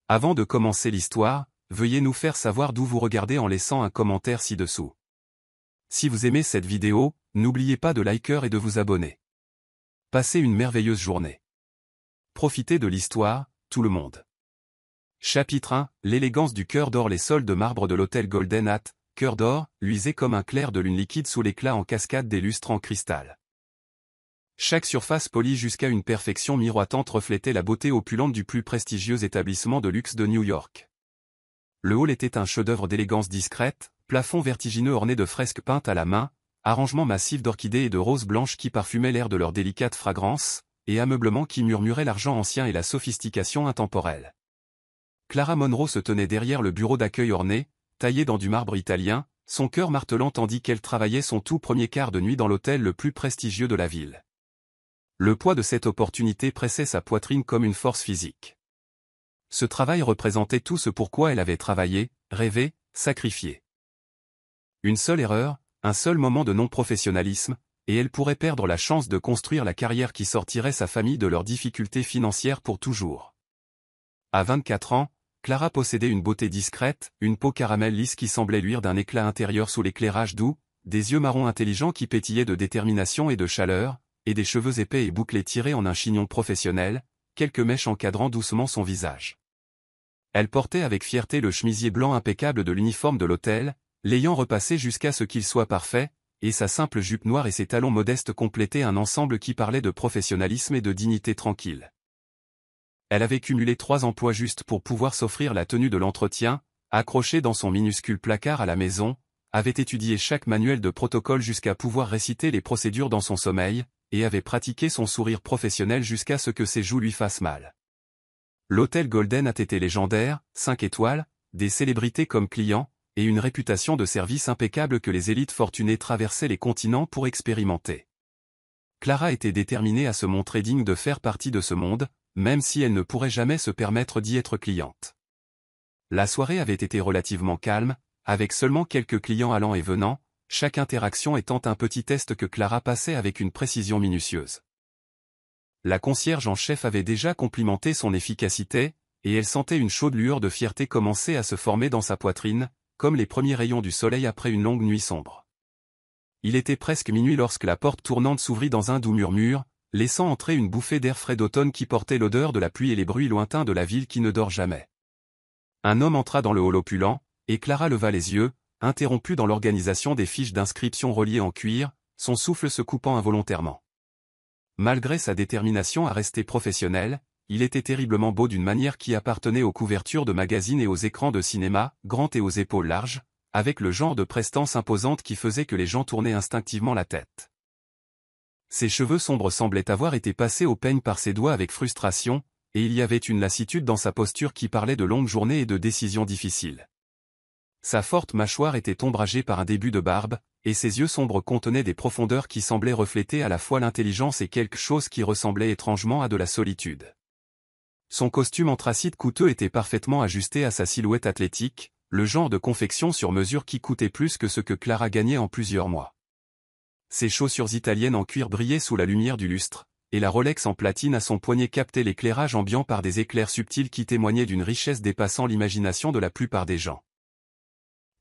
Avant de commencer l'histoire, veuillez nous faire savoir d'où vous regardez en laissant un commentaire ci-dessous. Si vous aimez cette vidéo, n'oubliez pas de liker et de vous abonner. Passez une merveilleuse journée. Profitez de l'histoire, tout le monde. Chapitre 1, l'élégance du cœur d'or. Les sols de marbre de l'hôtel Golden Hat, cœur d'or, luisaient comme un clair de lune liquide sous l'éclat en cascade des lustres en cristal. Chaque surface polie jusqu'à une perfection miroitante reflétait la beauté opulente du plus prestigieux établissement de luxe de New York. Le hall était un chef-d'œuvre d'élégance discrète, plafond vertigineux orné de fresques peintes à la main, arrangements massifs d'orchidées et de roses blanches qui parfumaient l'air de leur délicate fragrance, et ameublements qui murmuraient l'argent ancien et la sophistication intemporelle. Clara Monroe se tenait derrière le bureau d'accueil orné, taillé dans du marbre italien, son cœur martelant tandis qu'elle travaillait son tout premier quart de nuit dans l'hôtel le plus prestigieux de la ville. Le poids de cette opportunité pressait sa poitrine comme une force physique. Ce travail représentait tout ce pourquoi elle avait travaillé, rêvé, sacrifié. Une seule erreur, un seul moment de non-professionnalisme, et elle pourrait perdre la chance de construire la carrière qui sortirait sa famille de leurs difficultés financières pour toujours. À 24 ans, Clara possédait une beauté discrète, une peau caramel lisse qui semblait luire d'un éclat intérieur sous l'éclairage doux, des yeux marrons intelligents qui pétillaient de détermination et de chaleur, et des cheveux épais et bouclés tirés en un chignon professionnel, quelques mèches encadrant doucement son visage. Elle portait avec fierté le chemisier blanc impeccable de l'uniforme de l'hôtel, l'ayant repassé jusqu'à ce qu'il soit parfait, et sa simple jupe noire et ses talons modestes complétaient un ensemble qui parlait de professionnalisme et de dignité tranquille. Elle avait cumulé 3 emplois juste pour pouvoir s'offrir la tenue de l'entretien, accrochée dans son minuscule placard à la maison, avait étudié chaque manuel de protocole jusqu'à pouvoir réciter les procédures dans son sommeil, et avait pratiqué son sourire professionnel jusqu'à ce que ses joues lui fassent mal. L'hôtel Golden Hat était légendaire, 5 étoiles, des célébrités comme clients, et une réputation de service impeccable que les élites fortunées traversaient les continents pour expérimenter. Clara était déterminée à se montrer digne de faire partie de ce monde, même si elle ne pourrait jamais se permettre d'y être cliente. La soirée avait été relativement calme, avec seulement quelques clients allant et venant, chaque interaction étant un petit test que Clara passait avec une précision minutieuse. La concierge en chef avait déjà complimenté son efficacité, et elle sentait une chaude lueur de fierté commencer à se former dans sa poitrine, comme les premiers rayons du soleil après une longue nuit sombre. Il était presque minuit lorsque la porte tournante s'ouvrit dans un doux murmure, laissant entrer une bouffée d'air frais d'automne qui portait l'odeur de la pluie et les bruits lointains de la ville qui ne dort jamais. Un homme entra dans le hall opulent, et Clara leva les yeux, interrompue dans l'organisation des fiches d'inscription reliées en cuir, son souffle se coupant involontairement. Malgré sa détermination à rester professionnel, il était terriblement beau d'une manière qui appartenait aux couvertures de magazines et aux écrans de cinéma, grand et aux épaules larges, avec le genre de prestance imposante qui faisait que les gens tournaient instinctivement la tête. Ses cheveux sombres semblaient avoir été passés au peigne par ses doigts avec frustration, et il y avait une lassitude dans sa posture qui parlait de longues journées et de décisions difficiles. Sa forte mâchoire était ombragée par un début de barbe, et ses yeux sombres contenaient des profondeurs qui semblaient refléter à la fois l'intelligence et quelque chose qui ressemblait étrangement à de la solitude. Son costume anthracite coûteux était parfaitement ajusté à sa silhouette athlétique, le genre de confection sur mesure qui coûtait plus que ce que Clara gagnait en plusieurs mois. Ses chaussures italiennes en cuir brillaient sous la lumière du lustre, et la Rolex en platine à son poignet captait l'éclairage ambiant par des éclairs subtils qui témoignaient d'une richesse dépassant l'imagination de la plupart des gens.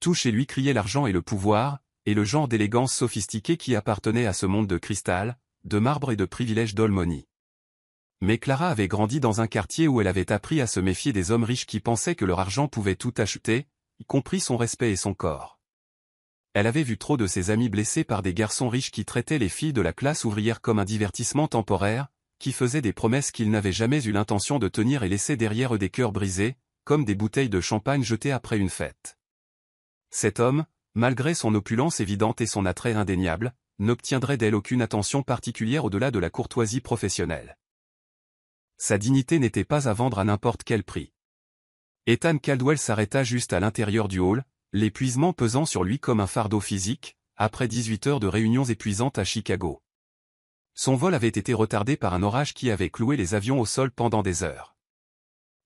Tout chez lui criait l'argent et le pouvoir, et le genre d'élégance sophistiquée qui appartenait à ce monde de cristal, de marbre et de privilèges d'Olmoni. Mais Clara avait grandi dans un quartier où elle avait appris à se méfier des hommes riches qui pensaient que leur argent pouvait tout acheter, y compris son respect et son corps. Elle avait vu trop de ses amis blessés par des garçons riches qui traitaient les filles de la classe ouvrière comme un divertissement temporaire, qui faisaient des promesses qu'ils n'avaient jamais eu l'intention de tenir et laissaient derrière eux des cœurs brisés, comme des bouteilles de champagne jetées après une fête. Cet homme, malgré son opulence évidente et son attrait indéniable, n'obtiendrait d'elle aucune attention particulière au-delà de la courtoisie professionnelle. Sa dignité n'était pas à vendre à n'importe quel prix. Ethan Caldwell s'arrêta juste à l'intérieur du hall, l'épuisement pesant sur lui comme un fardeau physique, après 18 heures de réunions épuisantes à Chicago. Son vol avait été retardé par un orage qui avait cloué les avions au sol pendant des heures.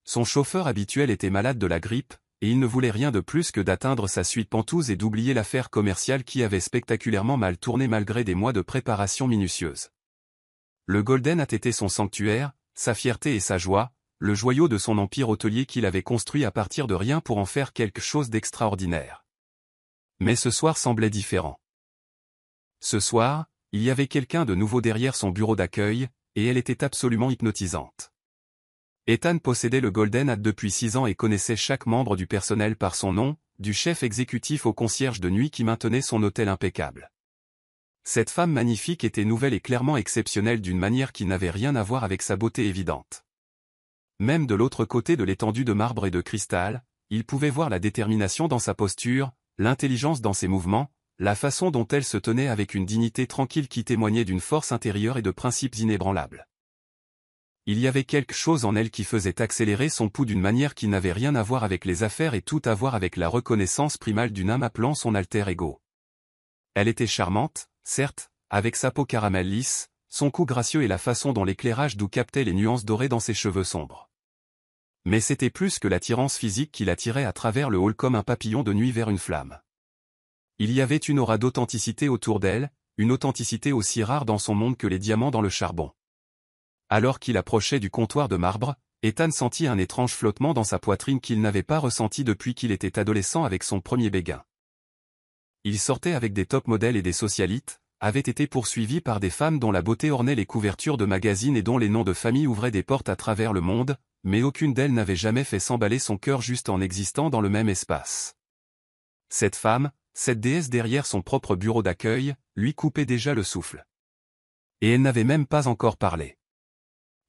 Son chauffeur habituel était malade de la grippe, et il ne voulait rien de plus que d'atteindre sa suite pentouse et d'oublier l'affaire commerciale qui avait spectaculairement mal tourné malgré des mois de préparation minutieuse. Le Golden Hat était son sanctuaire, sa fierté et sa joie, le joyau de son empire hôtelier qu'il avait construit à partir de rien pour en faire quelque chose d'extraordinaire. Mais ce soir semblait différent. Ce soir, il y avait quelqu'un de nouveau derrière son bureau d'accueil, et elle était absolument hypnotisante. Ethan possédait le Golden Hat depuis 6 ans et connaissait chaque membre du personnel par son nom, du chef exécutif au concierge de nuit qui maintenait son hôtel impeccable. Cette femme magnifique était nouvelle et clairement exceptionnelle d'une manière qui n'avait rien à voir avec sa beauté évidente. Même de l'autre côté de l'étendue de marbre et de cristal, il pouvait voir la détermination dans sa posture, l'intelligence dans ses mouvements, la façon dont elle se tenait avec une dignité tranquille qui témoignait d'une force intérieure et de principes inébranlables. Il y avait quelque chose en elle qui faisait accélérer son pouls d'une manière qui n'avait rien à voir avec les affaires et tout à voir avec la reconnaissance primale d'une âme appelant son alter ego. Elle était charmante, certes, avec sa peau caramel lisse, son cou gracieux et la façon dont l'éclairage doux captait les nuances dorées dans ses cheveux sombres. Mais c'était plus que l'attirance physique qui l'attirait à travers le hall comme un papillon de nuit vers une flamme. Il y avait une aura d'authenticité autour d'elle, une authenticité aussi rare dans son monde que les diamants dans le charbon. Alors qu'il approchait du comptoir de marbre, Ethan sentit un étrange flottement dans sa poitrine qu'il n'avait pas ressenti depuis qu'il était adolescent avec son premier béguin. Il sortait avec des top modèles et des socialites, avait été poursuivi par des femmes dont la beauté ornait les couvertures de magazines et dont les noms de famille ouvraient des portes à travers le monde, mais aucune d'elles n'avait jamais fait s'emballer son cœur juste en existant dans le même espace. Cette femme, cette déesse derrière son propre bureau d'accueil, lui coupait déjà le souffle. Et elle n'avait même pas encore parlé.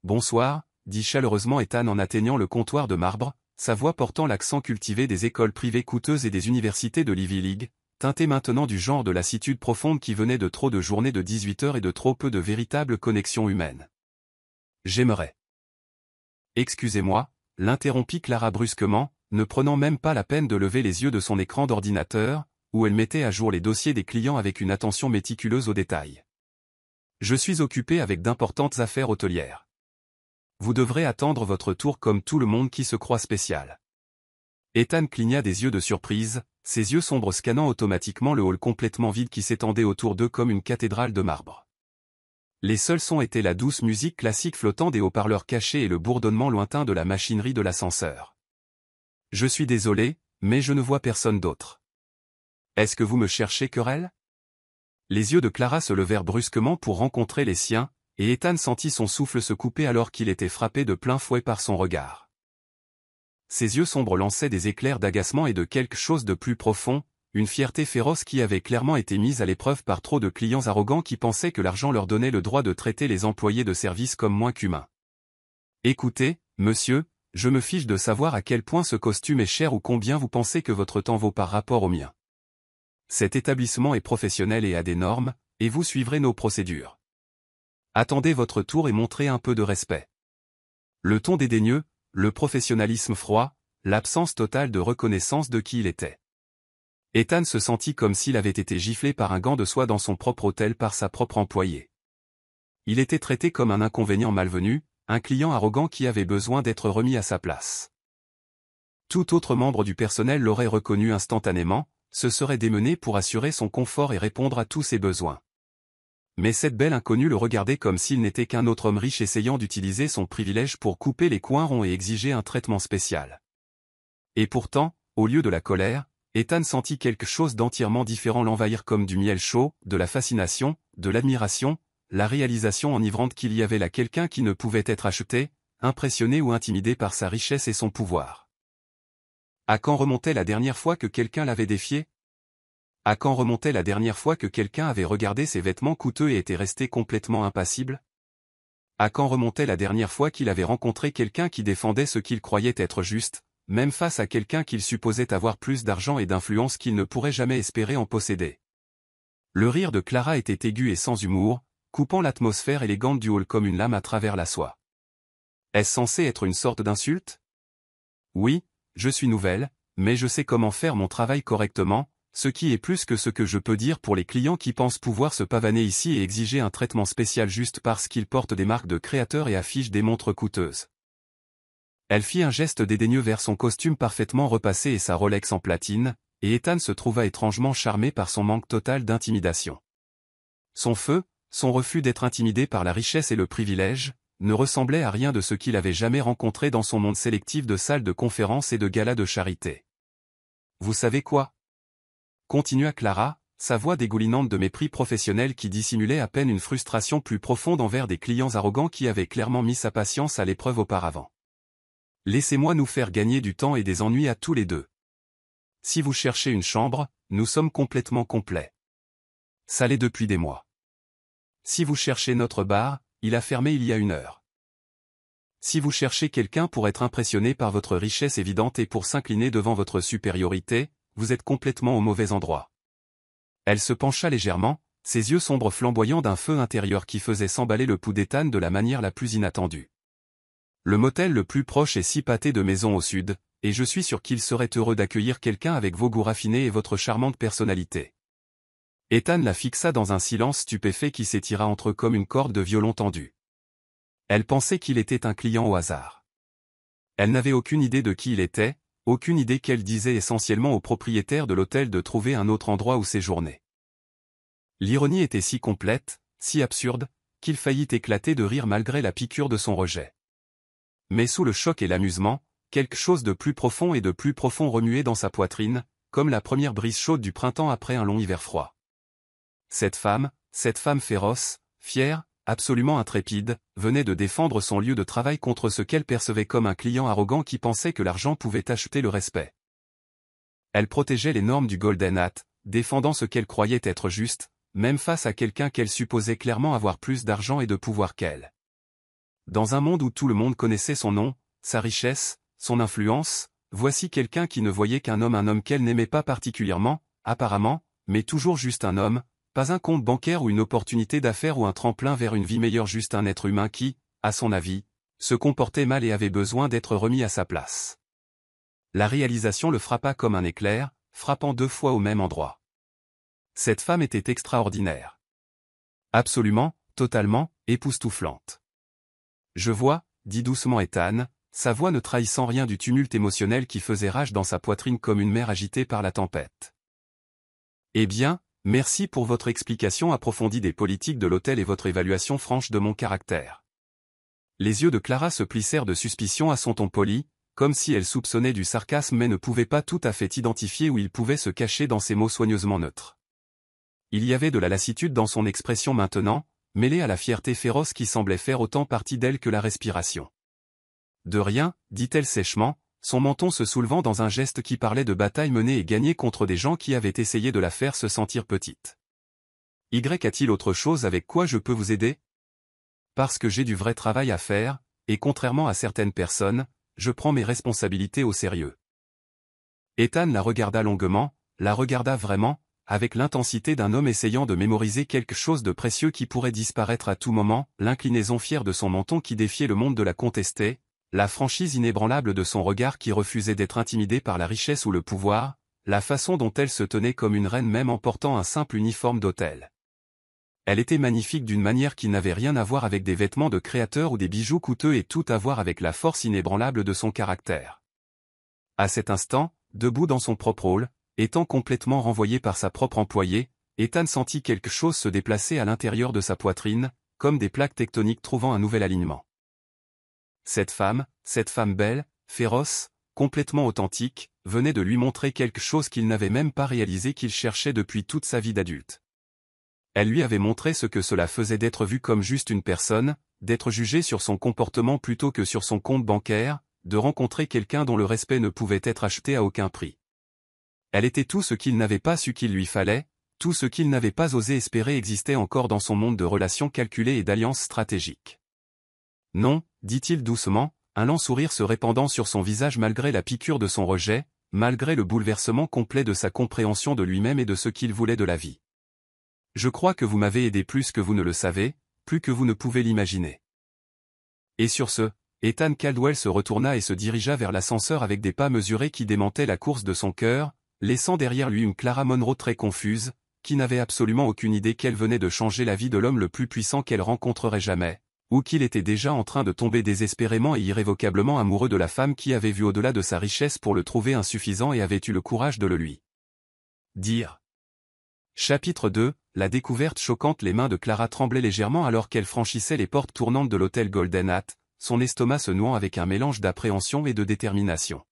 « Bonsoir », dit chaleureusement Ethan en atteignant le comptoir de marbre, sa voix portant l'accent cultivé des écoles privées coûteuses et des universités de l'Ivy League, teintée maintenant du genre de lassitude profonde qui venait de trop de journées de 18 heures et de trop peu de véritables connexions humaines. « J'aimerais. » « Excusez-moi », l'interrompit Clara brusquement, ne prenant même pas la peine de lever les yeux de son écran d'ordinateur, où elle mettait à jour les dossiers des clients avec une attention méticuleuse aux détails. « Je suis occupée avec d'importantes affaires hôtelières. Vous devrez attendre votre tour comme tout le monde qui se croit spécial. » Ethan cligna des yeux de surprise, ses yeux sombres scannant automatiquement le hall complètement vide qui s'étendait autour d'eux comme une cathédrale de marbre. Les seuls sons étaient la douce musique classique flottant des haut-parleurs cachés et le bourdonnement lointain de la machinerie de l'ascenseur. « Je suis désolé, mais je ne vois personne d'autre. »« Est-ce que vous me cherchez querelle ?» Les yeux de Clara se levèrent brusquement pour rencontrer les siens, et Ethan sentit son souffle se couper alors qu'il était frappé de plein fouet par son regard. Ses yeux sombres lançaient des éclairs d'agacement et de quelque chose de plus profond, une fierté féroce qui avait clairement été mise à l'épreuve par trop de clients arrogants qui pensaient que l'argent leur donnait le droit de traiter les employés de service comme moins qu'humains. « Écoutez, monsieur, je me fiche de savoir à quel point ce costume est cher ou combien vous pensez que votre temps vaut par rapport au mien. Cet établissement est professionnel et a des normes, et vous suivrez nos procédures. Attendez votre tour et montrez un peu de respect. » Le ton dédaigneux, le professionnalisme froid, l'absence totale de reconnaissance de qui il était. Ethan se sentit comme s'il avait été giflé par un gant de soie dans son propre hôtel par sa propre employée. Il était traité comme un inconvénient malvenu, un client arrogant qui avait besoin d'être remis à sa place. Tout autre membre du personnel l'aurait reconnu instantanément, se serait démené pour assurer son confort et répondre à tous ses besoins. Mais cette belle inconnue le regardait comme s'il n'était qu'un autre homme riche essayant d'utiliser son privilège pour couper les coins ronds et exiger un traitement spécial. Et pourtant, au lieu de la colère, Ethan sentit quelque chose d'entièrement différent l'envahir comme du miel chaud, de la fascination, de l'admiration, la réalisation enivrante qu'il y avait là quelqu'un qui ne pouvait être acheté, impressionné ou intimidé par sa richesse et son pouvoir. À quand remontait la dernière fois que quelqu'un l'avait défié? À quand remontait la dernière fois que quelqu'un avait regardé ses vêtements coûteux et était resté complètement impassible? À quand remontait la dernière fois qu'il avait rencontré quelqu'un qui défendait ce qu'il croyait être juste, même face à quelqu'un qu'il supposait avoir plus d'argent et d'influence qu'il ne pourrait jamais espérer en posséder? Le rire de Clara était aigu et sans humour, coupant l'atmosphère élégante du hall comme une lame à travers la soie. Est-ce censé être une sorte d'insulte? Oui, je suis nouvelle, mais je sais comment faire mon travail correctement, ce qui est plus que ce que je peux dire pour les clients qui pensent pouvoir se pavaner ici et exiger un traitement spécial juste parce qu'ils portent des marques de créateurs et affichent des montres coûteuses. Elle fit un geste dédaigneux vers son costume parfaitement repassé et sa Rolex en platine, et Ethan se trouva étrangement charmé par son manque total d'intimidation. Son feu, son refus d'être intimidé par la richesse et le privilège, ne ressemblait à rien de ce qu'il avait jamais rencontré dans son monde sélectif de salles de conférences et de galas de charité. Vous savez quoi? Continua Clara, sa voix dégoulinante de mépris professionnel qui dissimulait à peine une frustration plus profonde envers des clients arrogants qui avaient clairement mis sa patience à l'épreuve auparavant. Laissez-moi nous faire gagner du temps et des ennuis à tous les deux. Si vous cherchez une chambre, nous sommes complètement complets. Ça l'est depuis des mois. Si vous cherchez notre bar, il a fermé il y a 1 heure. Si vous cherchez quelqu'un pour être impressionné par votre richesse évidente et pour s'incliner devant votre supériorité, vous êtes complètement au mauvais endroit. Elle se pencha légèrement, ses yeux sombres flamboyants d'un feu intérieur qui faisait s'emballer le pouls d'Ethan de la manière la plus inattendue. Le motel le plus proche est 6 pâtés de maison au sud, et je suis sûr qu'il serait heureux d'accueillir quelqu'un avec vos goûts raffinés et votre charmante personnalité. Ethan la fixa dans un silence stupéfait qui s'étira entre eux comme une corde de violon tendue. Elle pensait qu'il était un client au hasard. Elle n'avait aucune idée de qui il était, aucune idée qu'elle disait essentiellement au propriétaire de l'hôtel de trouver un autre endroit où séjourner. L'ironie était si complète, si absurde, qu'il faillit éclater de rire malgré la piqûre de son rejet. Mais sous le choc et l'amusement, quelque chose de plus profond et de plus profond remuait dans sa poitrine, comme la première brise chaude du printemps après un long hiver froid. Cette femme féroce, fière, absolument intrépide, venait de défendre son lieu de travail contre ce qu'elle percevait comme un client arrogant qui pensait que l'argent pouvait acheter le respect. Elle protégeait les normes du Golden Hat, défendant ce qu'elle croyait être juste, même face à quelqu'un qu'elle supposait clairement avoir plus d'argent et de pouvoir qu'elle. Dans un monde où tout le monde connaissait son nom, sa richesse, son influence, voici quelqu'un qui ne voyait qu'un homme qu'elle n'aimait pas particulièrement, apparemment, mais toujours juste un homme, pas un compte bancaire ou une opportunité d'affaires ou un tremplin vers une vie meilleure, juste un être humain qui, à son avis, se comportait mal et avait besoin d'être remis à sa place. La réalisation le frappa comme un éclair, frappant 2 fois au même endroit. Cette femme était extraordinaire. Absolument, totalement, époustouflante. Je vois, dit doucement Ethan, sa voix ne trahissant rien du tumulte émotionnel qui faisait rage dans sa poitrine comme une mer agitée par la tempête. Eh bien, merci pour votre explication approfondie des politiques de l'hôtel et votre évaluation franche de mon caractère. Les yeux de Clara se plissèrent de suspicion à son ton poli, comme si elle soupçonnait du sarcasme mais ne pouvait pas tout à fait identifier où il pouvait se cacher dans ces mots soigneusement neutres. Il y avait de la lassitude dans son expression maintenant, mêlée à la fierté féroce qui semblait faire autant partie d'elle que la respiration. De rien, dit-elle sèchement, son menton se soulevant dans un geste qui parlait de bataille menée et gagnée contre des gens qui avaient essayé de la faire se sentir petite. Y a-t-il autre chose avec quoi je peux vous aider? Parce que j'ai du vrai travail à faire, et contrairement à certaines personnes, je prends mes responsabilités au sérieux. Ethan la regarda longuement, la regarda vraiment, avec l'intensité d'un homme essayant de mémoriser quelque chose de précieux qui pourrait disparaître à tout moment, l'inclinaison fière de son menton qui défiait le monde de la contester, la franchise inébranlable de son regard qui refusait d'être intimidé par la richesse ou le pouvoir, la façon dont elle se tenait comme une reine même en portant un simple uniforme d'hôtel. Elle était magnifique d'une manière qui n'avait rien à voir avec des vêtements de créateur ou des bijoux coûteux et tout à voir avec la force inébranlable de son caractère. À cet instant, debout dans son propre rôle, étant complètement renvoyé par sa propre employée, Ethan sentit quelque chose se déplacer à l'intérieur de sa poitrine, comme des plaques tectoniques trouvant un nouvel alignement. Cette femme belle, féroce, complètement authentique, venait de lui montrer quelque chose qu'il n'avait même pas réalisé qu'il cherchait depuis toute sa vie d'adulte. Elle lui avait montré ce que cela faisait d'être vu comme juste une personne, d'être jugé sur son comportement plutôt que sur son compte bancaire, de rencontrer quelqu'un dont le respect ne pouvait être acheté à aucun prix. Elle était tout ce qu'il n'avait pas su qu'il lui fallait, tout ce qu'il n'avait pas osé espérer existait encore dans son monde de relations calculées et d'alliances stratégiques. Non, dit-il doucement, un lent sourire se répandant sur son visage malgré la piqûre de son rejet, malgré le bouleversement complet de sa compréhension de lui-même et de ce qu'il voulait de la vie. Je crois que vous m'avez aidé plus que vous ne le savez, plus que vous ne pouvez l'imaginer. Et sur ce, Ethan Caldwell se retourna et se dirigea vers l'ascenseur avec des pas mesurés qui démentaient la course de son cœur, laissant derrière lui une Clara Monroe très confuse, qui n'avait absolument aucune idée qu'elle venait de changer la vie de l'homme le plus puissant qu'elle rencontrerait jamais, ou qu'il était déjà en train de tomber désespérément et irrévocablement amoureux de la femme qui avait vu au-delà de sa richesse pour le trouver insuffisant et avait eu le courage de le lui dire. Chapitre 2, la découverte choquante, les mains de Clara tremblaient légèrement alors qu'elle franchissait les portes tournantes de l'hôtel Golden Hat, son estomac se nouant avec un mélange d'appréhension et de détermination.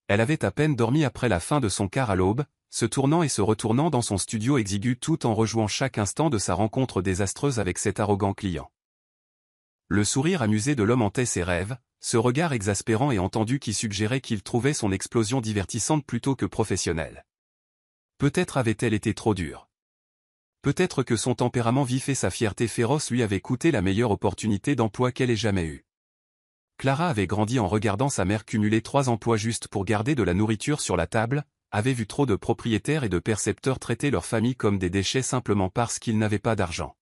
Elle avait à peine dormi après la fin de son quart à l'aube, se tournant et se retournant dans son studio exigu tout en rejouant chaque instant de sa rencontre désastreuse avec cet arrogant client. Le sourire amusé de l'homme hantait ses rêves, ce regard exaspérant et entendu qui suggérait qu'il trouvait son explosion divertissante plutôt que professionnelle. Peut-être avait-elle été trop dure. Peut-être que son tempérament vif et sa fierté féroce lui avaient coûté la meilleure opportunité d'emploi qu'elle ait jamais eue. Clara avait grandi en regardant sa mère cumuler 3 emplois juste pour garder de la nourriture sur la table, avait vu trop de propriétaires et de percepteurs traiter leur famille comme des déchets simplement parce qu'ils n'avaient pas d'argent.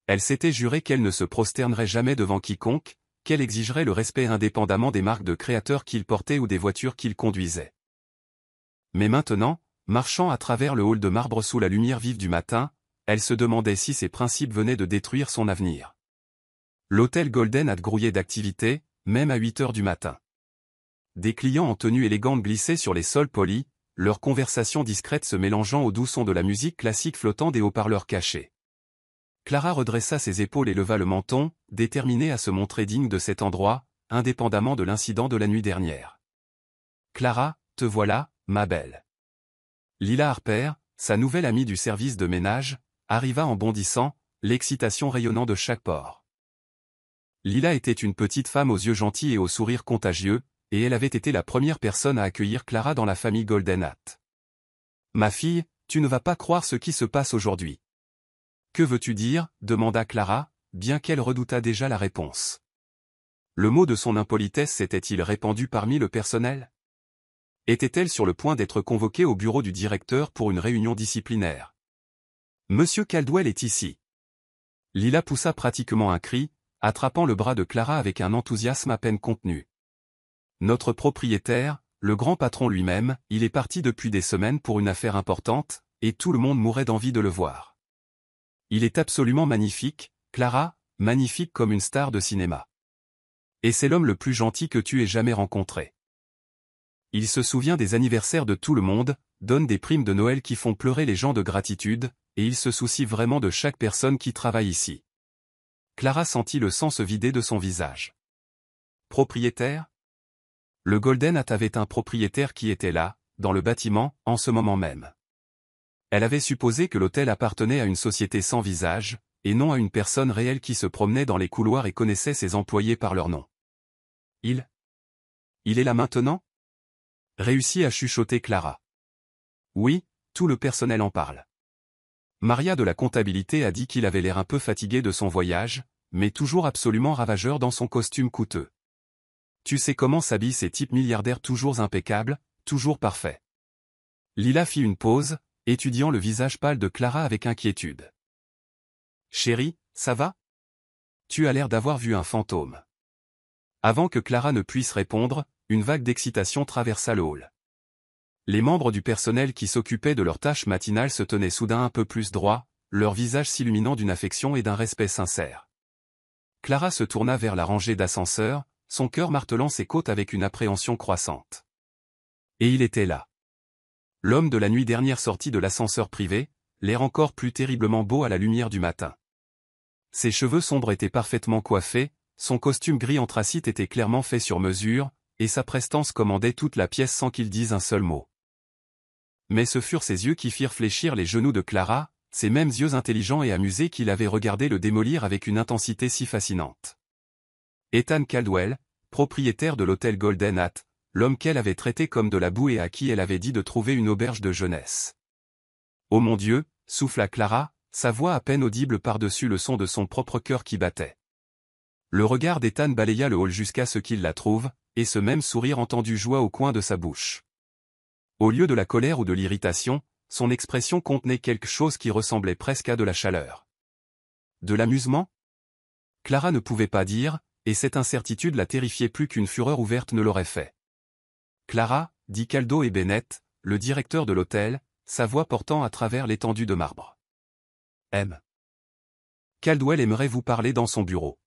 Elle s'était juré qu'elle ne se prosternerait jamais devant quiconque, qu'elle exigerait le respect indépendamment des marques de créateurs qu'ils portaient ou des voitures qu'ils conduisaient. Mais maintenant, marchant à travers le hall de marbre sous la lumière vive du matin, elle se demandait si ces principes venaient de détruire son avenir. L'hôtel Golden Hat grouillait d'activité, même à 8 heures du matin. Des clients en tenue élégante glissaient sur les sols polis, leurs conversations discrètes se mélangeant aux doux sons de la musique classique flottant des haut-parleurs cachés. Clara redressa ses épaules et leva le menton, déterminée à se montrer digne de cet endroit, indépendamment de l'incident de la nuit dernière. « Clara, te voilà, ma belle. » Lila Harper, sa nouvelle amie du service de ménage, arriva en bondissant, l'excitation rayonnant de chaque pore. Lila était une petite femme aux yeux gentils et au sourire contagieux, et elle avait été la première personne à accueillir Clara dans la famille Golden Hat. « Ma fille, tu ne vas pas croire ce qui se passe aujourd'hui. »« Que veux-tu dire » demanda Clara, bien qu'elle redoutât déjà la réponse. Le mot de son impolitesse s'était-il répandu parmi le personnel? Était-elle sur le point d'être convoquée au bureau du directeur pour une réunion disciplinaire? « Monsieur Caldwell est ici. » Lila poussa pratiquement un cri, attrapant le bras de Clara avec un enthousiasme à peine contenu. « Notre propriétaire, le grand patron lui-même, il est parti depuis des semaines pour une affaire importante, et tout le monde mourait d'envie de le voir. Il est absolument magnifique, Clara, magnifique comme une star de cinéma. Et c'est l'homme le plus gentil que tu aies jamais rencontré. Il se souvient des anniversaires de tout le monde, donne des primes de Noël qui font pleurer les gens de gratitude, et il se soucie vraiment de chaque personne qui travaille ici. » Clara sentit le sang se vider de son visage. Propriétaire? Le Golden Hat avait un propriétaire qui était là, dans le bâtiment, en ce moment même. Elle avait supposé que l'hôtel appartenait à une société sans visage, et non à une personne réelle qui se promenait dans les couloirs et connaissait ses employés par leur nom. Il est là maintenant? Réussit à chuchoter Clara. Oui, tout le personnel en parle. Maria de la comptabilité a dit qu'il avait l'air un peu fatigué de son voyage, mais toujours absolument ravageur dans son costume coûteux. Tu sais comment s'habillent ces types milliardaires toujours impeccables, toujours parfaits. Lila fit une pause, étudiant le visage pâle de Clara avec inquiétude. Chérie, ça va? Tu as l'air d'avoir vu un fantôme. Avant que Clara ne puisse répondre, une vague d'excitation traversa le hall. Les membres du personnel qui s'occupaient de leurs tâches matinales se tenaient soudain un peu plus droits, leur visage s'illuminant d'une affection et d'un respect sincère. Clara se tourna vers la rangée d'ascenseurs, son cœur martelant ses côtes avec une appréhension croissante. Et il était là. L'homme de la nuit dernière sorti de l'ascenseur privé, l'air encore plus terriblement beau à la lumière du matin. Ses cheveux sombres étaient parfaitement coiffés, son costume gris anthracite était clairement fait sur mesure, et sa prestance commandait toute la pièce sans qu'il dise un seul mot. Mais ce furent ses yeux qui firent fléchir les genoux de Clara, ces mêmes yeux intelligents et amusés qui l'avaient regardé le démolir avec une intensité si fascinante. Ethan Caldwell, propriétaire de l'hôtel Golden Hat, l'homme qu'elle avait traité comme de la boue et à qui elle avait dit de trouver une auberge de jeunesse. « Oh mon Dieu !» souffla Clara, sa voix à peine audible par-dessus le son de son propre cœur qui battait. Le regard d'Ethan balaya le hall jusqu'à ce qu'il la trouve, et ce même sourire entendu joua au coin de sa bouche. Au lieu de la colère ou de l'irritation, son expression contenait quelque chose qui ressemblait presque à de la chaleur. De l'amusement? Clara ne pouvait pas dire, et cette incertitude la terrifiait plus qu'une fureur ouverte ne l'aurait fait. Clara, dit Caldo et Bennett, le directeur de l'hôtel, sa voix portant à travers l'étendue de marbre. M. Caldwell aimerait vous parler dans son bureau.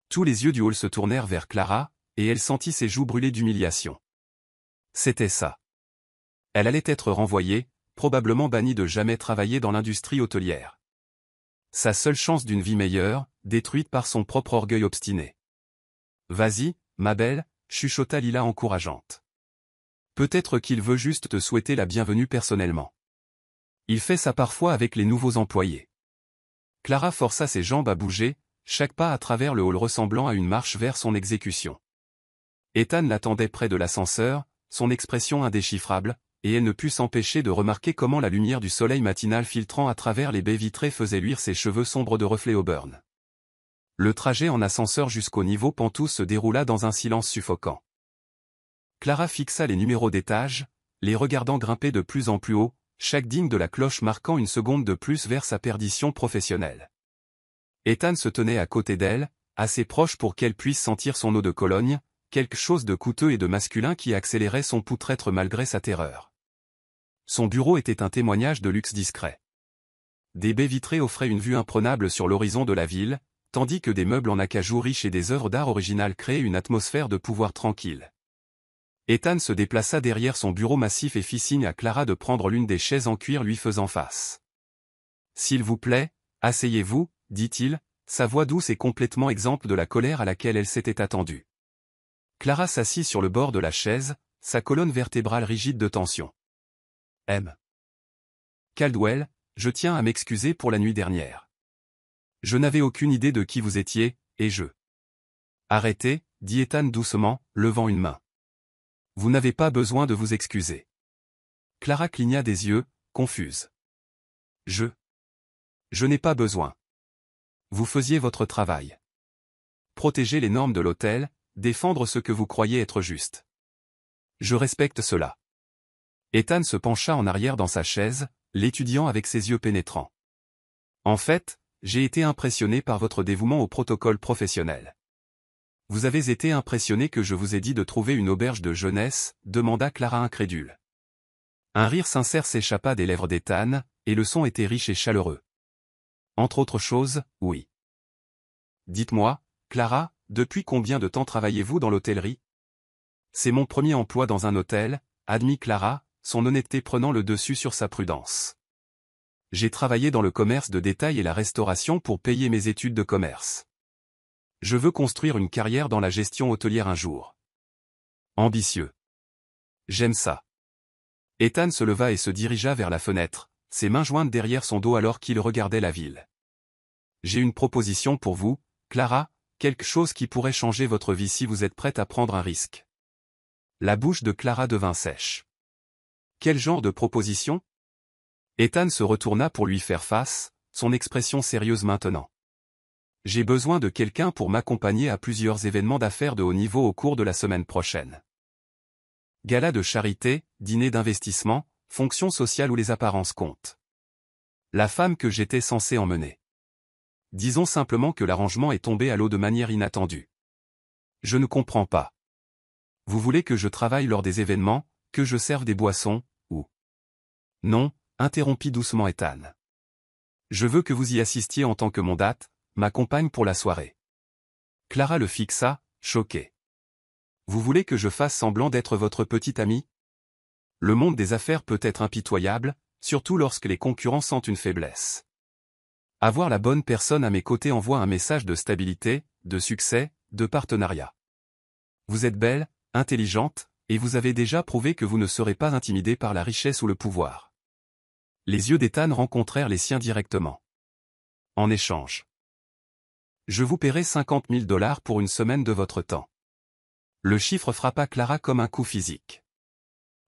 Tous les yeux du hall se tournèrent vers Clara, et elle sentit ses joues brûler d'humiliation. C'était ça. Elle allait être renvoyée, probablement banni de jamais travailler dans l'industrie hôtelière. Sa seule chance d'une vie meilleure, détruite par son propre orgueil obstiné. « Vas-y, ma belle », chuchota Lila encourageante. « Peut-être qu'il veut juste te souhaiter la bienvenue personnellement. Il fait ça parfois avec les nouveaux employés. » Clara força ses jambes à bouger, chaque pas à travers le hall ressemblant à une marche vers son exécution. Ethan l'attendait près de l'ascenseur, son expression indéchiffrable, et elle ne put s'empêcher de remarquer comment la lumière du soleil matinal filtrant à travers les baies vitrées faisait luire ses cheveux sombres de reflets auburn. Le trajet en ascenseur jusqu'au niveau Pantouse se déroula dans un silence suffocant. Clara fixa les numéros d'étage, les regardant grimper de plus en plus haut, chaque digne de la cloche marquant une seconde de plus vers sa perdition professionnelle. Ethan se tenait à côté d'elle, assez proche pour qu'elle puisse sentir son eau de Cologne, quelque chose de coûteux et de masculin qui accélérait son poutre-être malgré sa terreur. Son bureau était un témoignage de luxe discret. Des baies vitrées offraient une vue imprenable sur l'horizon de la ville, tandis que des meubles en acajou riches et des œuvres d'art originales créaient une atmosphère de pouvoir tranquille. Ethan se déplaça derrière son bureau massif et fit signe à Clara de prendre l'une des chaises en cuir lui faisant face. « S'il vous plaît, asseyez-vous », dit-il, sa voix douce et complètement exempte de la colère à laquelle elle s'était attendue. Clara s'assit sur le bord de la chaise, sa colonne vertébrale rigide de tension. « M. Caldwell, je tiens à m'excuser pour la nuit dernière. Je n'avais aucune idée de qui vous étiez, et je... » « Arrêtez, » dit Ethan doucement, levant une main. « Vous n'avez pas besoin de vous excuser. » Clara cligna des yeux, confuse. « Je n'ai pas besoin. Vous faisiez votre travail. Protéger les normes de l'hôtel, défendre ce que vous croyez être juste. Je respecte cela. » Ethan se pencha en arrière dans sa chaise, l'étudiant avec ses yeux pénétrants. « En fait, j'ai été impressionné par votre dévouement au protocole professionnel. » « Vous avez été impressionné que je vous ai dit de trouver une auberge de jeunesse ?» demanda Clara incrédule. Un rire sincère s'échappa des lèvres d'Ethan, et le son était riche et chaleureux. « Entre autres choses, oui. » « Dites-moi, Clara, depuis combien de temps travaillez-vous dans l'hôtellerie ? » « C'est mon premier emploi dans un hôtel, » admit Clara, son honnêteté prenant le dessus sur sa prudence. « J'ai travaillé dans le commerce de détail et la restauration pour payer mes études de commerce. Je veux construire une carrière dans la gestion hôtelière un jour. Ambitieux. J'aime ça. » Ethan se leva et se dirigea vers la fenêtre, ses mains jointes derrière son dos alors qu'il regardait la ville. « J'ai une proposition pour vous, Clara, quelque chose qui pourrait changer votre vie si vous êtes prête à prendre un risque. » La bouche de Clara devint sèche. « Quel genre de proposition ? » Ethan se retourna pour lui faire face, son expression sérieuse maintenant. « J'ai besoin de quelqu'un pour m'accompagner à plusieurs événements d'affaires de haut niveau au cours de la semaine prochaine. Gala de charité, dîner d'investissement, fonction sociale où les apparences comptent. La femme que j'étais censé emmener. Disons simplement que l'arrangement est tombé à l'eau de manière inattendue. Je ne comprends pas. Vous voulez que je travaille lors des événements, que je serve des boissons, ou... » « Non, » interrompit doucement Ethan. « Je veux que vous y assistiez en tant que mon date, ma compagne pour la soirée. » Clara le fixa, choquée. « Vous voulez que je fasse semblant d'être votre petite amie ? Le monde des affaires peut être impitoyable, surtout lorsque les concurrents sentent une faiblesse. Avoir la bonne personne à mes côtés envoie un message de stabilité, de succès, de partenariat. Vous êtes belle, intelligente, et vous avez déjà prouvé que vous ne serez pas intimidée par la richesse ou le pouvoir. » Les yeux d'Ethan rencontrèrent les siens directement. « En échange. Je vous paierai 50 000 $ pour une semaine de votre temps. » Le chiffre frappa Clara comme un coup physique.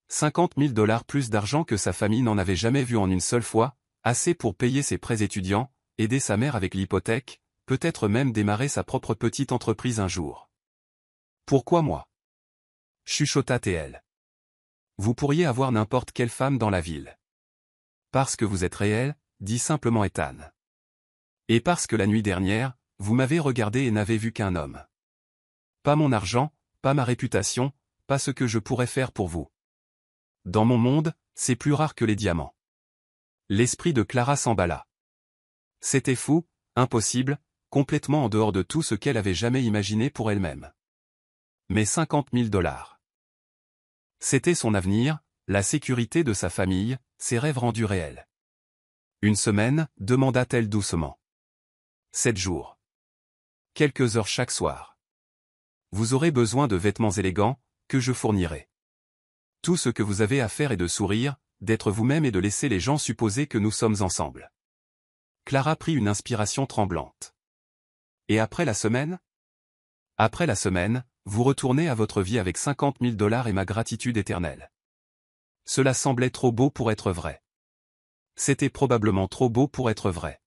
50 000 $ plus d'argent que sa famille n'en avait jamais vu en une seule fois, assez pour payer ses prêts étudiants, aider sa mère avec l'hypothèque, peut-être même démarrer sa propre petite entreprise un jour. « Pourquoi moi ? » chuchota TL. « Vous pourriez avoir n'importe quelle femme dans la ville. »« Parce que vous êtes réel, » dit simplement Ethan. « Et parce que la nuit dernière, vous m'avez regardé et n'avez vu qu'un homme. Pas mon argent, pas ma réputation, pas ce que je pourrais faire pour vous. Dans mon monde, c'est plus rare que les diamants. » L'esprit de Clara s'emballa. C'était fou, impossible, complètement en dehors de tout ce qu'elle avait jamais imaginé pour elle-même. Mais 50 000 $. C'était son avenir, la sécurité de sa famille, ses rêves rendus réels. Une semaine, demanda-t-elle doucement. 7 jours. Quelques heures chaque soir. Vous aurez besoin de vêtements élégants, que je fournirai. Tout ce que vous avez à faire est de sourire, d'être vous-même et de laisser les gens supposer que nous sommes ensemble. Clara prit une inspiration tremblante. Et après la semaine? Après la semaine, vous retournez à votre vie avec 50 000 $ et ma gratitude éternelle. Cela semblait trop beau pour être vrai. C'était probablement trop beau pour être vrai.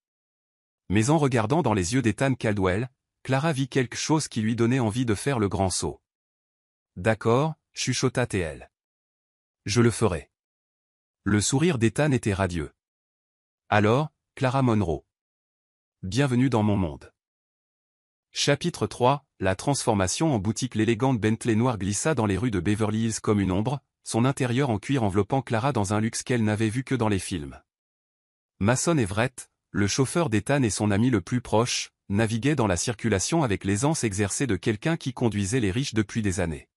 Mais en regardant dans les yeux d'Ethan Caldwell, Clara vit quelque chose qui lui donnait envie de faire le grand saut. D'accord, chuchota T.L. Je le ferai. Le sourire d'Ethan était radieux. Alors, Clara Monroe. Bienvenue dans mon monde. Chapitre 3, la transformation en boutique. L'élégante Bentley noire glissa dans les rues de Beverly Hills comme une ombre, son intérieur en cuir enveloppant Clara dans un luxe qu'elle n'avait vu que dans les films. Mason Everett, le chauffeur d'Ethan et son ami le plus proche, naviguait dans la circulation avec l'aisance exercée de quelqu'un qui conduisait les riches depuis des années.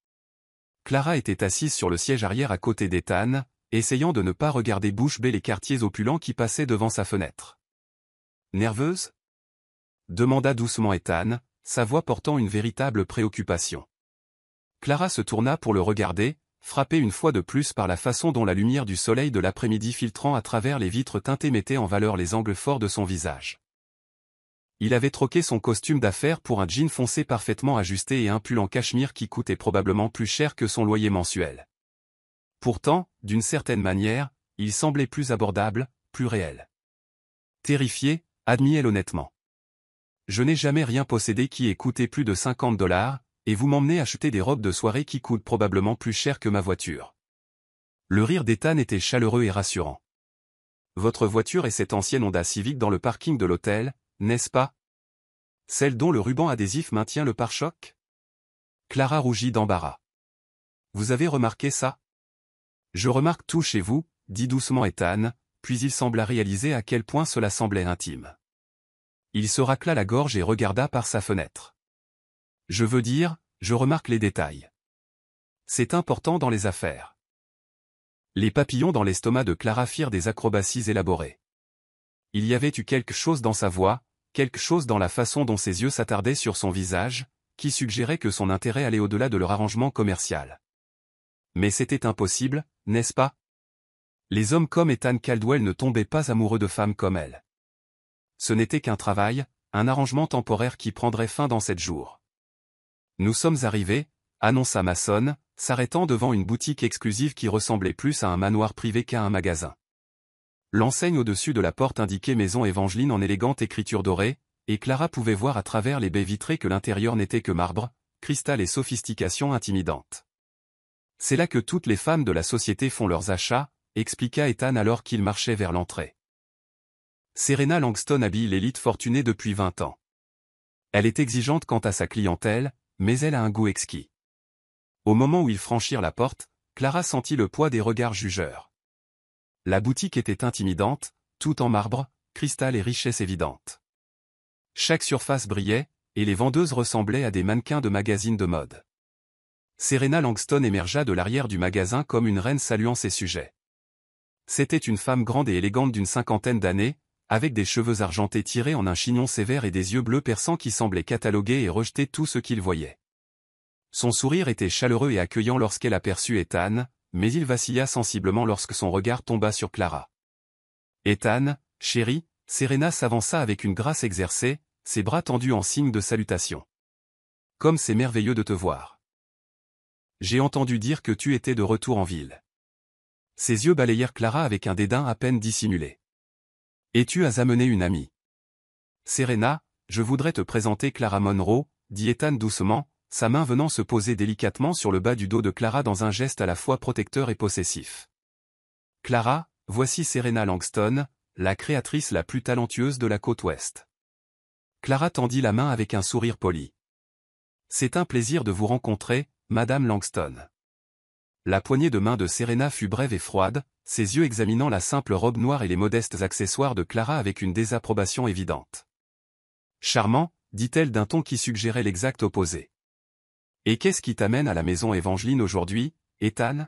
Clara était assise sur le siège arrière à côté d'Ethan, essayant de ne pas regarder bouche bée les quartiers opulents qui passaient devant sa fenêtre. Nerveuse? Demanda doucement Ethan, sa voix portant une véritable préoccupation. Clara se tourna pour le regarder, frappée une fois de plus par la façon dont la lumière du soleil de l'après-midi filtrant à travers les vitres teintées mettait en valeur les angles forts de son visage. Il avait troqué son costume d'affaires pour un jean foncé parfaitement ajusté et un pull en cachemire qui coûtait probablement plus cher que son loyer mensuel. Pourtant, d'une certaine manière, il semblait plus abordable, plus réel. Terrifié, admit-elle honnêtement. Je n'ai jamais rien possédé qui ait coûté plus de 50 $, et vous m'emmenez acheter des robes de soirée qui coûtent probablement plus cher que ma voiture. Le rire d'Ethan était chaleureux et rassurant. Votre voiture est cette ancienne Honda Civic dans le parking de l'hôtel, n'est-ce pas? Celle dont le ruban adhésif maintient le pare-choc? Clara rougit d'embarras. Vous avez remarqué ça? Je remarque tout chez vous, dit doucement Ethan, puis il sembla réaliser à quel point cela semblait intime. Il se racla la gorge et regarda par sa fenêtre. Je veux dire, je remarque les détails. C'est important dans les affaires. Les papillons dans l'estomac de Clara firent des acrobaties élaborées. Il y avait eu quelque chose dans sa voix, quelque chose dans la façon dont ses yeux s'attardaient sur son visage, qui suggérait que son intérêt allait au-delà de leur arrangement commercial. Mais c'était impossible, n'est-ce pas? Les hommes comme Ethan Caldwell ne tombaient pas amoureux de femmes comme elle. Ce n'était qu'un travail, un arrangement temporaire qui prendrait fin dans 7 jours. Nous sommes arrivés, annonça Mason, s'arrêtant devant une boutique exclusive qui ressemblait plus à un manoir privé qu'à un magasin. L'enseigne au-dessus de la porte indiquait Maison Evangeline en élégante écriture dorée, et Clara pouvait voir à travers les baies vitrées que l'intérieur n'était que marbre, cristal et sophistication intimidante. C'est là que toutes les femmes de la société font leurs achats, expliqua Ethan alors qu'il marchait vers l'entrée. Serena Langston habille l'élite fortunée depuis 20 ans. Elle est exigeante quant à sa clientèle, mais elle a un goût exquis. Au moment où ils franchirent la porte, Clara sentit le poids des regards jugeurs. La boutique était intimidante, tout en marbre, cristal et richesse évidente. Chaque surface brillait, et les vendeuses ressemblaient à des mannequins de magazines de mode. Serena Langston émergea de l'arrière du magasin comme une reine saluant ses sujets. C'était une femme grande et élégante d'une 50aine d'années, avec des cheveux argentés tirés en un chignon sévère et des yeux bleus perçants qui semblaient cataloguer et rejeter tout ce qu'ils voyaient. Son sourire était chaleureux et accueillant lorsqu'elle aperçut Ethan, mais il vacilla sensiblement lorsque son regard tomba sur Clara. « Ethan, chérie », Serena s'avança avec une grâce exercée, ses bras tendus en signe de salutation. « Comme c'est merveilleux de te voir. J'ai entendu dire que tu étais de retour en ville. » Ses yeux balayèrent Clara avec un dédain à peine dissimulé. « Et tu as amené une amie. »« Serena, je voudrais te présenter Clara Monroe, » dit Ethan doucement, sa main venant se poser délicatement sur le bas du dos de Clara dans un geste à la fois protecteur et possessif. « Clara, voici Serena Langston, la créatrice la plus talentueuse de la côte ouest. » Clara tendit la main avec un sourire poli. « C'est un plaisir de vous rencontrer, Madame Langston. » La poignée de main de Serena fut brève et froide, ses yeux examinant la simple robe noire et les modestes accessoires de Clara avec une désapprobation évidente. « Charmant, dit-elle d'un ton qui suggérait l'exact opposé. « Et qu'est-ce qui t'amène à la maison Evangeline aujourd'hui, Ethan ?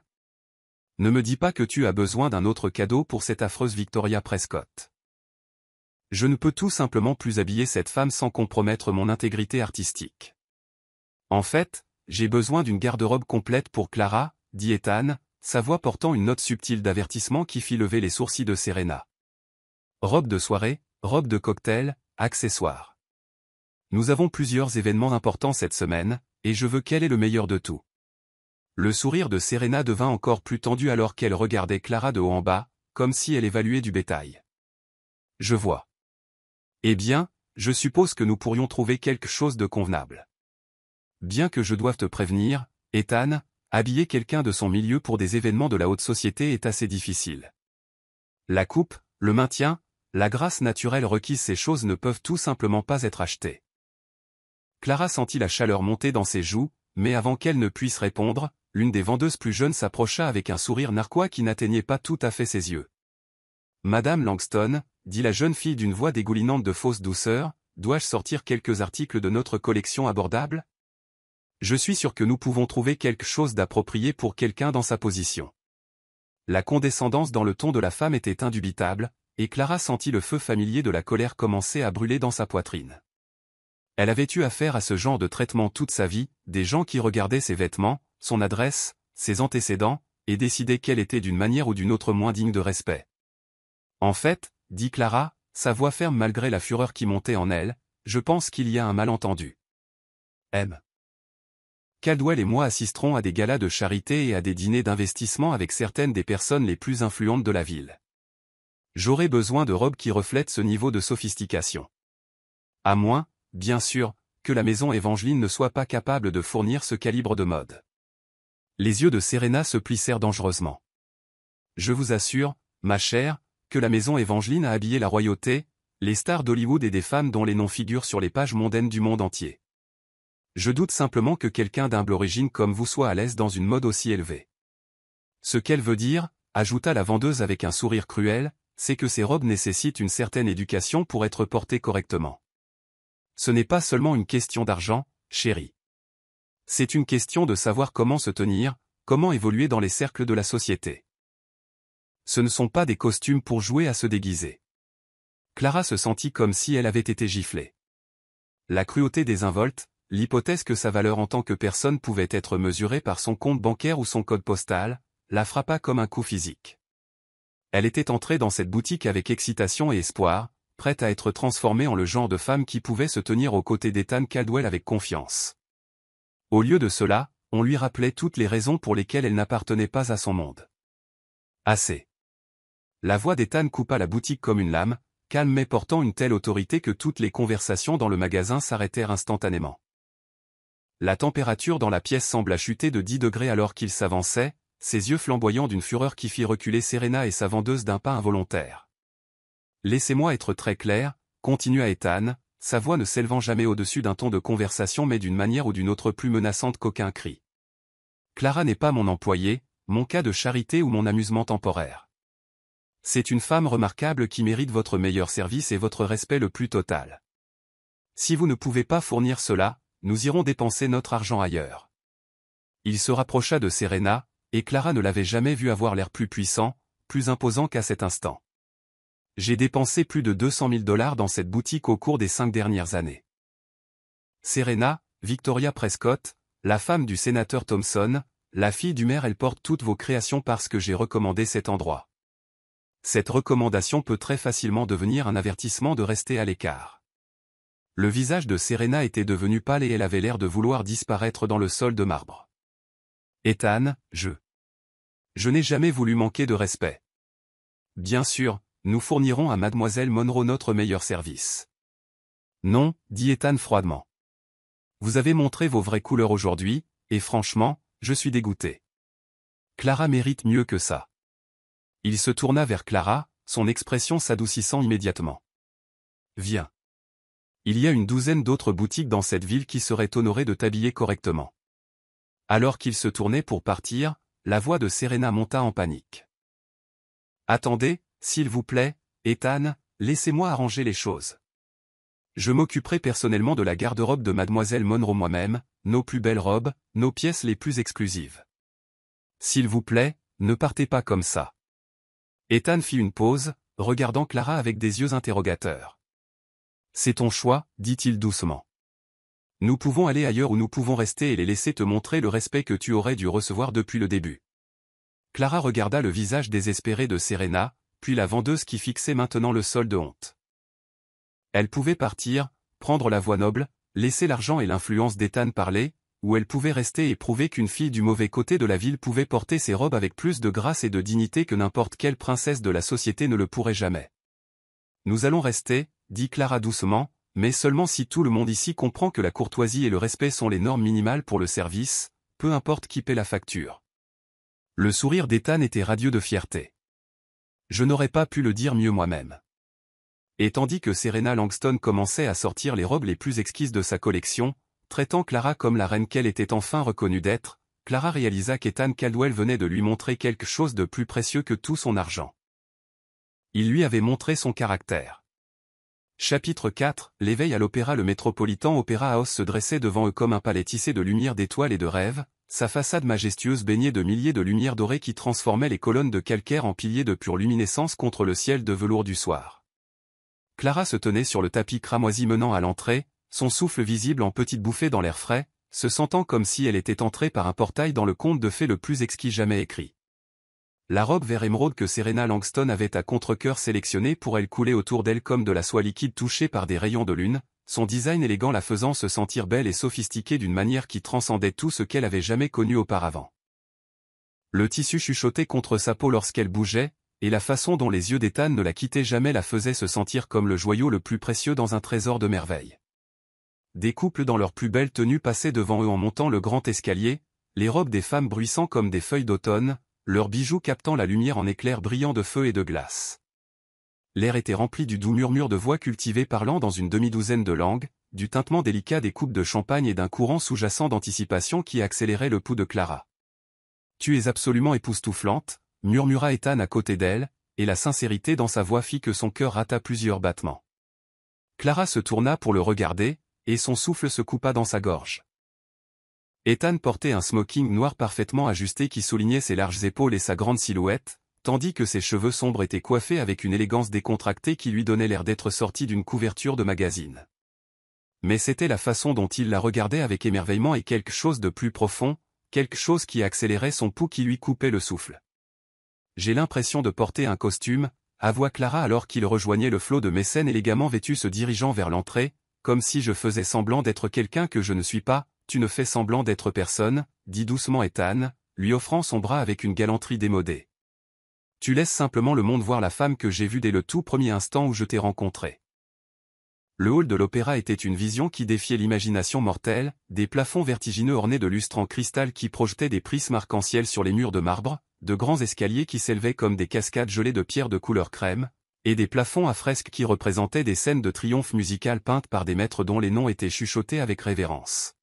Ne me dis pas que tu as besoin d'un autre cadeau pour cette affreuse Victoria Prescott. Je ne peux tout simplement plus habiller cette femme sans compromettre mon intégrité artistique. En fait, j'ai besoin d'une garde-robe complète pour Clara, dit Ethan, sa voix portant une note subtile d'avertissement qui fit lever les sourcils de Serena. Robe de soirée, robe de cocktail, accessoires. Nous avons plusieurs événements importants cette semaine, et je veux qu'elle ait le meilleur de tout. Le sourire de Serena devint encore plus tendu alors qu'elle regardait Clara de haut en bas, comme si elle évaluait du bétail. Je vois. Eh bien, je suppose que nous pourrions trouver quelque chose de convenable. Bien que je doive te prévenir, Ethan, habiller quelqu'un de son milieu pour des événements de la haute société est assez difficile. La coupe, le maintien, la grâce naturelle requise, ces choses ne peuvent tout simplement pas être achetées. Clara sentit la chaleur monter dans ses joues, mais avant qu'elle ne puisse répondre, l'une des vendeuses plus jeunes s'approcha avec un sourire narquois qui n'atteignait pas tout à fait ses yeux. « Madame Langston, » dit la jeune fille d'une voix dégoulinante de fausse douceur, « dois-je sortir quelques articles de notre collection abordable ? Je suis sûr que nous pouvons trouver quelque chose d'approprié pour quelqu'un dans sa position. » La condescendance dans le ton de la femme était indubitable, et Clara sentit le feu familier de la colère commencer à brûler dans sa poitrine. Elle avait eu affaire à ce genre de traitement toute sa vie, des gens qui regardaient ses vêtements, son adresse, ses antécédents, et décidaient qu'elle était d'une manière ou d'une autre moins digne de respect. En fait, dit Clara, sa voix ferme malgré la fureur qui montait en elle, je pense qu'il y a un malentendu. M. Caldwell et moi assisterons à des galas de charité et à des dîners d'investissement avec certaines des personnes les plus influentes de la ville. J'aurai besoin de robes qui reflètent ce niveau de sophistication. À moins, bien sûr, que la maison Evangeline ne soit pas capable de fournir ce calibre de mode. Les yeux de Serena se plissèrent dangereusement. Je vous assure, ma chère, que la maison Evangeline a habillé la royauté, les stars d'Hollywood et des femmes dont les noms figurent sur les pages mondaines du monde entier. Je doute simplement que quelqu'un d'humble origine comme vous soit à l'aise dans une mode aussi élevée. Ce qu'elle veut dire, ajouta la vendeuse avec un sourire cruel, c'est que ces robes nécessitent une certaine éducation pour être portées correctement. Ce n'est pas seulement une question d'argent, chérie. C'est une question de savoir comment se tenir, comment évoluer dans les cercles de la société. Ce ne sont pas des costumes pour jouer à se déguiser. Clara se sentit comme si elle avait été giflée. La cruauté désinvolte, l'hypothèse que sa valeur en tant que personne pouvait être mesurée par son compte bancaire ou son code postal, la frappa comme un coup physique. Elle était entrée dans cette boutique avec excitation et espoir, prête à être transformée en le genre de femme qui pouvait se tenir aux côtés d'Ethan Caldwell avec confiance. Au lieu de cela, on lui rappelait toutes les raisons pour lesquelles elle n'appartenait pas à son monde. Assez. La voix d'Ethan coupa la boutique comme une lame, calme mais portant une telle autorité que toutes les conversations dans le magasin s'arrêtèrent instantanément. La température dans la pièce sembla chuter de 10 degrés alors qu'il s'avançait, ses yeux flamboyants d'une fureur qui fit reculer Serena et sa vendeuse d'un pas involontaire. « Laissez-moi être très clair, » continua Ethan, sa voix ne s'élevant jamais au-dessus d'un ton de conversation mais d'une manière ou d'une autre plus menaçante qu'aucun cri. « Clara n'est pas mon employée, mon cas de charité ou mon amusement temporaire. C'est une femme remarquable qui mérite votre meilleur service et votre respect le plus total. Si vous ne pouvez pas fournir cela, nous irons dépenser notre argent ailleurs. » Il se rapprocha de Serena, et Clara ne l'avait jamais vu avoir l'air plus puissant, plus imposant qu'à cet instant. « J'ai dépensé plus de 200 000 $ dans cette boutique au cours des 5 dernières années. Serena, Victoria Prescott, la femme du sénateur Thompson, la fille du maire, elle porte toutes vos créations parce que j'ai recommandé cet endroit. Cette recommandation peut très facilement devenir un avertissement de rester à l'écart. » Le visage de Serena était devenu pâle et elle avait l'air de vouloir disparaître dans le sol de marbre. « Ethan, je n'ai jamais voulu manquer de respect. Bien sûr, nous fournirons à Mademoiselle Monroe notre meilleur service. »« Non, » dit Ethan froidement. « Vous avez montré vos vraies couleurs aujourd'hui, et franchement, je suis dégoûté. Clara mérite mieux que ça. » Il se tourna vers Clara, son expression s'adoucissant immédiatement. « Viens. Il y a une douzaine d'autres boutiques dans cette ville qui seraient honorées de t'habiller correctement. » Alors qu'il se tournait pour partir, la voix de Serena monta en panique. « Attendez, s'il vous plaît, Ethan, laissez-moi arranger les choses. Je m'occuperai personnellement de la garde-robe de Mademoiselle Monroe moi-même, nos plus belles robes, nos pièces les plus exclusives. S'il vous plaît, ne partez pas comme ça. Ethan fit une pause, regardant Clara avec des yeux interrogateurs. C'est ton choix, dit-il doucement. Nous pouvons aller ailleurs ou nous pouvons rester et les laisser te montrer le respect que tu aurais dû recevoir depuis le début. Clara regarda le visage désespéré de Serena, puis la vendeuse qui fixait maintenant le sol de honte. Elle pouvait partir, prendre la voie noble, laisser l'argent et l'influence d'Ethan parler, ou elle pouvait rester et prouver qu'une fille du mauvais côté de la ville pouvait porter ses robes avec plus de grâce et de dignité que n'importe quelle princesse de la société ne le pourrait jamais. Nous allons rester, dit Clara doucement, mais seulement si tout le monde ici comprend que la courtoisie et le respect sont les normes minimales pour le service, peu importe qui paie la facture. Le sourire d'Ethan était radieux de fierté. Je n'aurais pas pu le dire mieux moi-même. Et tandis que Serena Langston commençait à sortir les robes les plus exquises de sa collection, traitant Clara comme la reine qu'elle était enfin reconnue d'être, Clara réalisa qu'Ethan Caldwell venait de lui montrer quelque chose de plus précieux que tout son argent. Il lui avait montré son caractère. Chapitre 4, l'éveil à l'opéra. Le Metropolitan Opera House se dressait devant eux comme un palais tissé de lumière d'étoiles et de rêves, sa façade majestueuse baignée de milliers de lumières dorées qui transformaient les colonnes de calcaire en piliers de pure luminescence contre le ciel de velours du soir. Clara se tenait sur le tapis cramoisi menant à l'entrée, son souffle visible en petites bouffées dans l'air frais, se sentant comme si elle était entrée par un portail dans le conte de fées le plus exquis jamais écrit. La robe vert émeraude que Serena Langston avait à contre-cœur sélectionnée pour elle coulait autour d'elle comme de la soie liquide touchée par des rayons de lune, son design élégant la faisant se sentir belle et sophistiquée d'une manière qui transcendait tout ce qu'elle avait jamais connu auparavant. Le tissu chuchotait contre sa peau lorsqu'elle bougeait, et la façon dont les yeux d'Ethan ne la quittaient jamais la faisait se sentir comme le joyau le plus précieux dans un trésor de merveilles. Des couples dans leurs plus belles tenues passaient devant eux en montant le grand escalier, les robes des femmes bruissant comme des feuilles d'automne, leurs bijoux captant la lumière en éclairs brillants de feu et de glace. L'air était rempli du doux murmure de voix cultivées parlant dans une demi-douzaine de langues, du tintement délicat des coupes de champagne et d'un courant sous-jacent d'anticipation qui accélérait le pouls de Clara. « Tu es absolument époustouflante », murmura Ethan à côté d'elle, et la sincérité dans sa voix fit que son cœur rata plusieurs battements. Clara se tourna pour le regarder, et son souffle se coupa dans sa gorge. Ethan portait un smoking noir parfaitement ajusté qui soulignait ses larges épaules et sa grande silhouette, tandis que ses cheveux sombres étaient coiffés avec une élégance décontractée qui lui donnait l'air d'être sorti d'une couverture de magazine. Mais c'était la façon dont il la regardait avec émerveillement et quelque chose de plus profond, quelque chose qui accélérait son pouls qui lui coupait le souffle. « J'ai l'impression de porter un costume », avoua Clara alors qu'il rejoignait le flot de mécènes élégamment vêtus se dirigeant vers l'entrée, comme si je faisais semblant d'être quelqu'un que je ne suis pas. Tu ne fais semblant d'être personne, dit doucement Ethan, lui offrant son bras avec une galanterie démodée. Tu laisses simplement le monde voir la femme que j'ai vue dès le tout premier instant où je t'ai rencontré. Le hall de l'opéra était une vision qui défiait l'imagination mortelle, des plafonds vertigineux ornés de lustres en cristal qui projetaient des prismes arc-en-ciel sur les murs de marbre, de grands escaliers qui s'élevaient comme des cascades gelées de pierres de couleur crème, et des plafonds à fresques qui représentaient des scènes de triomphe musical peintes par des maîtres dont les noms étaient chuchotés avec révérence.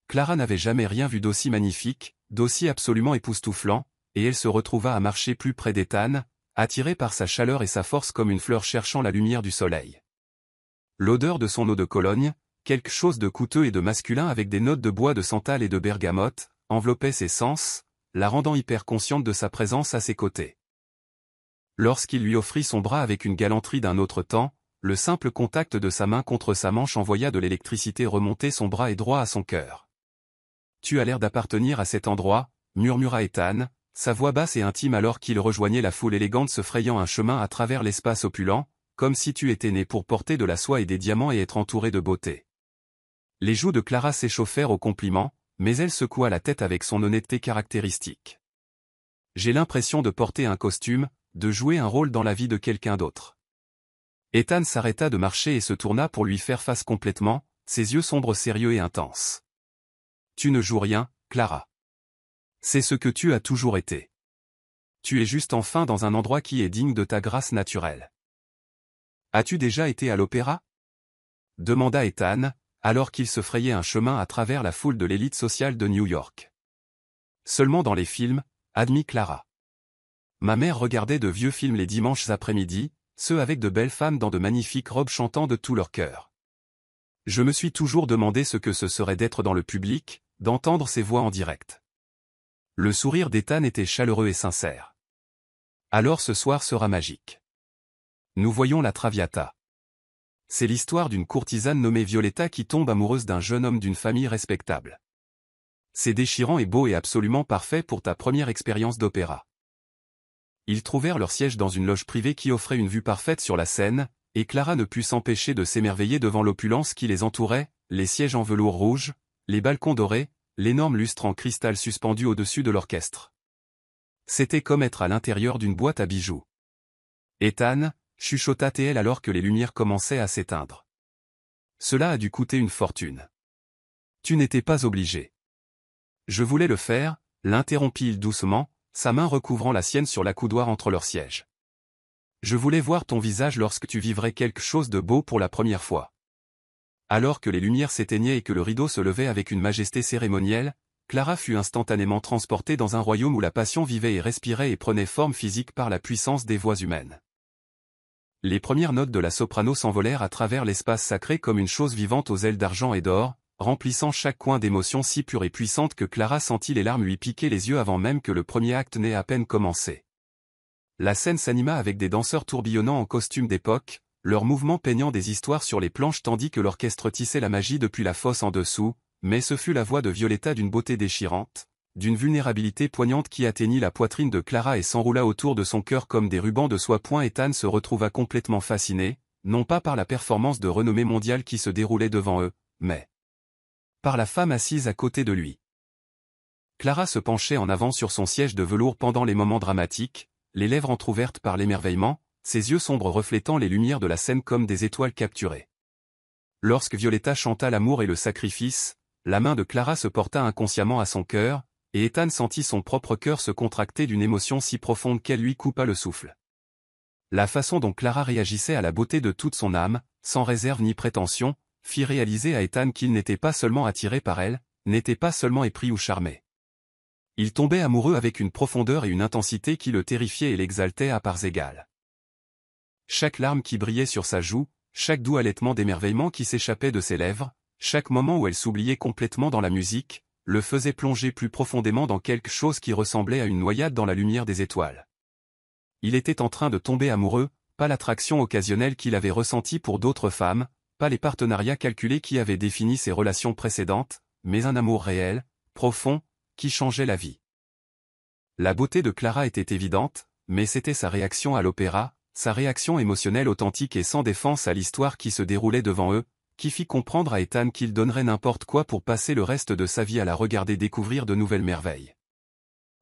Clara n'avait jamais rien vu d'aussi magnifique, d'aussi absolument époustouflant, et elle se retrouva à marcher plus près d'Ethan, attirée par sa chaleur et sa force comme une fleur cherchant la lumière du soleil. L'odeur de son eau de Cologne, quelque chose de coûteux et de masculin avec des notes de bois de santal et de bergamote, enveloppait ses sens, la rendant hyper consciente de sa présence à ses côtés. Lorsqu'il lui offrit son bras avec une galanterie d'un autre temps, le simple contact de sa main contre sa manche envoya de l'électricité remonter son bras et droit à son cœur. « Tu as l'air d'appartenir à cet endroit », murmura Ethan, sa voix basse et intime alors qu'il rejoignait la foule élégante se frayant un chemin à travers l'espace opulent, comme si tu étais né pour porter de la soie et des diamants et être entouré de beauté. Les joues de Clara s'échauffèrent au compliment, mais elle secoua la tête avec son honnêteté caractéristique. « J'ai l'impression de porter un costume, de jouer un rôle dans la vie de quelqu'un d'autre. » Ethan s'arrêta de marcher et se tourna pour lui faire face complètement, ses yeux sombres sérieux et intenses. « Tu ne joues rien, Clara. C'est ce que tu as toujours été. Tu es juste enfin dans un endroit qui est digne de ta grâce naturelle. »« As-tu déjà été à l'opéra ?» demanda Ethan, alors qu'il se frayait un chemin à travers la foule de l'élite sociale de New York. « Seulement dans les films, » admit Clara. « Ma mère regardait de vieux films les dimanches après-midi, ceux avec de belles femmes dans de magnifiques robes chantant de tout leur cœur. Je me suis toujours demandé ce que ce serait d'être dans le public, d'entendre ces voix en direct. Le sourire d'Ethan était chaleureux et sincère. Alors ce soir sera magique. Nous voyons la Traviata. C'est l'histoire d'une courtisane nommée Violetta qui tombe amoureuse d'un jeune homme d'une famille respectable. C'est déchirant et beau et absolument parfait pour ta première expérience d'opéra. Ils trouvèrent leur siège dans une loge privée qui offrait une vue parfaite sur la Seine, et Clara ne put s'empêcher de s'émerveiller devant l'opulence qui les entourait, les sièges en velours rouge, les balcons dorés, l'énorme lustre en cristal suspendu au-dessus de l'orchestre. C'était comme être à l'intérieur d'une boîte à bijoux. Ethan, chuchota-t-elle alors que les lumières commençaient à s'éteindre. Cela a dû coûter une fortune. Tu n'étais pas obligé. Je voulais le faire, l'interrompit-il doucement, sa main recouvrant la sienne sur l'accoudoir entre leurs sièges. Je voulais voir ton visage lorsque tu vivrais quelque chose de beau pour la première fois. Alors que les lumières s'éteignaient et que le rideau se levait avec une majesté cérémonielle, Clara fut instantanément transportée dans un royaume où la passion vivait et respirait et prenait forme physique par la puissance des voix humaines. Les premières notes de la soprano s'envolèrent à travers l'espace sacré comme une chose vivante aux ailes d'argent et d'or, remplissant chaque coin d'émotions si pures et puissantes que Clara sentit les larmes lui piquer les yeux avant même que le premier acte n'ait à peine commencé. La scène s'anima avec des danseurs tourbillonnant en costumes d'époque, leurs mouvements peignant des histoires sur les planches tandis que l'orchestre tissait la magie depuis la fosse en dessous, mais ce fut la voix de Violetta d'une beauté déchirante, d'une vulnérabilité poignante qui atteignit la poitrine de Clara et s'enroula autour de son cœur comme des rubans de soie. Ethan se retrouva complètement fasciné, non pas par la performance de renommée mondiale qui se déroulait devant eux, mais par la femme assise à côté de lui. Clara se penchait en avant sur son siège de velours pendant les moments dramatiques, les lèvres entr'ouvertes par l'émerveillement, ses yeux sombres reflétant les lumières de la scène comme des étoiles capturées. Lorsque Violetta chanta l'amour et le sacrifice, la main de Clara se porta inconsciemment à son cœur, et Ethan sentit son propre cœur se contracter d'une émotion si profonde qu'elle lui coupa le souffle. La façon dont Clara réagissait à la beauté de toute son âme, sans réserve ni prétention, fit réaliser à Ethan qu'il n'était pas seulement attiré par elle, n'était pas seulement épris ou charmé. Il tombait amoureux avec une profondeur et une intensité qui le terrifiaient et l'exaltaient à parts égales. Chaque larme qui brillait sur sa joue, chaque doux halètement d'émerveillement qui s'échappait de ses lèvres, chaque moment où elle s'oubliait complètement dans la musique, le faisait plonger plus profondément dans quelque chose qui ressemblait à une noyade dans la lumière des étoiles. Il était en train de tomber amoureux, pas l'attraction occasionnelle qu'il avait ressentie pour d'autres femmes, pas les partenariats calculés qui avaient défini ses relations précédentes, mais un amour réel, profond, qui changeait la vie. La beauté de Clara était évidente, mais c'était sa réaction à l'opéra, sa réaction émotionnelle authentique et sans défense à l'histoire qui se déroulait devant eux, qui fit comprendre à Ethan qu'il donnerait n'importe quoi pour passer le reste de sa vie à la regarder découvrir de nouvelles merveilles.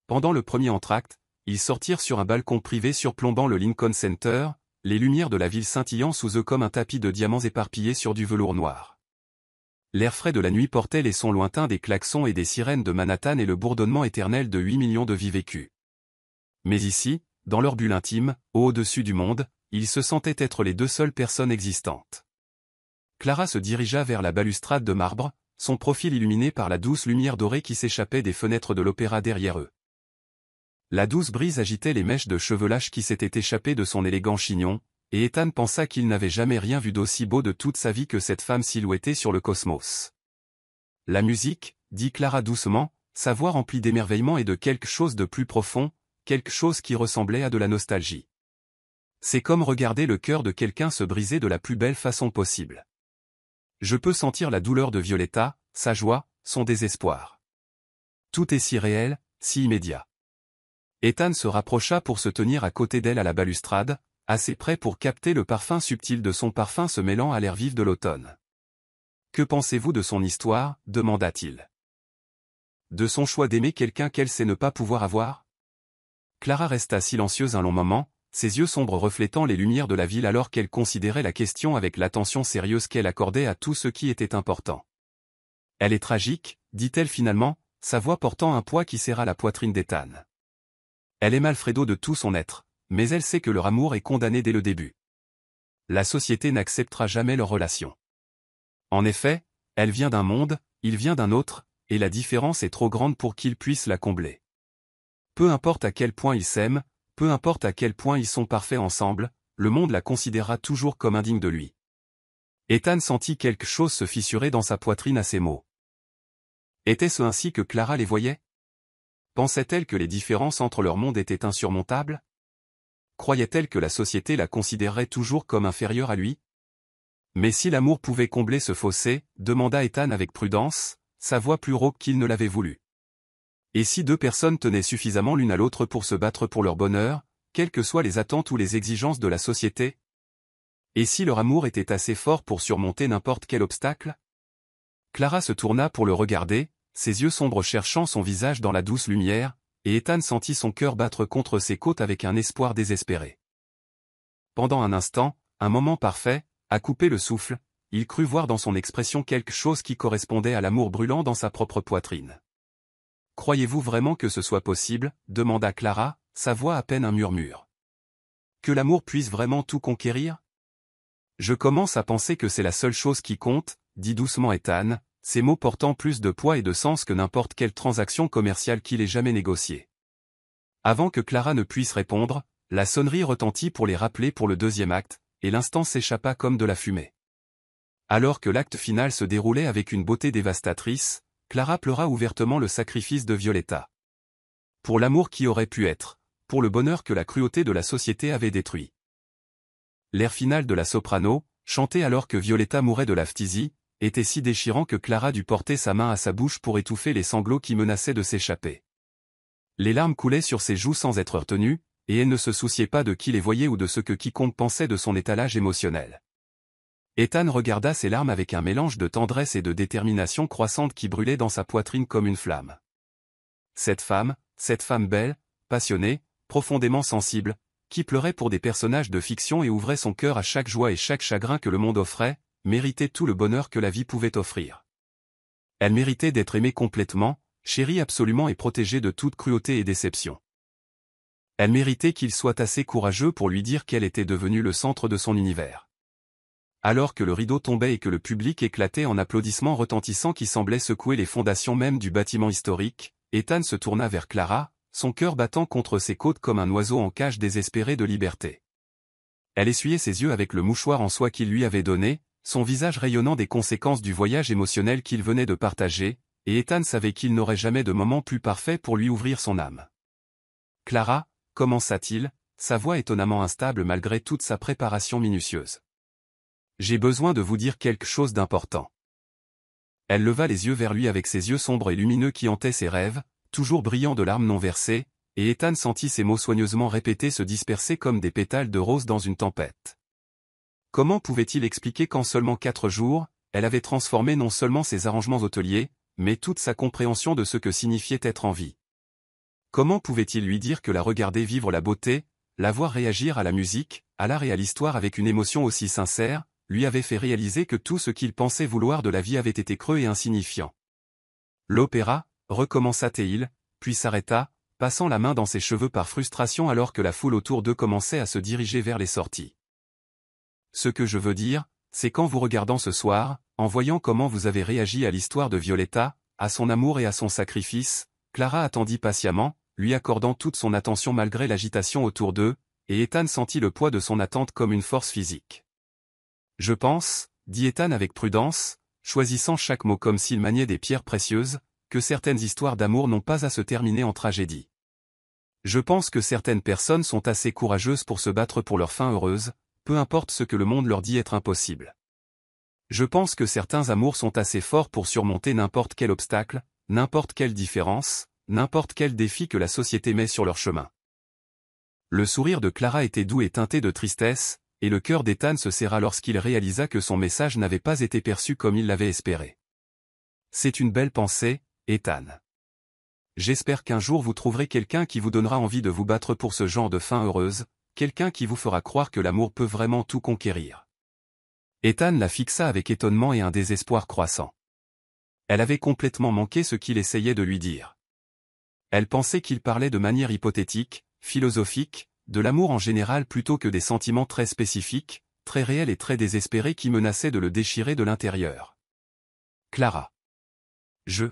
Pendant le premier entr'acte, ils sortirent sur un balcon privé surplombant le Lincoln Center, les lumières de la ville scintillant sous eux comme un tapis de diamants éparpillés sur du velours noir. L'air frais de la nuit portait les sons lointains des klaxons et des sirènes de Manhattan et le bourdonnement éternel de 8 millions de vies vécues. Mais ici, dans leur bulle intime, au-dessus du monde, ils se sentaient être les deux seules personnes existantes. Clara se dirigea vers la balustrade de marbre, son profil illuminé par la douce lumière dorée qui s'échappait des fenêtres de l'opéra derrière eux. La douce brise agitait les mèches de cheveux lâches qui s'étaient échappées de son élégant chignon, et Ethan pensa qu'il n'avait jamais rien vu d'aussi beau de toute sa vie que cette femme silhouettée sur le cosmos. La musique, dit Clara doucement, sa voix remplie d'émerveillement et de quelque chose de plus profond, quelque chose qui ressemblait à de la nostalgie. C'est comme regarder le cœur de quelqu'un se briser de la plus belle façon possible. Je peux sentir la douleur de Violetta, sa joie, son désespoir. Tout est si réel, si immédiat. Ethan se rapprocha pour se tenir à côté d'elle à la balustrade, assez près pour capter le parfum subtil de son parfum se mêlant à l'air vif de l'automne. « Que pensez-vous de son histoire » demanda-t-il. « De son choix d'aimer quelqu'un qu'elle sait ne pas pouvoir avoir ?» Clara resta silencieuse un long moment, ses yeux sombres reflétant les lumières de la ville alors qu'elle considérait la question avec l'attention sérieuse qu'elle accordait à tout ce qui était important. « Elle est tragique, dit-elle finalement, sa voix portant un poids qui serra la poitrine d'Ethan. Elle aime Alfredo de tout son être, mais elle sait que leur amour est condamné dès le début. La société n'acceptera jamais leur relation. En effet, elle vient d'un monde, il vient d'un autre, et la différence est trop grande pour qu'ils puissent la combler. Peu importe à quel point ils s'aiment, peu importe à quel point ils sont parfaits ensemble, le monde la considérera toujours comme indigne de lui. Ethan sentit quelque chose se fissurer dans sa poitrine à ces mots. Était-ce ainsi que Clara les voyait ? Pensait-elle que les différences entre leurs mondes étaient insurmontables? Croyait-elle que la société la considérerait toujours comme inférieure à lui? Mais si l'amour pouvait combler ce fossé, demanda Ethan avec prudence, sa voix plus rauque qu'il ne l'avait voulu. Et si deux personnes tenaient suffisamment l'une à l'autre pour se battre pour leur bonheur, quelles que soient les attentes ou les exigences de la société? Et si leur amour était assez fort pour surmonter n'importe quel obstacle? Clara se tourna pour le regarder, ses yeux sombres cherchant son visage dans la douce lumière, et Ethan sentit son cœur battre contre ses côtes avec un espoir désespéré. Pendant un instant, un moment parfait, à couper le souffle, il crut voir dans son expression quelque chose qui correspondait à l'amour brûlant dans sa propre poitrine. « Croyez-vous vraiment que ce soit possible ?» demanda Clara, sa voix à peine un murmure. « Que l'amour puisse vraiment tout conquérir ? Je commence à penser que c'est la seule chose qui compte, » dit doucement Ethan, ces mots portant plus de poids et de sens que n'importe quelle transaction commerciale qu'il ait jamais négociée. Avant que Clara ne puisse répondre, la sonnerie retentit pour les rappeler pour le deuxième acte, et l'instant s'échappa comme de la fumée. Alors que l'acte final se déroulait avec une beauté dévastatrice, Clara pleura ouvertement le sacrifice de Violetta. Pour l'amour qui aurait pu être, pour le bonheur que la cruauté de la société avait détruit. L'air final de la soprano, chanté alors que Violetta mourait de la phtisie, était si déchirant que Clara dut porter sa main à sa bouche pour étouffer les sanglots qui menaçaient de s'échapper. Les larmes coulaient sur ses joues sans être retenues, et elle ne se souciait pas de qui les voyait ou de ce que quiconque pensait de son étalage émotionnel. Ethan regarda ses larmes avec un mélange de tendresse et de détermination croissante qui brûlait dans sa poitrine comme une flamme. Cette femme belle, passionnée, profondément sensible, qui pleurait pour des personnages de fiction et ouvrait son cœur à chaque joie et chaque chagrin que le monde offrait, méritait tout le bonheur que la vie pouvait offrir. Elle méritait d'être aimée complètement, chérie absolument et protégée de toute cruauté et déception. Elle méritait qu'il soit assez courageux pour lui dire qu'elle était devenue le centre de son univers. Alors que le rideau tombait et que le public éclatait en applaudissements retentissants qui semblaient secouer les fondations même du bâtiment historique, Ethan se tourna vers Clara, son cœur battant contre ses côtes comme un oiseau en cage désespéré de liberté. Elle essuyait ses yeux avec le mouchoir en soie qu'il lui avait donné, son visage rayonnant des conséquences du voyage émotionnel qu'il venait de partager, et Ethan savait qu'il n'aurait jamais de moment plus parfait pour lui ouvrir son âme. « Clara » commença-t-il, sa voix étonnamment instable malgré toute sa préparation minutieuse. « J'ai besoin de vous dire quelque chose d'important. » Elle leva les yeux vers lui avec ses yeux sombres et lumineux qui hantaient ses rêves, toujours brillants de larmes non versées, et Ethan sentit ces mots soigneusement répétés se disperser comme des pétales de rose dans une tempête. Comment pouvait-il expliquer qu'en seulement 4 jours, elle avait transformé non seulement ses arrangements hôteliers, mais toute sa compréhension de ce que signifiait être en vie? Comment pouvait-il lui dire que la regarder vivre la beauté, la voir réagir à la musique, à l'art et à l'histoire avec une émotion aussi sincère, lui avait fait réaliser que tout ce qu'il pensait vouloir de la vie avait été creux et insignifiant? L'opéra, recommença-t-il, puis s'arrêta, passant la main dans ses cheveux par frustration alors que la foule autour d'eux commençait à se diriger vers les sorties. Ce que je veux dire, c'est qu'en vous regardant ce soir, en voyant comment vous avez réagi à l'histoire de Violetta, à son amour et à son sacrifice, Clara attendit patiemment, lui accordant toute son attention malgré l'agitation autour d'eux, et Ethan sentit le poids de son attente comme une force physique. Je pense, dit Ethan avec prudence, choisissant chaque mot comme s'il maniait des pierres précieuses, que certaines histoires d'amour n'ont pas à se terminer en tragédie. Je pense que certaines personnes sont assez courageuses pour se battre pour leur fin heureuse, peu importe ce que le monde leur dit être impossible. Je pense que certains amours sont assez forts pour surmonter n'importe quel obstacle, n'importe quelle différence, n'importe quel défi que la société met sur leur chemin. Le sourire de Clara était doux et teinté de tristesse, et le cœur d'Ethan se serra lorsqu'il réalisa que son message n'avait pas été perçu comme il l'avait espéré. C'est une belle pensée, Ethan. J'espère qu'un jour vous trouverez quelqu'un qui vous donnera envie de vous battre pour ce genre de fin heureuse, quelqu'un qui vous fera croire que l'amour peut vraiment tout conquérir. Ethan la fixa avec étonnement et un désespoir croissant. Elle avait complètement manqué ce qu'il essayait de lui dire. Elle pensait qu'il parlait de manière hypothétique, philosophique, de l'amour en général plutôt que des sentiments très spécifiques, très réels et très désespérés qui menaçaient de le déchirer de l'intérieur. Clara. Je.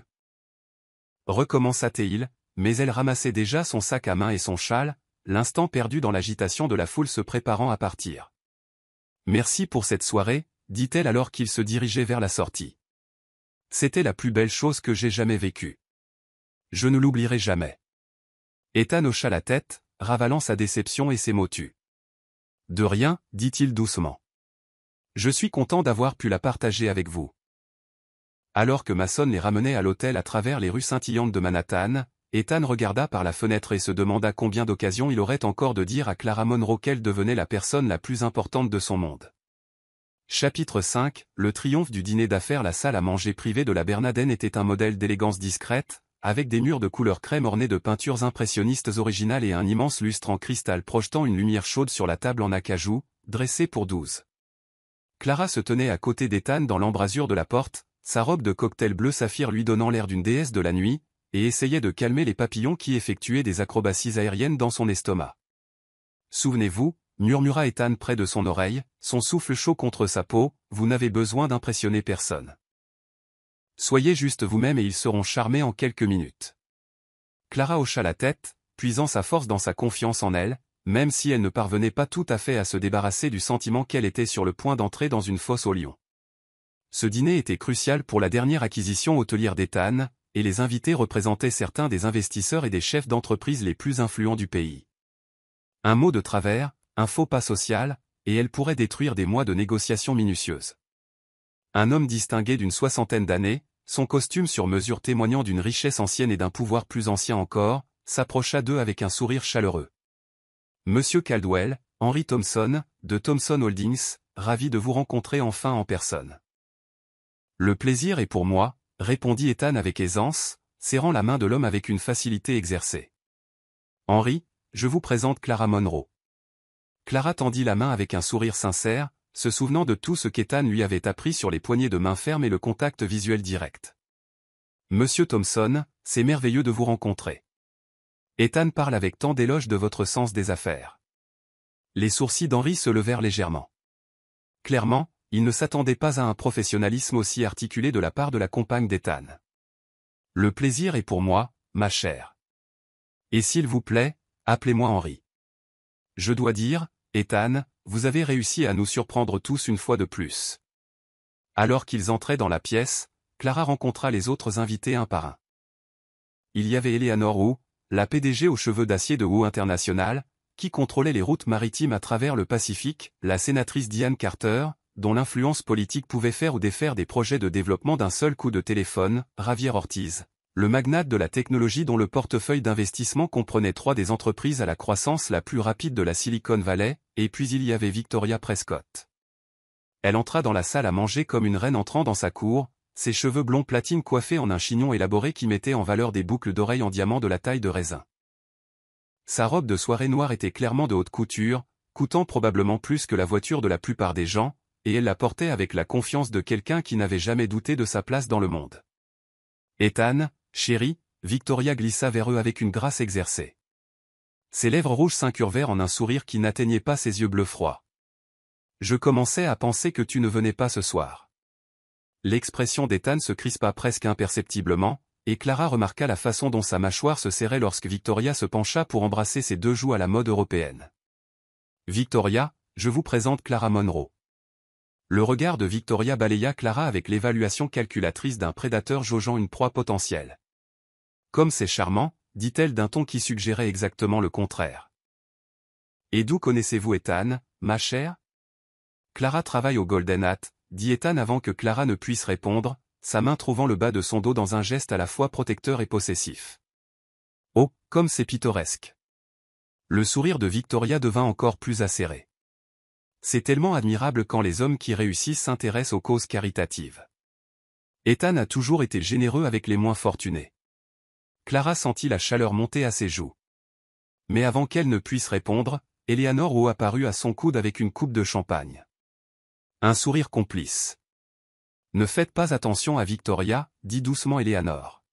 Recommença-t-il, mais elle ramassait déjà son sac à main et son châle, l'instant perdu dans l'agitation de la foule se préparant à partir. Merci pour cette soirée, dit-elle alors qu'il se dirigeait vers la sortie. C'était la plus belle chose que j'ai jamais vécue. Je ne l'oublierai jamais. Ethan hocha la tête, ravalant sa déception et ses mots tus. De rien, dit-il doucement. Je suis content d'avoir pu la partager avec vous. Alors que Mason les ramenait à l'hôtel à travers les rues scintillantes de Manhattan, Ethan regarda par la fenêtre et se demanda combien d'occasions il aurait encore de dire à Clara Monroe qu'elle devenait la personne la plus importante de son monde. Chapitre 5, le triomphe du dîner d'affaires. La salle à manger privée de la Bernardine était un modèle d'élégance discrète, avec des murs de couleur crème ornés de peintures impressionnistes originales et un immense lustre en cristal projetant une lumière chaude sur la table en acajou, dressée pour 12. Clara se tenait à côté d'Ethan dans l'embrasure de la porte, sa robe de cocktail bleu saphir lui donnant l'air d'une déesse de la nuit, et essayait de calmer les papillons qui effectuaient des acrobaties aériennes dans son estomac. Souvenez-vous, murmura Ethan près de son oreille, son souffle chaud contre sa peau, vous n'avez besoin d'impressionner personne. Soyez juste vous-même et ils seront charmés en quelques minutes. Clara hocha la tête, puisant sa force dans sa confiance en elle, même si elle ne parvenait pas tout à fait à se débarrasser du sentiment qu'elle était sur le point d'entrer dans une fosse aux lions. Ce dîner était crucial pour la dernière acquisition hôtelière d'Ethan, et les invités représentaient certains des investisseurs et des chefs d'entreprise les plus influents du pays. Un mot de travers, un faux pas social, et elle pourrait détruire des mois de négociations minutieuses. Un homme distingué d'une soixantaine d'années, son costume sur mesure témoignant d'une richesse ancienne et d'un pouvoir plus ancien encore, s'approcha d'eux avec un sourire chaleureux. Monsieur Caldwell, Henry Thompson, de Thompson Holdings, ravi de vous rencontrer enfin en personne. Le plaisir est pour moi, répondit Ethan avec aisance, serrant la main de l'homme avec une facilité exercée. Henry, je vous présente Clara Monroe. Clara tendit la main avec un sourire sincère, se souvenant de tout ce qu'Ethan lui avait appris sur les poignées de main fermes et le contact visuel direct. Monsieur Thompson, c'est merveilleux de vous rencontrer. Ethan parle avec tant d'éloge de votre sens des affaires. Les sourcils d'Henry se levèrent légèrement. Clairement, il ne s'attendait pas à un professionnalisme aussi articulé de la part de la compagne d'Ethan. Le plaisir est pour moi, ma chère. Et s'il vous plaît, appelez-moi Henry. Je dois dire, Ethan, vous avez réussi à nous surprendre tous une fois de plus. Alors qu'ils entraient dans la pièce, Clara rencontra les autres invités un par un. Il y avait Eleanor Wu, la PDG aux cheveux d'acier de Wu International, qui contrôlait les routes maritimes à travers le Pacifique, la sénatrice Diane Carter, dont l'influence politique pouvait faire ou défaire des projets de développement d'un seul coup de téléphone, Javier Ortiz, le magnate de la technologie dont le portefeuille d'investissement comprenait 3 des entreprises à la croissance la plus rapide de la Silicon Valley, et puis il y avait Victoria Prescott. Elle entra dans la salle à manger comme une reine entrant dans sa cour, ses cheveux blonds platine coiffés en un chignon élaboré qui mettait en valeur des boucles d'oreilles en diamant de la taille de raisin. Sa robe de soirée noire était clairement de haute couture, coûtant probablement plus que la voiture de la plupart des gens, et elle la portait avec la confiance de quelqu'un qui n'avait jamais douté de sa place dans le monde. Ethan, chéri, Victoria glissa vers eux avec une grâce exercée. Ses lèvres rouges s'incurvèrent en un sourire qui n'atteignait pas ses yeux bleus froids. Je commençais à penser que tu ne venais pas ce soir. L'expression d'Ethan se crispa presque imperceptiblement, et Clara remarqua la façon dont sa mâchoire se serrait lorsque Victoria se pencha pour embrasser ses 2 joues à la mode européenne. Victoria, je vous présente Clara Monroe. Le regard de Victoria balaya Clara avec l'évaluation calculatrice d'un prédateur jaugeant une proie potentielle. Comme c'est charmant, dit-elle d'un ton qui suggérait exactement le contraire. Et d'où connaissez-vous Ethan, ma chère? Clara travaille au Golden Hat, dit Ethan avant que Clara ne puisse répondre, sa main trouvant le bas de son dos dans un geste à la fois protecteur et possessif. Oh, comme c'est pittoresque. Le sourire de Victoria devint encore plus acéré. C'est tellement admirable quand les hommes qui réussissent s'intéressent aux causes caritatives. Ethan a toujours été généreux avec les moins fortunés. Clara sentit la chaleur monter à ses joues. Mais avant qu'elle ne puisse répondre, Eleanor Wu apparut à son coude avec une coupe de champagne. Un sourire complice. Ne faites pas attention à Victoria, dit doucement Eleanor.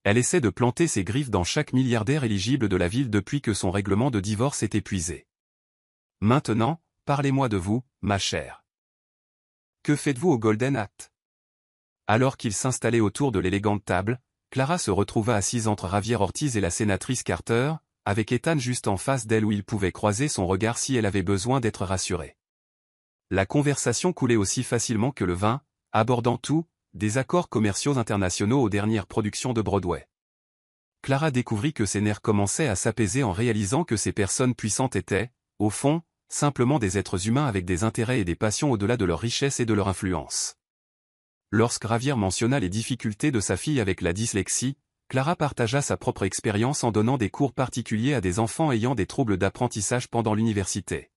Elle essaie de planter ses griffes dans chaque milliardaire éligible de la ville depuis que son règlement de divorce est épuisé. Maintenant, parlez-moi de vous, ma chère. Que faites-vous au Golden Hat? Alors qu'ils s'installaient autour de l'élégante table, Clara se retrouva assise entre Javier Ortiz et la sénatrice Carter, avec Ethan juste en face d'elle où il pouvait croiser son regard si elle avait besoin d'être rassurée. La conversation coulait aussi facilement que le vin, abordant tout, des accords commerciaux internationaux aux dernières productions de Broadway. Clara découvrit que ses nerfs commençaient à s'apaiser en réalisant que ces personnes puissantes étaient, au fond, simplement des êtres humains avec des intérêts et des passions au-delà de leur richesse et de leur influence. Lorsque Javier mentionna les difficultés de sa fille avec la dyslexie, Clara partagea sa propre expérience en donnant des cours particuliers à des enfants ayant des troubles d'apprentissage pendant l'université.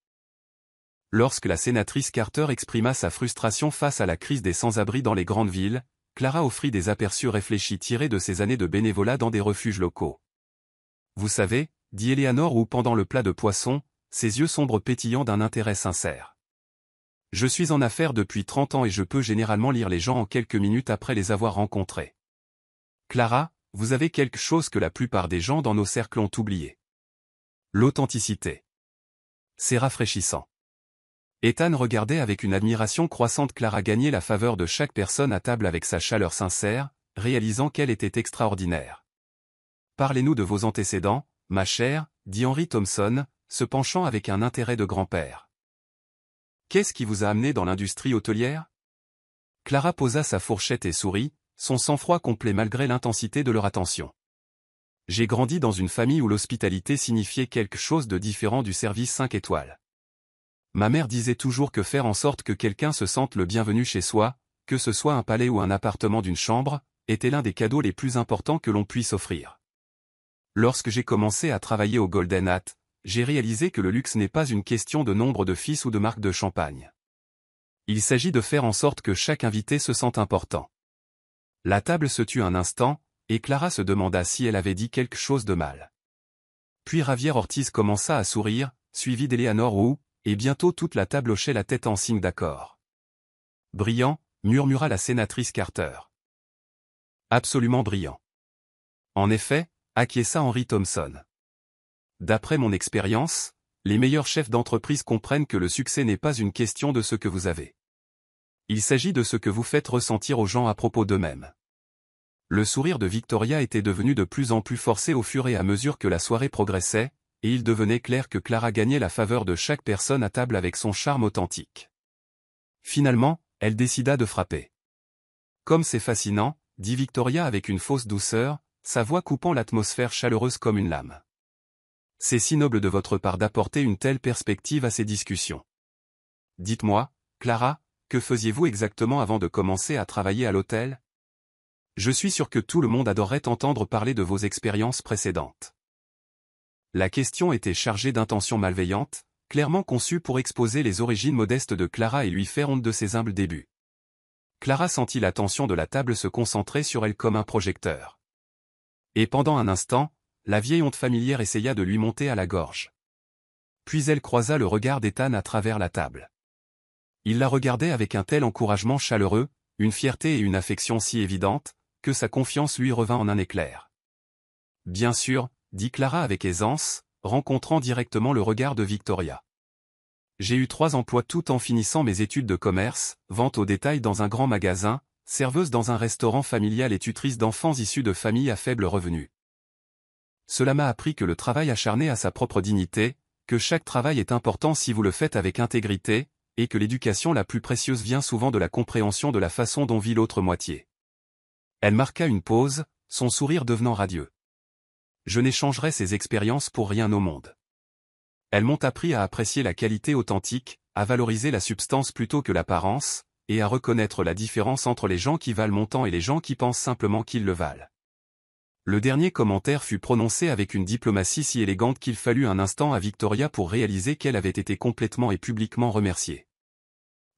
Lorsque la sénatrice Carter exprima sa frustration face à la crise des sans-abri dans les grandes villes, Clara offrit des aperçus réfléchis tirés de ses années de bénévolat dans des refuges locaux. Vous savez, dit Eleanor ou pendant le plat de poisson, ses yeux sombres pétillants d'un intérêt sincère. Je suis en affaires depuis 30 ans et je peux généralement lire les gens en quelques minutes après les avoir rencontrés. Clara, vous avez quelque chose que la plupart des gens dans nos cercles ont oublié. L'authenticité. C'est rafraîchissant. Ethan regardait avec une admiration croissante Clara gagner la faveur de chaque personne à table avec sa chaleur sincère, réalisant qu'elle était extraordinaire. Parlez-nous de vos antécédents, ma chère, dit Henry Thompson, se penchant avec un intérêt de grand-père. Qu'est-ce qui vous a amené dans l'industrie hôtelière? Clara posa sa fourchette et sourit, son sang-froid complet malgré l'intensité de leur attention. J'ai grandi dans une famille où l'hospitalité signifiait quelque chose de différent du service 5 étoiles. Ma mère disait toujours que faire en sorte que quelqu'un se sente le bienvenu chez soi, que ce soit un palais ou un appartement d'une chambre, était l'un des cadeaux les plus importants que l'on puisse offrir. Lorsque j'ai commencé à travailler au Golden Hat, j'ai réalisé que le luxe n'est pas une question de nombre de fils ou de marque de champagne. Il s'agit de faire en sorte que chaque invité se sente important. La table se tut un instant, et Clara se demanda si elle avait dit quelque chose de mal. Puis Javier Ortiz commença à sourire, suivi d'Eleanor Wu, et bientôt toute la table hochait la tête en signe d'accord. Brillant, murmura la sénatrice Carter. Absolument brillant. En effet, acquiesça Henry Thompson. D'après mon expérience, les meilleurs chefs d'entreprise comprennent que le succès n'est pas une question de ce que vous avez. Il s'agit de ce que vous faites ressentir aux gens à propos d'eux-mêmes. Le sourire de Victoria était devenu de plus en plus forcé au fur et à mesure que la soirée progressait, et il devenait clair que Clara gagnait la faveur de chaque personne à table avec son charme authentique. Finalement, elle décida de frapper. Comme c'est fascinant, dit Victoria avec une fausse douceur, sa voix coupant l'atmosphère chaleureuse comme une lame. C'est si noble de votre part d'apporter une telle perspective à ces discussions. Dites-moi, Clara, que faisiez-vous exactement avant de commencer à travailler à l'hôtel? Je suis sûr que tout le monde adorerait entendre parler de vos expériences précédentes. La question était chargée d'intentions malveillantes, clairement conçue pour exposer les origines modestes de Clara et lui faire honte de ses humbles débuts. Clara sentit l'attention de la table se concentrer sur elle comme un projecteur. Et pendant un instant, la vieille honte familière essaya de lui monter à la gorge. Puis elle croisa le regard d'Ethan à travers la table. Il la regardait avec un tel encouragement chaleureux, une fierté et une affection si évidentes, que sa confiance lui revint en un éclair. Bien sûr, dit Clara avec aisance, rencontrant directement le regard de Victoria. J'ai eu 3 emplois tout en finissant mes études de commerce, vente au détail dans un grand magasin, serveuse dans un restaurant familial et tutrice d'enfants issus de familles à faible revenu. Cela m'a appris que le travail acharné a sa propre dignité, que chaque travail est important si vous le faites avec intégrité, et que l'éducation la plus précieuse vient souvent de la compréhension de la façon dont vit l'autre moitié. Elle marqua une pause, son sourire devenant radieux. Je n'échangerai ces expériences pour rien au monde. Elles m'ont appris à apprécier la qualité authentique, à valoriser la substance plutôt que l'apparence, et à reconnaître la différence entre les gens qui valent mon temps et les gens qui pensent simplement qu'ils le valent. Le dernier commentaire fut prononcé avec une diplomatie si élégante qu'il fallut un instant à Victoria pour réaliser qu'elle avait été complètement et publiquement remerciée.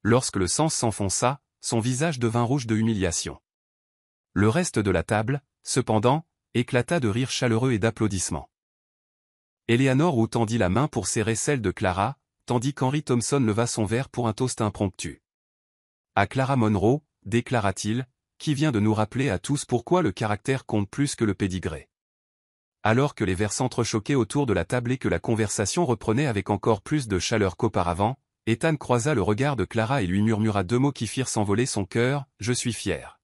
Lorsque le sens s'enfonça, son visage devint rouge de humiliation. Le reste de la table, cependant, éclata de rires chaleureux et d'applaudissements. Eleanor Wu tendit la main pour serrer celle de Clara, tandis qu'Henry Thompson leva son verre pour un toast impromptu. À Clara Monroe, déclara-t-il, qui vient de nous rappeler à tous pourquoi le caractère compte plus que le pédigré. Alors que les verres s'entrechoquaient autour de la table et que la conversation reprenait avec encore plus de chaleur qu'auparavant, Ethan croisa le regard de Clara et lui murmura 2 mots qui firent s'envoler son cœur, « Je suis fier ».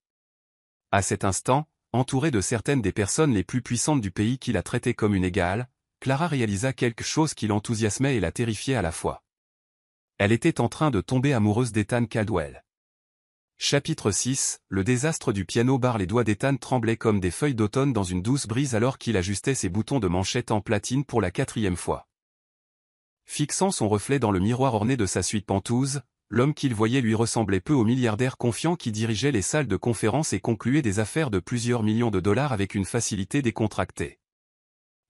À cet instant, entourée de certaines des personnes les plus puissantes du pays qui la traitaient comme une égale, Clara réalisa quelque chose qui l'enthousiasmait et la terrifiait à la fois. Elle était en train de tomber amoureuse d'Ethan Caldwell. Chapitre 6, le désastre du piano-bar. Les doigts d'Ethan tremblaient comme des feuilles d'automne dans une douce brise alors qu'il ajustait ses boutons de manchette en platine pour la 4e fois. Fixant son reflet dans le miroir orné de sa suite pentouse, l'homme qu'il voyait lui ressemblait peu au milliardaire confiant qui dirigeait les salles de conférence et concluait des affaires de plusieurs millions de dollars avec une facilité décontractée.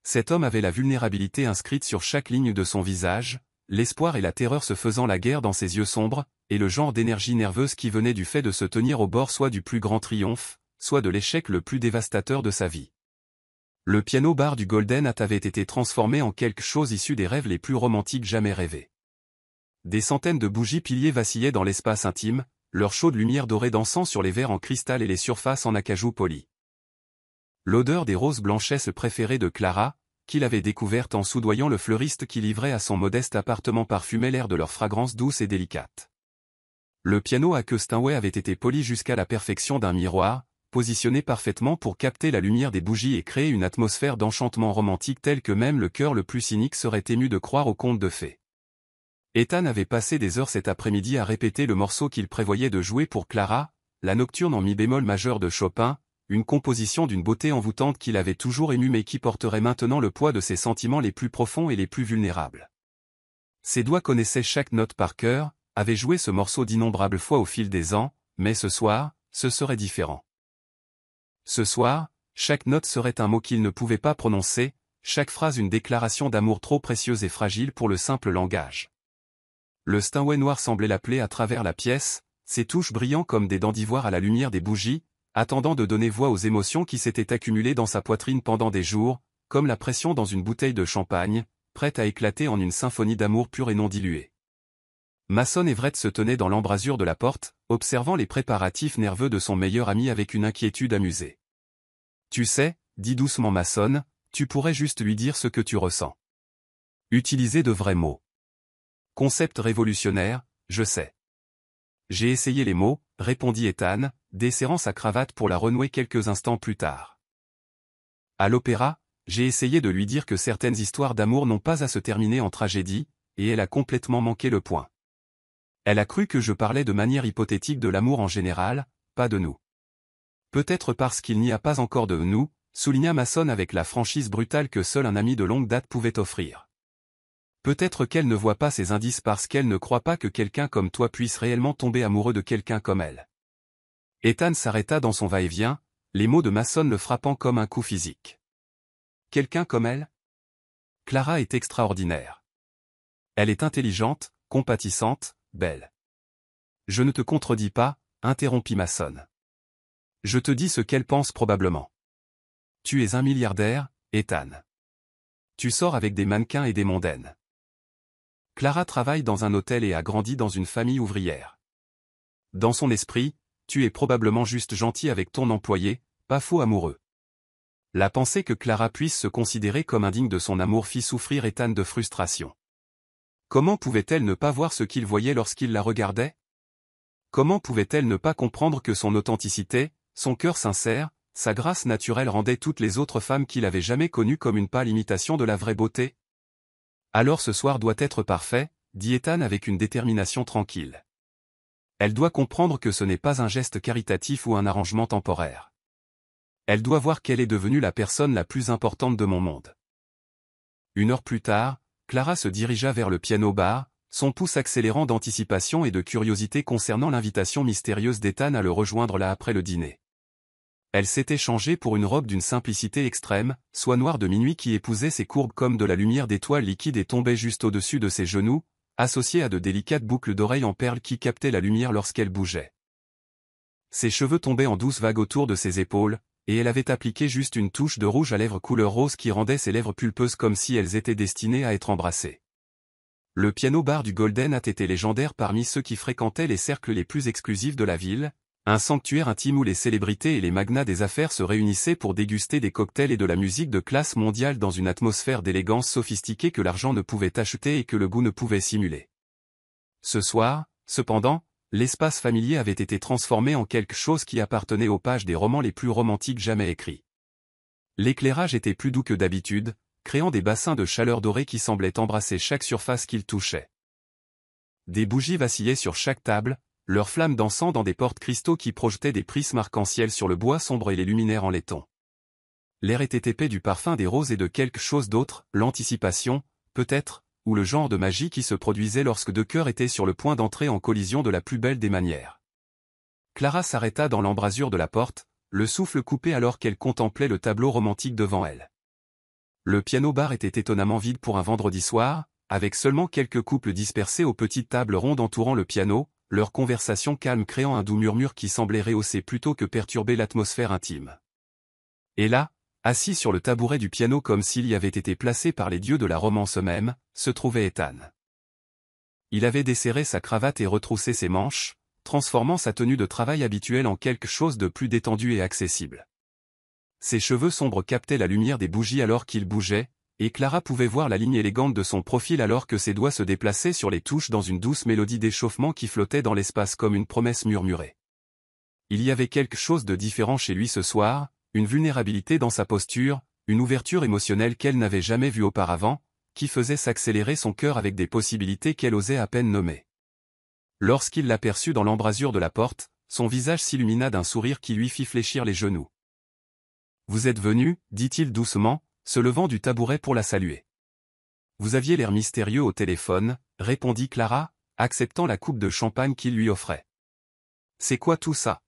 Cet homme avait la vulnérabilité inscrite sur chaque ligne de son visage, l'espoir et la terreur se faisant la guerre dans ses yeux sombres, et le genre d'énergie nerveuse qui venait du fait de se tenir au bord soit du plus grand triomphe, soit de l'échec le plus dévastateur de sa vie. Le piano-bar du Golden Hat avait été transformé en quelque chose issu des rêves les plus romantiques jamais rêvés. Des centaines de bougies piliers vacillaient dans l'espace intime, leur chaude lumière dorée dansant sur les verres en cristal et les surfaces en acajou poli. L'odeur des roses blanchesses préférées de Clara, qu'il avait découverte en soudoyant le fleuriste qui livrait à son modeste appartement parfumait l'air de leur fragrance douce et délicate. Le piano à queue Steinway avait été poli jusqu'à la perfection d'un miroir, positionné parfaitement pour capter la lumière des bougies et créer une atmosphère d'enchantement romantique telle que même le cœur le plus cynique serait ému de croire aux contes de fées. Ethan avait passé des heures cet après-midi à répéter le morceau qu'il prévoyait de jouer pour Clara, la nocturne en mi bémol majeur de Chopin, une composition d'une beauté envoûtante qu'il avait toujours émue mais qui porterait maintenant le poids de ses sentiments les plus profonds et les plus vulnérables. Ses doigts connaissaient chaque note par cœur, avaient joué ce morceau d'innombrables fois au fil des ans, mais ce soir, ce serait différent. Ce soir, chaque note serait un mot qu'il ne pouvait pas prononcer, chaque phrase une déclaration d'amour trop précieuse et fragile pour le simple langage. Le Steinway noir semblait l'appeler à travers la pièce, ses touches brillant comme des dents d'ivoire à la lumière des bougies, attendant de donner voix aux émotions qui s'étaient accumulées dans sa poitrine pendant des jours, comme la pression dans une bouteille de champagne, prête à éclater en une symphonie d'amour pur et non diluée. Mason Everett se tenait dans l'embrasure de la porte, observant les préparatifs nerveux de son meilleur ami avec une inquiétude amusée. « Tu sais, dit doucement Mason, tu pourrais juste lui dire ce que tu ressens. Utiliser de vrais mots. Concept révolutionnaire, je sais. » J'ai essayé les mots, répondit Ethan, desserrant sa cravate pour la renouer quelques instants plus tard. À l'opéra, j'ai essayé de lui dire que certaines histoires d'amour n'ont pas à se terminer en tragédie, et elle a complètement manqué le point. Elle a cru que je parlais de manière hypothétique de l'amour en général, pas de nous. Peut-être parce qu'il n'y a pas encore de nous, souligna Mason avec la franchise brutale que seul un ami de longue date pouvait offrir. Peut-être qu'elle ne voit pas ces indices parce qu'elle ne croit pas que quelqu'un comme toi puisse réellement tomber amoureux de quelqu'un comme elle. Ethan s'arrêta dans son va-et-vient, les mots de Mason le frappant comme un coup physique. Quelqu'un comme elle? Clara est extraordinaire. Elle est intelligente, compatissante, belle. Je ne te contredis pas, interrompit Mason. Je te dis ce qu'elle pense probablement. Tu es un milliardaire, Ethan. Tu sors avec des mannequins et des mondaines. Clara travaille dans un hôtel et a grandi dans une famille ouvrière. Dans son esprit, tu es probablement juste gentil avec ton employé, pas faux amoureux. La pensée que Clara puisse se considérer comme indigne de son amour fit souffrir Ethan de frustration. Comment pouvait-elle ne pas voir ce qu'il voyait lorsqu'il la regardait? Comment pouvait-elle ne pas comprendre que son authenticité, son cœur sincère, sa grâce naturelle rendaient toutes les autres femmes qu'il avait jamais connues comme une pâle imitation de la vraie beauté? Alors ce soir doit être parfait, dit Ethan avec une détermination tranquille. Elle doit comprendre que ce n'est pas un geste caritatif ou un arrangement temporaire. Elle doit voir qu'elle est devenue la personne la plus importante de mon monde. 1 heure plus tard, Clara se dirigea vers le piano-bar, son pouce accélérant d'anticipation et de curiosité concernant l'invitation mystérieuse d'Ethan à le rejoindre là après le dîner. Elle s'était changée pour une robe d'une simplicité extrême, soie noire de minuit qui épousait ses courbes comme de la lumière d'étoiles liquides et tombait juste au-dessus de ses genoux, associée à de délicates boucles d'oreilles en perles qui captaient la lumière lorsqu'elle bougeait. Ses cheveux tombaient en douces vagues autour de ses épaules, et elle avait appliqué juste une touche de rouge à lèvres couleur rose qui rendait ses lèvres pulpeuses comme si elles étaient destinées à être embrassées. Le piano-bar du Golden Hat était légendaire parmi ceux qui fréquentaient les cercles les plus exclusifs de la ville, un sanctuaire intime où les célébrités et les magnats des affaires se réunissaient pour déguster des cocktails et de la musique de classe mondiale dans une atmosphère d'élégance sophistiquée que l'argent ne pouvait acheter et que le goût ne pouvait simuler. Ce soir, cependant, l'espace familier avait été transformé en quelque chose qui appartenait aux pages des romans les plus romantiques jamais écrits. L'éclairage était plus doux que d'habitude, créant des bassins de chaleur dorée qui semblaient embrasser chaque surface qu'ils touchaient. Des bougies vacillaient sur chaque table, leurs flammes dansant dans des porte-cristaux qui projetaient des prismes arc-en-ciel sur le bois sombre et les luminaires en laiton. L'air était épais du parfum des roses et de quelque chose d'autre, l'anticipation, peut-être, ou le genre de magie qui se produisait lorsque deux cœurs étaient sur le point d'entrer en collision de la plus belle des manières. Clara s'arrêta dans l'embrasure de la porte, le souffle coupé alors qu'elle contemplait le tableau romantique devant elle. Le piano-bar était étonnamment vide pour un vendredi soir, avec seulement quelques couples dispersés aux petites tables rondes entourant le piano, leur conversation calme créant un doux murmure qui semblait rehausser plutôt que perturber l'atmosphère intime. Et là, assis sur le tabouret du piano comme s'il y avait été placé par les dieux de la romance eux-mêmes, se trouvait Ethan. Il avait desserré sa cravate et retroussé ses manches, transformant sa tenue de travail habituelle en quelque chose de plus détendu et accessible. Ses cheveux sombres captaient la lumière des bougies alors qu'il bougeait, et Clara pouvait voir la ligne élégante de son profil alors que ses doigts se déplaçaient sur les touches dans une douce mélodie d'échauffement qui flottait dans l'espace comme une promesse murmurée. Il y avait quelque chose de différent chez lui ce soir, une vulnérabilité dans sa posture, une ouverture émotionnelle qu'elle n'avait jamais vue auparavant, qui faisait s'accélérer son cœur avec des possibilités qu'elle osait à peine nommer. Lorsqu'il l'aperçut dans l'embrasure de la porte, son visage s'illumina d'un sourire qui lui fit fléchir les genoux. « Vous êtes venu, dit-il doucement, se levant du tabouret pour la saluer. « Vous aviez l'air mystérieux au téléphone, répondit Clara, acceptant la coupe de champagne qu'il lui offrait. « C'est quoi tout ça? »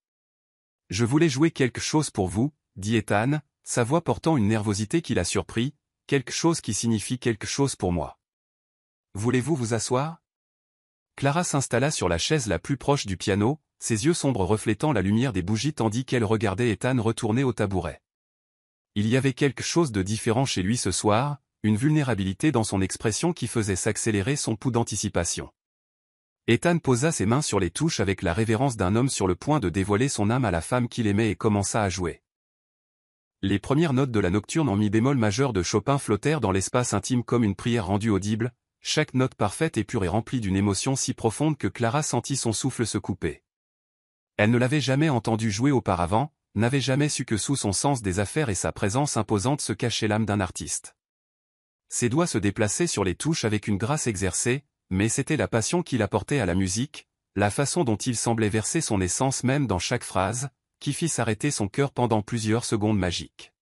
Je voulais jouer quelque chose pour vous, dit Ethan, sa voix portant une nervosité qui la surprit, quelque chose qui signifie quelque chose pour moi. Voulez-vous vous asseoir? Clara s'installa sur la chaise la plus proche du piano, ses yeux sombres reflétant la lumière des bougies tandis qu'elle regardait Ethan retourner au tabouret. Il y avait quelque chose de différent chez lui ce soir, une vulnérabilité dans son expression qui faisait s'accélérer son pouls d'anticipation. Ethan posa ses mains sur les touches avec la révérence d'un homme sur le point de dévoiler son âme à la femme qu'il aimait et commença à jouer. Les premières notes de la nocturne en mi bémol majeur de Chopin flottèrent dans l'espace intime comme une prière rendue audible, chaque note parfaite et pure et remplie d'une émotion si profonde que Clara sentit son souffle se couper. Elle ne l'avait jamais entendu jouer auparavant, n'avait jamais su que sous son sens des affaires et sa présence imposante se cachait l'âme d'un artiste. Ses doigts se déplaçaient sur les touches avec une grâce exercée, mais c'était la passion qu'il apportait à la musique, la façon dont il semblait verser son essence même dans chaque phrase, qui fit s'arrêter son cœur pendant plusieurs secondes magiques.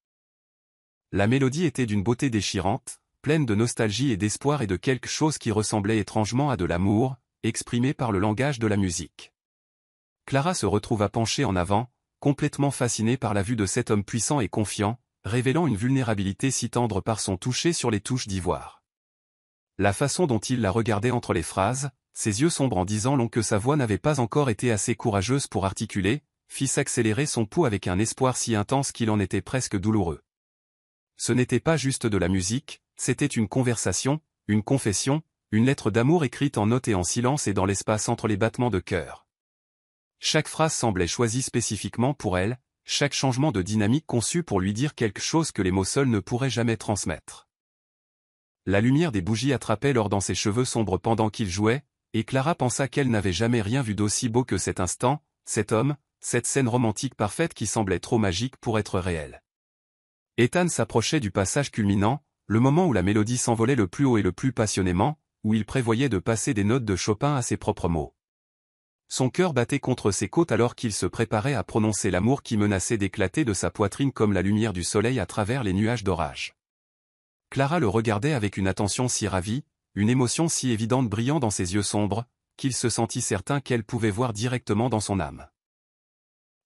La mélodie était d'une beauté déchirante, pleine de nostalgie et d'espoir et de quelque chose qui ressemblait étrangement à de l'amour, exprimé par le langage de la musique. Clara se retrouva penchée en avant, complètement fascinée par la vue de cet homme puissant et confiant, révélant une vulnérabilité si tendre par son toucher sur les touches d'ivoire. La façon dont il la regardait entre les phrases, ses yeux sombres en disant long que sa voix n'avait pas encore été assez courageuse pour articuler, fit s'accélérer son pouls avec un espoir si intense qu'il en était presque douloureux. Ce n'était pas juste de la musique, c'était une conversation, une confession, une lettre d'amour écrite en notes et en silence et dans l'espace entre les battements de cœur. Chaque phrase semblait choisie spécifiquement pour elle, chaque changement de dynamique conçu pour lui dire quelque chose que les mots seuls ne pourraient jamais transmettre. La lumière des bougies attrapait l'or dans ses cheveux sombres pendant qu'il jouait, et Clara pensa qu'elle n'avait jamais rien vu d'aussi beau que cet instant, cet homme, cette scène romantique parfaite qui semblait trop magique pour être réelle. Ethan s'approchait du passage culminant, le moment où la mélodie s'envolait le plus haut et le plus passionnément, où il prévoyait de passer des notes de Chopin à ses propres mots. Son cœur battait contre ses côtes alors qu'il se préparait à prononcer l'amour qui menaçait d'éclater de sa poitrine comme la lumière du soleil à travers les nuages d'orage. Clara le regardait avec une attention si ravie, une émotion si évidente brillant dans ses yeux sombres, qu'il se sentit certain qu'elle pouvait voir directement dans son âme.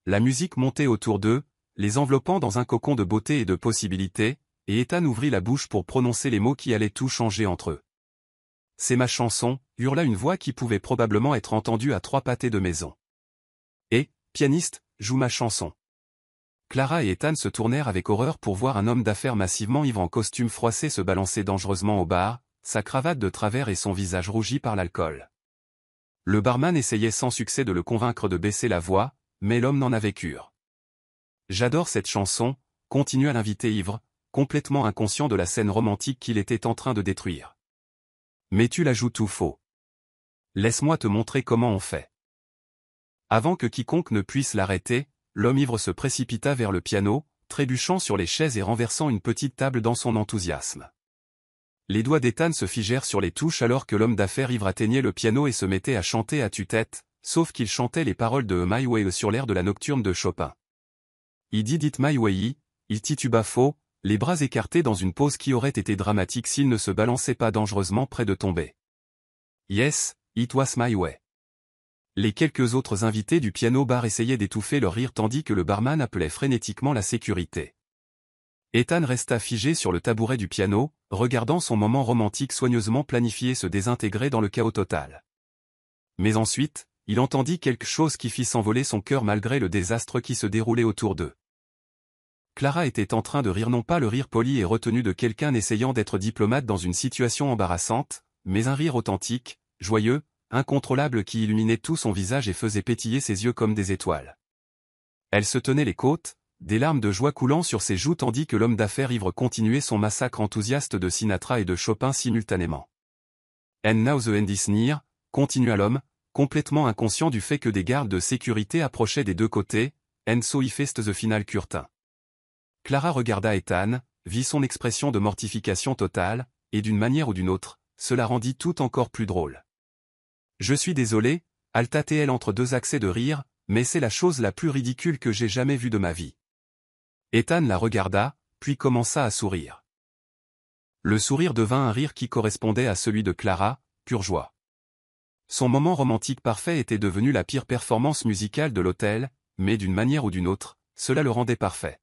La musique montait autour d'eux, les enveloppant dans un cocon de beauté et de possibilités, et Ethan ouvrit la bouche pour prononcer les mots qui allaient tout changer entre eux. « C'est ma chanson », hurla une voix qui pouvait probablement être entendue à 3 pâtés de maison. « Et, pianiste, joue ma chanson. » Clara et Ethan se tournèrent avec horreur pour voir un homme d'affaires massivement ivre en costume froissé se balancer dangereusement au bar, sa cravate de travers et son visage rougi par l'alcool. Le barman essayait sans succès de le convaincre de baisser la voix, mais l'homme n'en avait cure. « J'adore cette chanson », continua l'invité ivre, complètement inconscient de la scène romantique qu'il était en train de détruire. « Mais tu la joues tout faux. Laisse-moi te montrer comment on fait. » Avant que quiconque ne puisse l'arrêter, l'homme ivre se précipita vers le piano, trébuchant sur les chaises et renversant une petite table dans son enthousiasme. Les doigts d'Ethan se figèrent sur les touches alors que l'homme d'affaires ivre atteignait le piano et se mettait à chanter à tue-tête, sauf qu'il chantait les paroles de My Way sur l'air de la nocturne de Chopin. Il did it my way, il tituba faux, les bras écartés dans une pose qui aurait été dramatique s'il ne se balançait pas dangereusement près de tomber. Yes, it was my way. Les quelques autres invités du piano bar essayaient d'étouffer leur rire tandis que le barman appelait frénétiquement la sécurité. Ethan resta figé sur le tabouret du piano, regardant son moment romantique soigneusement planifié se désintégrer dans le chaos total. Mais ensuite, il entendit quelque chose qui fit s'envoler son cœur malgré le désastre qui se déroulait autour d'eux. Clara était en train de rire, non pas le rire poli et retenu de quelqu'un essayant d'être diplomate dans une situation embarrassante, mais un rire authentique, joyeux, incontrôlable qui illuminait tout son visage et faisait pétiller ses yeux comme des étoiles. Elle se tenait les côtes, des larmes de joie coulant sur ses joues tandis que l'homme d'affaires ivre continuait son massacre enthousiaste de Sinatra et de Chopin simultanément. And now the end is near, continua l'homme, complètement inconscient du fait que des gardes de sécurité approchaient des deux côtés, and so he faced the final curtain. Clara regarda Ethan, vit son expression de mortification totale, et d'une manière ou d'une autre, cela rendit tout encore plus drôle. Je suis désolé, halta-t-elle entre deux accès de rire, mais c'est la chose la plus ridicule que j'ai jamais vue de ma vie. Ethan la regarda, puis commença à sourire. Le sourire devint un rire qui correspondait à celui de Clara, pure joie. Son moment romantique parfait était devenu la pire performance musicale de l'hôtel, mais d'une manière ou d'une autre, cela le rendait parfait.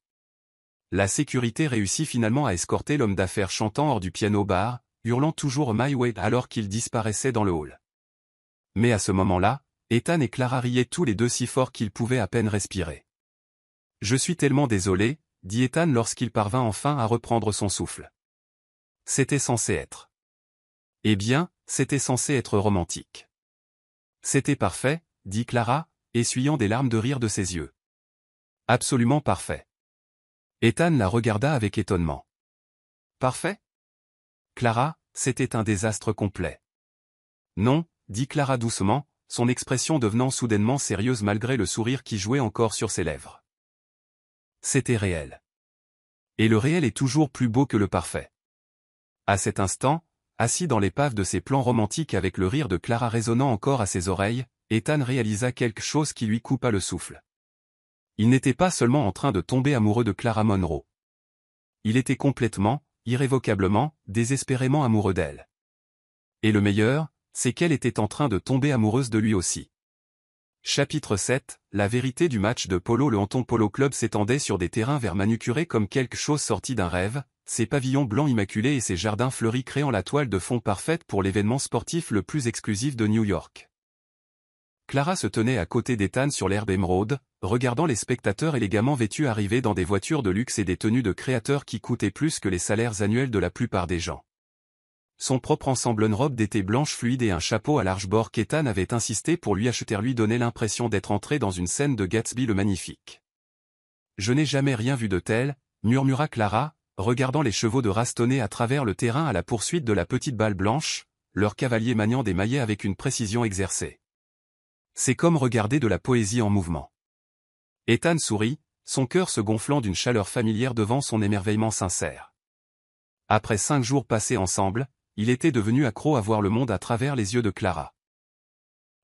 La sécurité réussit finalement à escorter l'homme d'affaires chantant hors du piano-bar, hurlant toujours My Way alors qu'il disparaissait dans le hall. Mais à ce moment-là, Ethan et Clara riaient tous les deux si fort qu'ils pouvaient à peine respirer. « Je suis tellement désolé », dit Ethan lorsqu'il parvint enfin à reprendre son souffle. « C'était censé être. » « Eh bien, c'était censé être romantique. »« C'était parfait, » dit Clara, essuyant des larmes de rire de ses yeux. « Absolument parfait. » Ethan la regarda avec étonnement. « Parfait ?» Clara, c'était un désastre complet. « Non, » dit Clara doucement, son expression devenant soudainement sérieuse malgré le sourire qui jouait encore sur ses lèvres. C'était réel. Et le réel est toujours plus beau que le parfait. À cet instant, assis dans l'épave de ses plans romantiques avec le rire de Clara résonnant encore à ses oreilles, Ethan réalisa quelque chose qui lui coupa le souffle. Il n'était pas seulement en train de tomber amoureux de Clara Monroe. Il était complètement, irrévocablement, désespérément amoureux d'elle. Et le meilleur, c'est qu'elle était en train de tomber amoureuse de lui aussi. Chapitre 7, la vérité du match de polo. Le Hampton Polo Club s'étendait sur des terrains verts manucurés comme quelque chose sorti d'un rêve, ses pavillons blancs immaculés et ses jardins fleuris créant la toile de fond parfaite pour l'événement sportif le plus exclusif de New York. Clara se tenait à côté d'Ethan sur l'herbe émeraude, regardant les spectateurs élégamment vêtus arriver dans des voitures de luxe et des tenues de créateurs qui coûtaient plus que les salaires annuels de la plupart des gens. Son propre ensemble, une robe d'été blanche fluide et un chapeau à large bord qu'Ethan avait insisté pour lui acheter lui donnait l'impression d'être entré dans une scène de Gatsby le Magnifique. « Je n'ai jamais rien vu de tel », murmura Clara, regardant les chevaux de rastonner à travers le terrain à la poursuite de la petite balle blanche, leur cavalier maniant des maillets avec une précision exercée. C'est comme regarder de la poésie en mouvement. Ethan sourit, son cœur se gonflant d'une chaleur familière devant son émerveillement sincère. Après 5 jours passés ensemble, il était devenu accro à voir le monde à travers les yeux de Clara.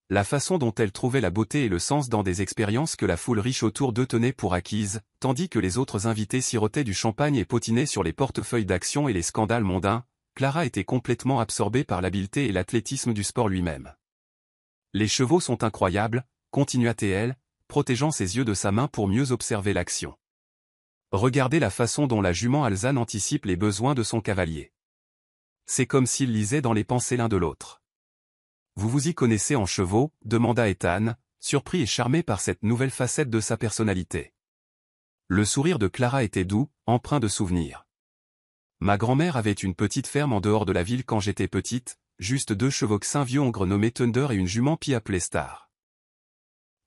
La façon dont elle trouvait la beauté et le sens dans des expériences que la foule riche autour d'eux tenait pour acquises, tandis que les autres invités sirotaient du champagne et potinaient sur les portefeuilles d'actions et les scandales mondains, Clara était complètement absorbée par l'habileté et l'athlétisme du sport lui-même. Les chevaux sont incroyables, continua-t-elle, protégeant ses yeux de sa main pour mieux observer l'action. Regardez la façon dont la jument alezane anticipe les besoins de son cavalier. C'est comme s'ils lisaient dans les pensées l'un de l'autre. Vous vous y connaissez en chevaux, demanda Ethan, surpris et charmé par cette nouvelle facette de sa personnalité. Le sourire de Clara était doux, empreint de souvenirs. Ma grand-mère avait une petite ferme en dehors de la ville quand j'étais petite, juste 2 chevauxins vieux hongres nommés Thunder et une jument pie appelée Star.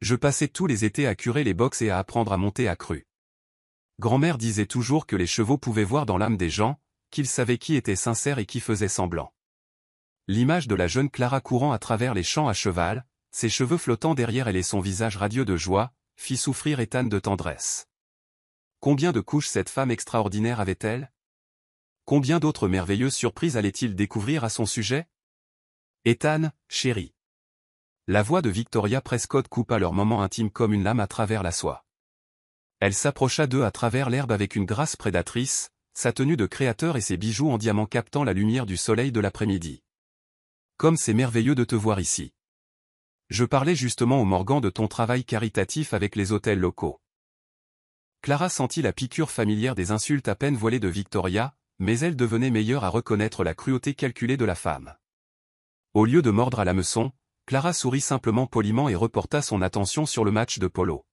Je passais tous les étés à curer les box et à apprendre à monter à cru. Grand-mère disait toujours que les chevaux pouvaient voir dans l'âme des gens, qu'ils savaient qui était sincère et qui faisait semblant. L'image de la jeune Clara courant à travers les champs à cheval, ses cheveux flottant derrière elle et son visage radieux de joie, fit souffrir Ethan de tendresse. Combien de couches cette femme extraordinaire avait-elle? Combien d'autres merveilleuses surprises allait-il découvrir à son sujet? Ethan, chéri. La voix de Victoria Prescott coupa leur moment intime comme une lame à travers la soie. Elle s'approcha d'eux à travers l'herbe avec une grâce prédatrice, sa tenue de créateur et ses bijoux en diamant captant la lumière du soleil de l'après-midi. Comme c'est merveilleux de te voir ici. Je parlais justement au Morgan de ton travail caritatif avec les hôtels locaux. Clara sentit la piqûre familière des insultes à peine voilées de Victoria, mais elle devenait meilleure à reconnaître la cruauté calculée de la femme. Au lieu de mordre à l'hameçon, Clara sourit simplement poliment et reporta son attention sur le match de polo.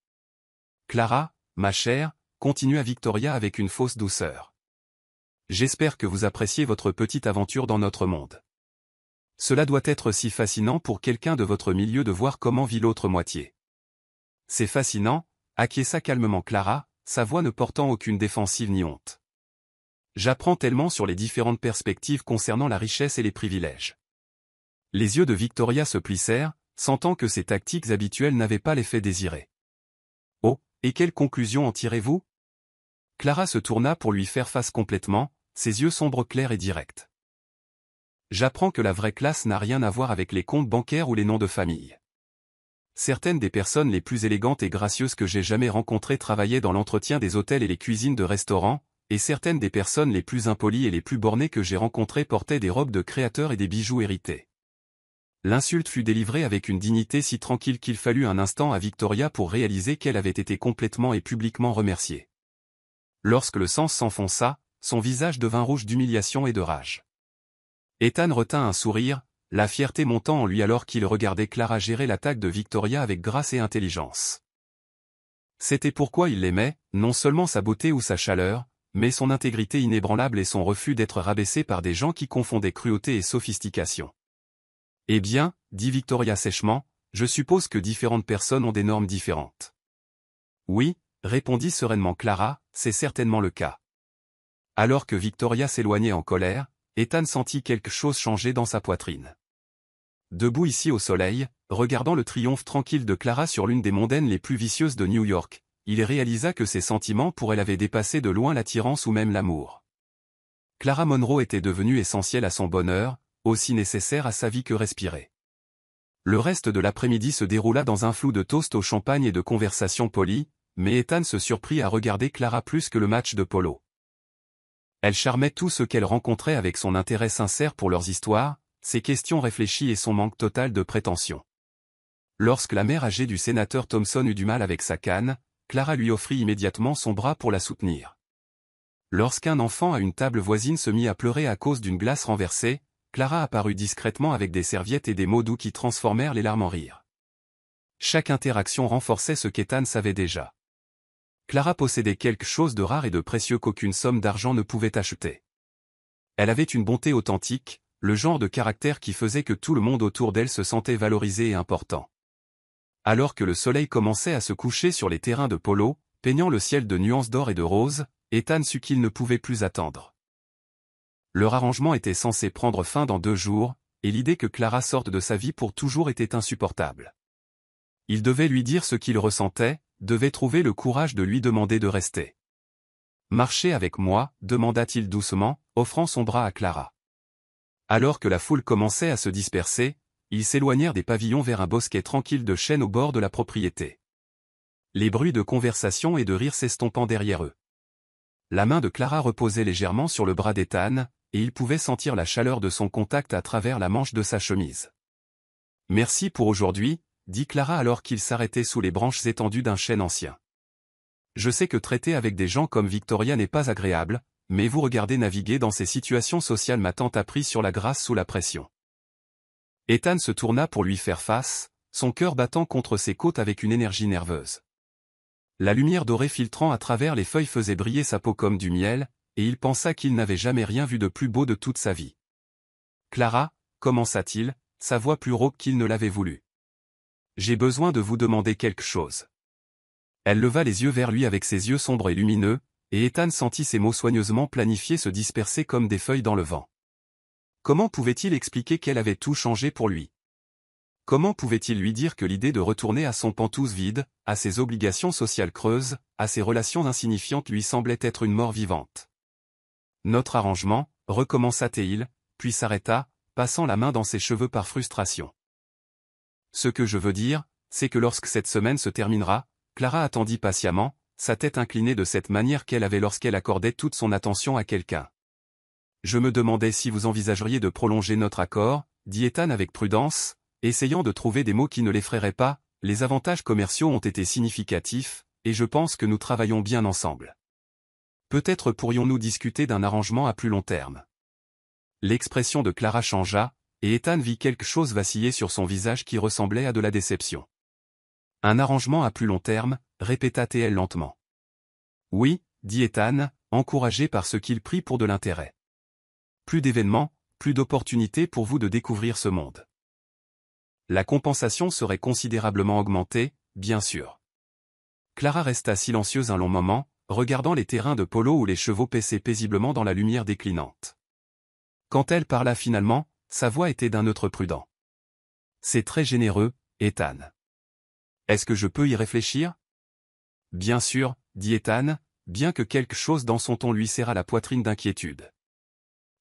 Clara, ma chère, continua Victoria avec une fausse douceur. J'espère que vous appréciez votre petite aventure dans notre monde. Cela doit être si fascinant pour quelqu'un de votre milieu de voir comment vit l'autre moitié. C'est fascinant, acquiesça calmement Clara, sa voix ne portant aucune défensive ni honte. J'apprends tellement sur les différentes perspectives concernant la richesse et les privilèges. Les yeux de Victoria se plissèrent, sentant que ses tactiques habituelles n'avaient pas l'effet désiré. Oh, et quelle conclusion en tirez-vous? Clara se tourna pour lui faire face complètement, ses yeux sombres clairs et directs. J'apprends que la vraie classe n'a rien à voir avec les comptes bancaires ou les noms de famille. Certaines des personnes les plus élégantes et gracieuses que j'ai jamais rencontrées travaillaient dans l'entretien des hôtels et les cuisines de restaurants, et certaines des personnes les plus impolies et les plus bornées que j'ai rencontrées portaient des robes de créateurs et des bijoux hérités. L'insulte fut délivrée avec une dignité si tranquille qu'il fallut un instant à Victoria pour réaliser qu'elle avait été complètement et publiquement remerciée. Lorsque le sang s'enfonça, son visage devint rouge d'humiliation et de rage. Ethan retint un sourire, la fierté montant en lui alors qu'il regardait Clara gérer l'attaque de Victoria avec grâce et intelligence. C'était pourquoi il l'aimait, non seulement sa beauté ou sa chaleur, mais son intégrité inébranlable et son refus d'être rabaissé par des gens qui confondaient cruauté et sophistication. Eh bien, dit Victoria sèchement, je suppose que différentes personnes ont des normes différentes. Oui, répondit sereinement Clara, c'est certainement le cas. Alors que Victoria s'éloignait en colère, Ethan sentit quelque chose changer dans sa poitrine. Debout ici au soleil, regardant le triomphe tranquille de Clara sur l'une des mondaines les plus vicieuses de New York, il réalisa que ses sentiments pour elle avaient dépassé de loin l'attirance ou même l'amour. Clara Monroe était devenue essentielle à son bonheur, aussi nécessaire à sa vie que respirée. Le reste de l'après-midi se déroula dans un flou de toast au champagne et de conversations polies, mais Ethan se surprit à regarder Clara plus que le match de polo. Elle charmait tout ce qu'elle rencontrait avec son intérêt sincère pour leurs histoires, ses questions réfléchies et son manque total de prétention. Lorsque la mère âgée du sénateur Thompson eut du mal avec sa canne, Clara lui offrit immédiatement son bras pour la soutenir. Lorsqu'un enfant à une table voisine se mit à pleurer à cause d'une glace renversée, Clara apparut discrètement avec des serviettes et des mots doux qui transformèrent les larmes en rire. Chaque interaction renforçait ce qu'Ethan savait déjà. Clara possédait quelque chose de rare et de précieux qu'aucune somme d'argent ne pouvait acheter. Elle avait une bonté authentique, le genre de caractère qui faisait que tout le monde autour d'elle se sentait valorisé et important. Alors que le soleil commençait à se coucher sur les terrains de polo, peignant le ciel de nuances d'or et de rose, Ethan sut qu'il ne pouvait plus attendre. Leur arrangement était censé prendre fin dans 2 jours, et l'idée que Clara sorte de sa vie pour toujours était insupportable. Il devait lui dire ce qu'il ressentait, devait trouver le courage de lui demander de rester. « Marchez avec moi » demanda-t-il doucement, offrant son bras à Clara. Alors que la foule commençait à se disperser, ils s'éloignèrent des pavillons vers un bosquet tranquille de chênes au bord de la propriété. Les bruits de conversation et de rire s'estompant derrière eux. La main de Clara reposait légèrement sur le bras d'Ethan, et il pouvait sentir la chaleur de son contact à travers la manche de sa chemise. « Merci pour aujourd'hui » dit Clara alors qu'il s'arrêtait sous les branches étendues d'un chêne ancien. Je sais que traiter avec des gens comme Victoria n'est pas agréable, mais vous regardez naviguer dans ces situations sociales m'a tant appris sur la grâce sous la pression. Ethan se tourna pour lui faire face, son cœur battant contre ses côtes avec une énergie nerveuse. La lumière dorée filtrant à travers les feuilles faisait briller sa peau comme du miel, et il pensa qu'il n'avait jamais rien vu de plus beau de toute sa vie. « Clara » commença-t-il, sa voix plus rauque qu'il ne l'avait voulu. « J'ai besoin de vous demander quelque chose. » Elle leva les yeux vers lui avec ses yeux sombres et lumineux, et Ethan sentit ses mots soigneusement planifiés se disperser comme des feuilles dans le vent. Comment pouvait-il expliquer qu'elle avait tout changé pour lui? Comment pouvait-il lui dire que l'idée de retourner à son pantouse vide, à ses obligations sociales creuses, à ses relations insignifiantes lui semblait être une mort vivante? Notre arrangement, recommença-t-il, puis s'arrêta, passant la main dans ses cheveux par frustration. Ce que je veux dire, c'est que lorsque cette semaine se terminera, Clara attendit patiemment, sa tête inclinée de cette manière qu'elle avait lorsqu'elle accordait toute son attention à quelqu'un. Je me demandais si vous envisageriez de prolonger notre accord, dit Ethan avec prudence, essayant de trouver des mots qui ne l'effraieraient pas. Les avantages commerciaux ont été significatifs, et je pense que nous travaillons bien ensemble. Peut-être pourrions-nous discuter d'un arrangement à plus long terme. L'expression de Clara changea, et Ethan vit quelque chose vaciller sur son visage qui ressemblait à de la déception. Un arrangement à plus long terme, répéta T.L. lentement. Oui, dit Ethan, encouragé par ce qu'il prit pour de l'intérêt. Plus d'événements, plus d'opportunités pour vous de découvrir ce monde. La compensation serait considérablement augmentée, bien sûr. Clara resta silencieuse un long moment, regardant les terrains de polo où les chevaux paissaient paisiblement dans la lumière déclinante. Quand elle parla finalement, sa voix était d'un neutre prudent. C'est très généreux, Ethan. Est-ce que je peux y réfléchir? Bien sûr, dit Ethan, bien que quelque chose dans son ton lui serra la poitrine d'inquiétude.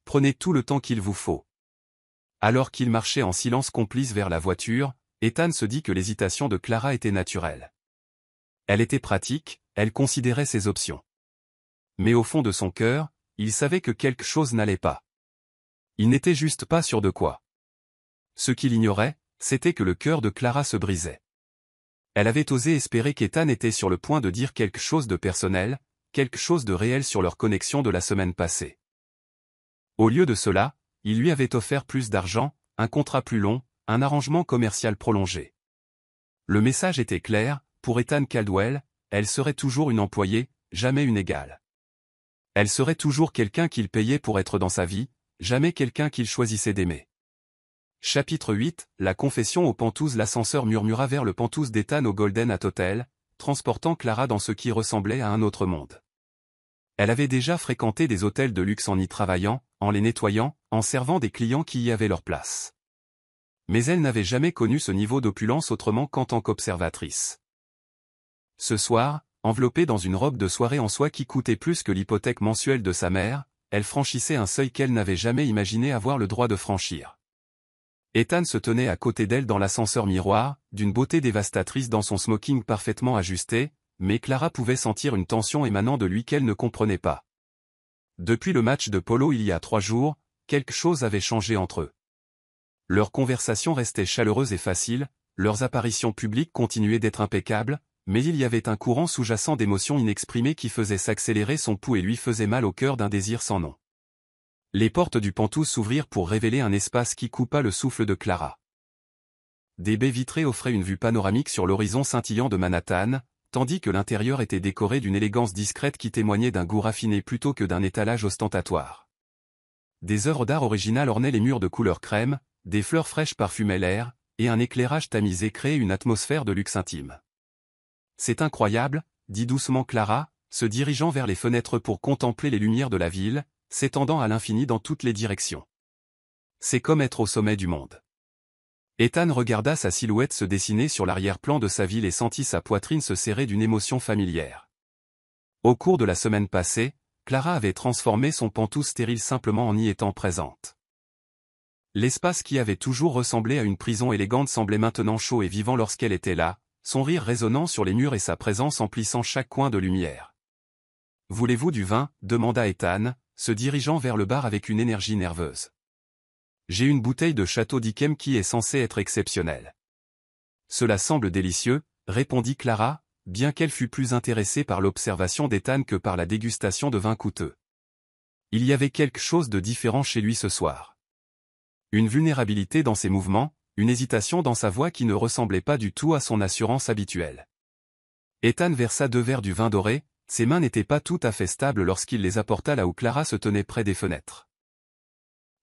Prenez tout le temps qu'il vous faut. Alors qu'il marchait en silence complice vers la voiture, Ethan se dit que l'hésitation de Clara était naturelle. Elle était pratique, elle considérait ses options. Mais au fond de son cœur, il savait que quelque chose n'allait pas. Il n'était juste pas sûr de quoi. Ce qu'il ignorait, c'était que le cœur de Clara se brisait. Elle avait osé espérer qu'Ethan était sur le point de dire quelque chose de personnel, quelque chose de réel sur leur connexion de la semaine passée. Au lieu de cela, il lui avait offert plus d'argent, un contrat plus long, un arrangement commercial prolongé. Le message était clair, pour Ethan Caldwell, elle serait toujours une employée, jamais une égale. Elle serait toujours quelqu'un qu'il payait pour être dans sa vie, jamais quelqu'un qu'il choisissait d'aimer. Chapitre 8, la confession aux Pentouzes. L'ascenseur murmura vers le Pentouse d'Ethan au Golden Hat Hotel, transportant Clara dans ce qui ressemblait à un autre monde. Elle avait déjà fréquenté des hôtels de luxe en y travaillant, en les nettoyant, en servant des clients qui y avaient leur place. Mais elle n'avait jamais connu ce niveau d'opulence autrement qu'en tant qu'observatrice. Ce soir, enveloppée dans une robe de soirée en soie qui coûtait plus que l'hypothèque mensuelle de sa mère, elle franchissait un seuil qu'elle n'avait jamais imaginé avoir le droit de franchir. Ethan se tenait à côté d'elle dans l'ascenseur miroir, d'une beauté dévastatrice dans son smoking parfaitement ajusté, mais Clara pouvait sentir une tension émanant de lui qu'elle ne comprenait pas. Depuis le match de polo il y a 3 jours, quelque chose avait changé entre eux. Leur conversation restait chaleureuse et facile, leurs apparitions publiques continuaient d'être impeccables, mais il y avait un courant sous-jacent d'émotions inexprimées qui faisait s'accélérer son pouls et lui faisait mal au cœur d'un désir sans nom. Les portes du Pentouse s'ouvrirent pour révéler un espace qui coupa le souffle de Clara. Des baies vitrées offraient une vue panoramique sur l'horizon scintillant de Manhattan, tandis que l'intérieur était décoré d'une élégance discrète qui témoignait d'un goût raffiné plutôt que d'un étalage ostentatoire. Des œuvres d'art originales ornaient les murs de couleur crème, des fleurs fraîches parfumaient l'air, et un éclairage tamisé créait une atmosphère de luxe intime. C'est incroyable, dit doucement Clara, se dirigeant vers les fenêtres pour contempler les lumières de la ville, s'étendant à l'infini dans toutes les directions. C'est comme être au sommet du monde. Ethan regarda sa silhouette se dessiner sur l'arrière-plan de sa ville et sentit sa poitrine se serrer d'une émotion familière. Au cours de la semaine passée, Clara avait transformé son Pentouse stérile simplement en y étant présente. L'espace qui avait toujours ressemblé à une prison élégante semblait maintenant chaud et vivant lorsqu'elle était là, son rire résonnant sur les murs et sa présence emplissant chaque coin de lumière. « Voulez-vous du vin ?» demanda Ethan, se dirigeant vers le bar avec une énergie nerveuse. « J'ai une bouteille de Château d'Yquem qui est censée être exceptionnelle. »« Cela semble délicieux, » répondit Clara, bien qu'elle fût plus intéressée par l'observation d'Ethan que par la dégustation de vin coûteux. Il y avait quelque chose de différent chez lui ce soir. Une vulnérabilité dans ses mouvements, une hésitation dans sa voix qui ne ressemblait pas du tout à son assurance habituelle. Ethan versa 2 verres du vin doré, ses mains n'étaient pas tout à fait stables lorsqu'il les apporta là où Clara se tenait près des fenêtres.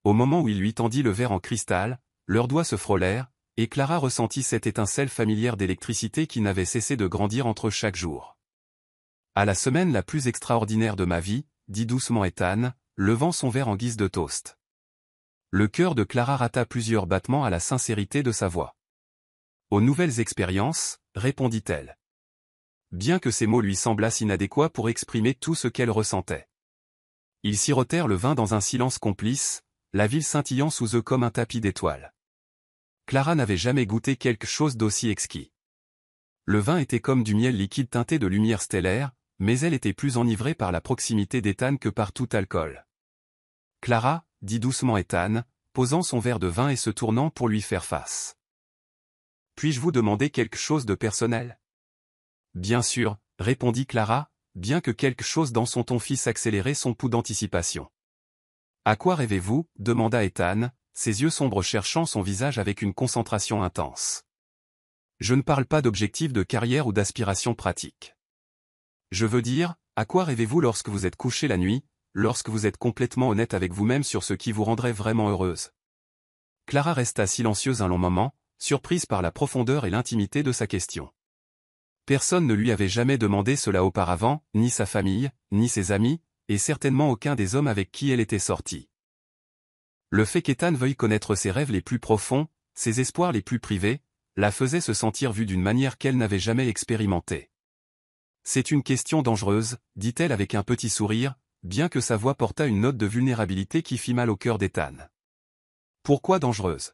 Au moment où il lui tendit le verre en cristal, leurs doigts se frôlèrent, et Clara ressentit cette étincelle familière d'électricité qui n'avait cessé de grandir entre eux chaque jour. « À la semaine la plus extraordinaire de ma vie, » dit doucement Ethan, levant son verre en guise de toast. Le cœur de Clara rata plusieurs battements à la sincérité de sa voix. « Aux nouvelles expériences, » répondit-elle. Bien que ces mots lui semblassent inadéquats pour exprimer tout ce qu'elle ressentait. Ils sirotèrent le vin dans un silence complice, la ville scintillant sous eux comme un tapis d'étoiles. Clara n'avait jamais goûté quelque chose d'aussi exquis. Le vin était comme du miel liquide teinté de lumière stellaire, mais elle était plus enivrée par la proximité d'Ethan que par tout alcool. « Clara » dit doucement Ethan, posant son verre de vin et se tournant pour lui faire face. « Puis-je vous demander quelque chose de personnel ?»« Bien sûr » répondit Clara, bien que quelque chose dans son ton fit s'accélérer son pouls d'anticipation. « À quoi rêvez-vous » demanda Ethan, ses yeux sombres cherchant son visage avec une concentration intense. « Je ne parle pas d'objectifs de carrière ou d'aspiration pratique. Je veux dire, à quoi rêvez-vous lorsque vous êtes couché la nuit, lorsque vous êtes complètement honnête avec vous-même sur ce qui vous rendrait vraiment heureuse ?» Clara resta silencieuse un long moment, surprise par la profondeur et l'intimité de sa question. Personne ne lui avait jamais demandé cela auparavant, ni sa famille, ni ses amis, et certainement aucun des hommes avec qui elle était sortie. Le fait qu'Ethan veuille connaître ses rêves les plus profonds, ses espoirs les plus privés, la faisait se sentir vue d'une manière qu'elle n'avait jamais expérimentée. « C'est une question dangereuse, » dit-elle avec un petit sourire, bien que sa voix portât une note de vulnérabilité qui fit mal au cœur d'Ethan. « Pourquoi dangereuse ?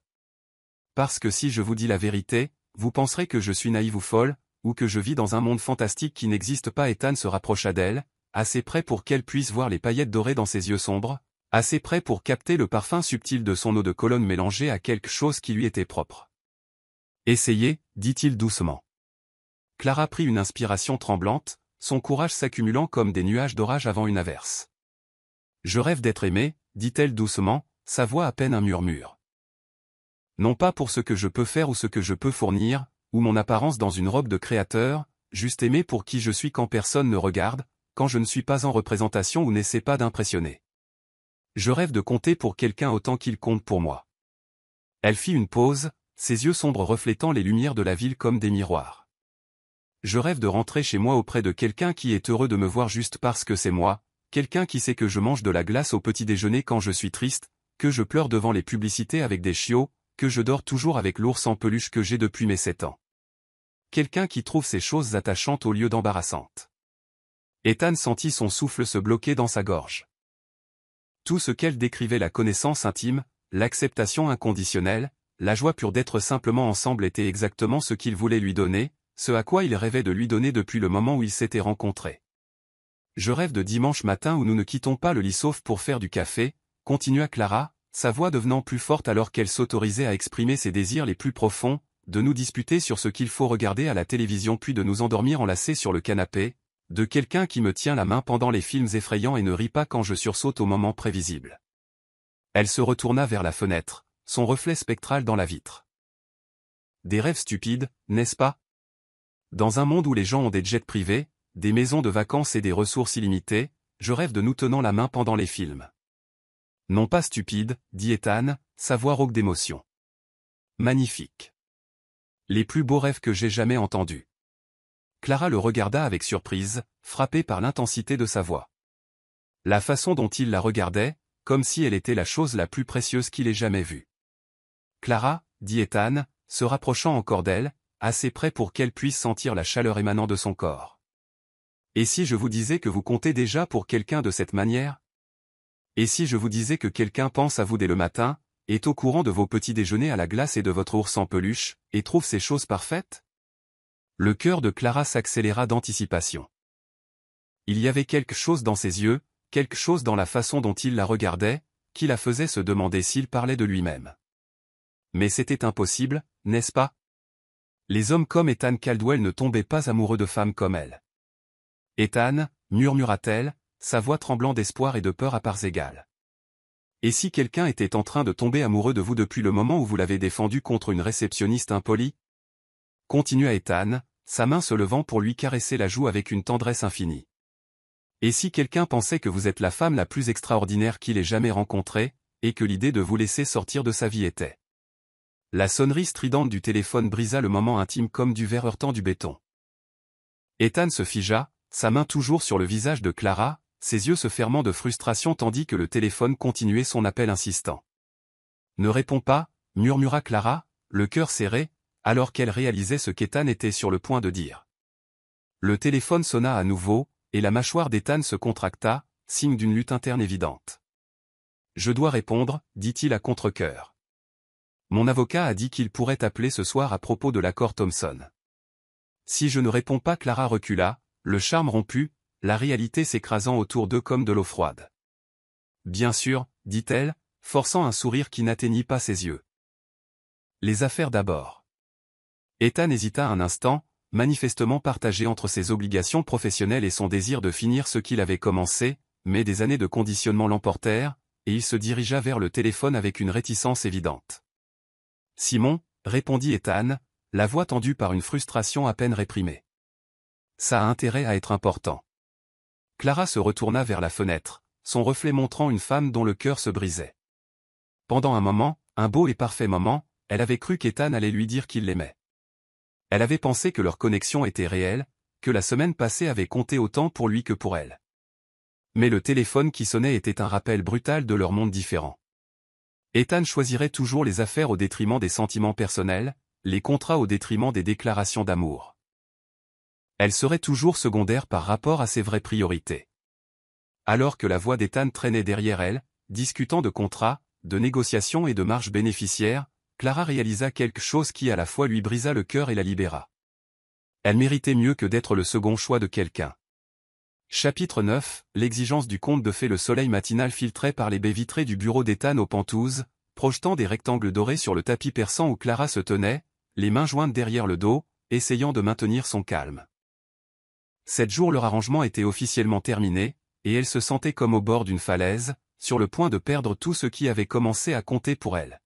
Parce que si je vous dis la vérité, vous penserez que je suis naïve ou folle, ou que je vis dans un monde fantastique qui n'existe pas. » Ethan se rapprocha d'elle, assez près pour qu'elle puisse voir les paillettes dorées dans ses yeux sombres, assez près pour capter le parfum subtil de son eau de Cologne mélangé à quelque chose qui lui était propre. « Essayez, » dit-il doucement. Clara prit une inspiration tremblante, son courage s'accumulant comme des nuages d'orage avant une averse. « Je rêve d'être aimée, » dit-elle doucement, sa voix à peine un murmure. « Non pas pour ce que je peux faire ou ce que je peux fournir, ou mon apparence dans une robe de créateur, juste aimée pour qui je suis quand personne ne regarde, quand je ne suis pas en représentation ou n'essaie pas d'impressionner. Je rêve de compter pour quelqu'un autant qu'il compte pour moi. » Elle fit une pause, ses yeux sombres reflétant les lumières de la ville comme des miroirs. « Je rêve de rentrer chez moi auprès de quelqu'un qui est heureux de me voir juste parce que c'est moi, quelqu'un qui sait que je mange de la glace au petit déjeuner quand je suis triste, que je pleure devant les publicités avec des chiots, que je dors toujours avec l'ours en peluche que j'ai depuis mes 7 ans. Quelqu'un qui trouve ces choses attachantes au lieu d'embarrassantes. » Ethan sentit son souffle se bloquer dans sa gorge. Tout ce qu'elle décrivait, la connaissance intime, l'acceptation inconditionnelle, la joie pure d'être simplement ensemble était exactement ce qu'il voulait lui donner, ce à quoi il rêvait de lui donner depuis le moment où ils s'étaient rencontrés. « Je rêve de dimanche matin où nous ne quittons pas le lit sauf pour faire du café, » continua Clara, sa voix devenant plus forte alors qu'elle s'autorisait à exprimer ses désirs les plus profonds, de nous disputer sur ce qu'il faut regarder à la télévision puis de nous endormir enlacés sur le canapé, de quelqu'un qui me tient la main pendant les films effrayants et ne rit pas quand je sursaute au moment prévisible. Elle se retourna vers la fenêtre, son reflet spectral dans la vitre. Des rêves stupides, n'est-ce pas? Dans un monde où les gens ont des jets privés, des maisons de vacances et des ressources illimitées, je rêve de nous tenant la main pendant les films. Non pas stupide, dit Ethan, sa voix rauque d'émotion. Magnifique. Les plus beaux rêves que j'ai jamais entendus. Clara le regarda avec surprise, frappée par l'intensité de sa voix. La façon dont il la regardait, comme si elle était la chose la plus précieuse qu'il ait jamais vue. Clara, dit Ethan, se rapprochant encore d'elle, assez près pour qu'elle puisse sentir la chaleur émanant de son corps. Et si je vous disais que vous comptez déjà pour quelqu'un de cette manière? Et si je vous disais que quelqu'un pense à vous dès le matin, est au courant de vos petits déjeuners à la glace et de votre ours en peluche, et trouve ces choses parfaites? Le cœur de Clara s'accéléra d'anticipation. Il y avait quelque chose dans ses yeux, quelque chose dans la façon dont il la regardait, qui la faisait se demander s'il parlait de lui-même. Mais c'était impossible, n'est-ce pas? Les hommes comme Ethan Caldwell ne tombaient pas amoureux de femmes comme elle. Ethan, murmura-t-elle, sa voix tremblant d'espoir et de peur à parts égales. Et si quelqu'un était en train de tomber amoureux de vous depuis le moment où vous l'avez défendu contre une réceptionniste impolie? Continua Ethan, sa main se levant pour lui caresser la joue avec une tendresse infinie. Et si quelqu'un pensait que vous êtes la femme la plus extraordinaire qu'il ait jamais rencontrée, et que l'idée de vous laisser sortir de sa vie était... La sonnerie stridente du téléphone brisa le moment intime comme du verre heurtant du béton. Ethan se figea, sa main toujours sur le visage de Clara, ses yeux se fermant de frustration tandis que le téléphone continuait son appel insistant. « Ne réponds pas » murmura Clara, le cœur serré, alors qu'elle réalisait ce qu'Ethan était sur le point de dire. Le téléphone sonna à nouveau, et la mâchoire d'Ethan se contracta, signe d'une lutte interne évidente. « Je dois répondre, dit-il à contre-cœur. Mon avocat a dit qu'il pourrait appeler ce soir à propos de l'accord Thompson. Si je ne réponds pas, Clara recula, le charme rompu, la réalité s'écrasant autour d'eux comme de l'eau froide. Bien sûr, dit-elle, forçant un sourire qui n'atteignit pas ses yeux. Les affaires d'abord. Ethan hésita un instant, manifestement partagé entre ses obligations professionnelles et son désir de finir ce qu'il avait commencé, mais des années de conditionnement l'emportèrent, et il se dirigea vers le téléphone avec une réticence évidente. Simon, répondit Ethan, la voix tendue par une frustration à peine réprimée. Ça a intérêt à être important. Clara se retourna vers la fenêtre, son reflet montrant une femme dont le cœur se brisait. Pendant un moment, un beau et parfait moment, elle avait cru qu'Ethan allait lui dire qu'il l'aimait. Elle avait pensé que leur connexion était réelle, que la semaine passée avait compté autant pour lui que pour elle. Mais le téléphone qui sonnait était un rappel brutal de leur monde différent. Ethan choisirait toujours les affaires au détriment des sentiments personnels, les contrats au détriment des déclarations d'amour. Elle serait toujours secondaire par rapport à ses vraies priorités. Alors que la voix d'Ethan traînait derrière elle, discutant de contrats, de négociations et de marges bénéficiaires, Clara réalisa quelque chose qui à la fois lui brisa le cœur et la libéra. Elle méritait mieux que d'être le second choix de quelqu'un. Chapitre 9, l'exigence du conte de fées. Le soleil matinal filtrait par les baies vitrées du bureau d'Ethan aux pentouses, projetant des rectangles dorés sur le tapis persan où Clara se tenait, les mains jointes derrière le dos, essayant de maintenir son calme. Cette jour leur arrangement était officiellement terminé, et elle se sentait comme au bord d'une falaise, sur le point de perdre tout ce qui avait commencé à compter pour elle.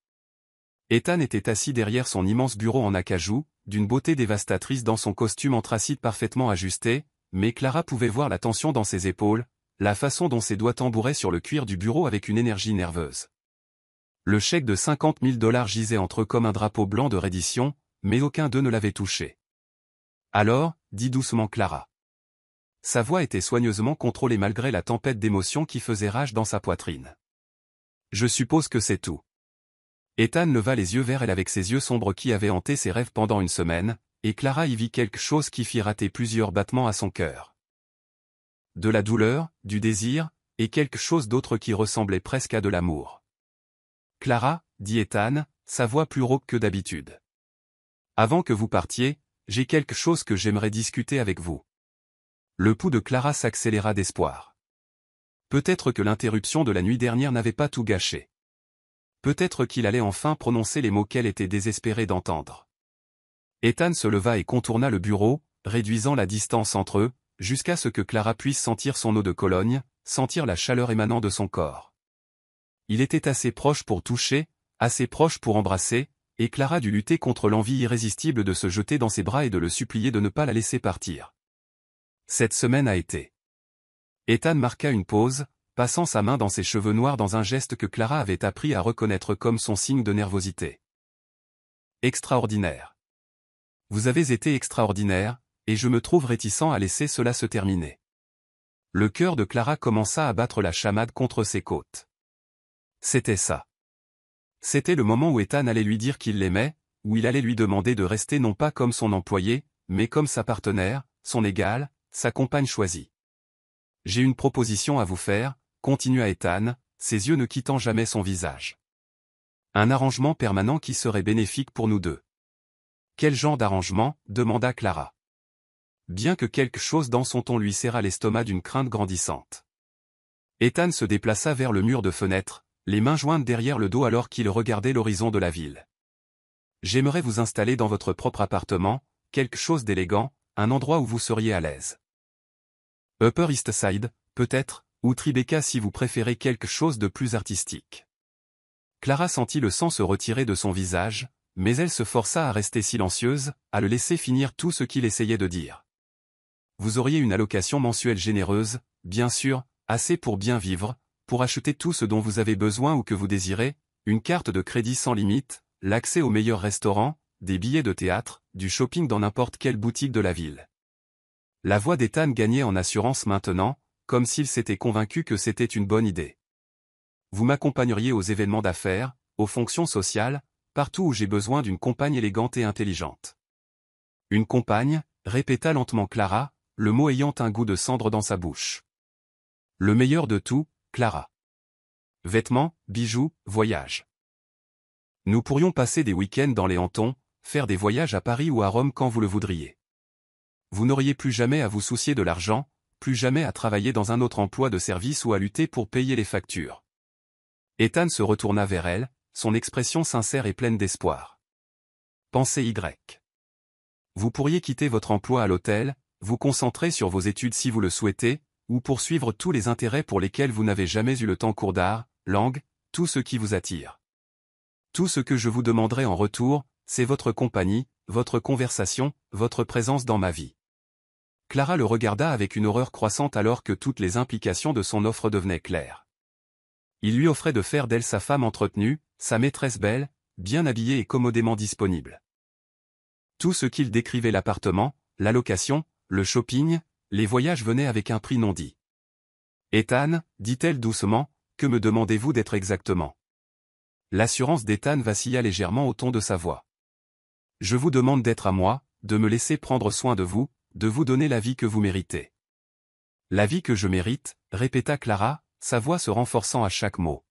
Ethan était assis derrière son immense bureau en acajou, d'une beauté dévastatrice dans son costume anthracite parfaitement ajusté, mais Clara pouvait voir la tension dans ses épaules, la façon dont ses doigts tambouraient sur le cuir du bureau avec une énergie nerveuse. Le chèque de $50 000 gisait entre eux comme un drapeau blanc de reddition, mais aucun d'eux ne l'avait touché. Alors, dit doucement Clara. Sa voix était soigneusement contrôlée malgré la tempête d'émotions qui faisait rage dans sa poitrine. Je suppose que c'est tout. Ethan leva les yeux vers elle avec ses yeux sombres qui avaient hanté ses rêves pendant une semaine, et Clara y vit quelque chose qui fit rater plusieurs battements à son cœur. De la douleur, du désir, et quelque chose d'autre qui ressemblait presque à de l'amour. Clara, dit Ethan, sa voix plus rauque que d'habitude. Avant que vous partiez, j'ai quelque chose que j'aimerais discuter avec vous. Le pouls de Clara s'accéléra d'espoir. Peut-être que l'interruption de la nuit dernière n'avait pas tout gâché. Peut-être qu'il allait enfin prononcer les mots qu'elle était désespérée d'entendre. Ethan se leva et contourna le bureau, réduisant la distance entre eux, jusqu'à ce que Clara puisse sentir son eau de Cologne, sentir la chaleur émanant de son corps. Il était assez proche pour toucher, assez proche pour embrasser, et Clara dut lutter contre l'envie irrésistible de se jeter dans ses bras et de le supplier de ne pas la laisser partir. Cette semaine a été. Ethan marqua une pause, passant sa main dans ses cheveux noirs dans un geste que Clara avait appris à reconnaître comme son signe de nervosité. Extraordinaire. Vous avez été extraordinaire, et je me trouve réticent à laisser cela se terminer. Le cœur de Clara commença à battre la chamade contre ses côtes. C'était ça. C'était le moment où Ethan allait lui dire qu'il l'aimait, où il allait lui demander de rester non pas comme son employé, mais comme sa partenaire, son égale, sa compagne choisie. J'ai une proposition à vous faire, continua Ethan, ses yeux ne quittant jamais son visage. Un arrangement permanent qui serait bénéfique pour nous deux. Quel genre d'arrangement, demanda Clara. Bien que quelque chose dans son ton lui serra l'estomac d'une crainte grandissante. Ethan se déplaça vers le mur de fenêtre, les mains jointes derrière le dos alors qu'il regardait l'horizon de la ville. J'aimerais vous installer dans votre propre appartement, quelque chose d'élégant, un endroit où vous seriez à l'aise. Upper East Side, peut-être, ou Tribeca si vous préférez quelque chose de plus artistique. Clara sentit le sang se retirer de son visage, mais elle se força à rester silencieuse, à le laisser finir tout ce qu'il essayait de dire. Vous auriez une allocation mensuelle généreuse, bien sûr, assez pour bien vivre, pour acheter tout ce dont vous avez besoin ou que vous désirez, une carte de crédit sans limite, l'accès aux meilleurs restaurants, des billets de théâtre, du shopping dans n'importe quelle boutique de la ville. La voix d'Ethan gagnait en assurance maintenant, comme s'il s'était convaincu que c'était une bonne idée. Vous m'accompagneriez aux événements d'affaires, aux fonctions sociales, partout où j'ai besoin d'une compagne élégante et intelligente. Une compagne, répéta lentement Clara, le mot ayant un goût de cendre dans sa bouche. Le meilleur de tout, Clara. Vêtements, bijoux, voyages. Nous pourrions passer des week-ends dans les Hamptons, faire des voyages à Paris ou à Rome quand vous le voudriez. Vous n'auriez plus jamais à vous soucier de l'argent, plus jamais à travailler dans un autre emploi de service ou à lutter pour payer les factures. Ethan se retourna vers elle, son expression sincère et pleine d'espoir. Pensez Y. Vous pourriez quitter votre emploi à l'hôtel, vous concentrer sur vos études si vous le souhaitez, ou poursuivre tous les intérêts pour lesquels vous n'avez jamais eu le temps, cours d'art, langue, tout ce qui vous attire. Tout ce que je vous demanderai en retour, c'est votre compagnie, votre conversation, votre présence dans ma vie. Clara le regarda avec une horreur croissante alors que toutes les implications de son offre devenaient claires. Il lui offrait de faire d'elle sa femme entretenue, sa maîtresse belle, bien habillée et commodément disponible. Tout ce qu'il décrivait, l'appartement, la location, le shopping, les voyages, venaient avec un prix non dit. Ethan, dit-elle doucement, que me demandez-vous d'être exactement? L'assurance d'Ethan vacilla légèrement au ton de sa voix. Je vous demande d'être à moi, de me laisser prendre soin de vous donner la vie que vous méritez. La vie que je mérite, répéta Clara, sa voix se renforçant à chaque mot.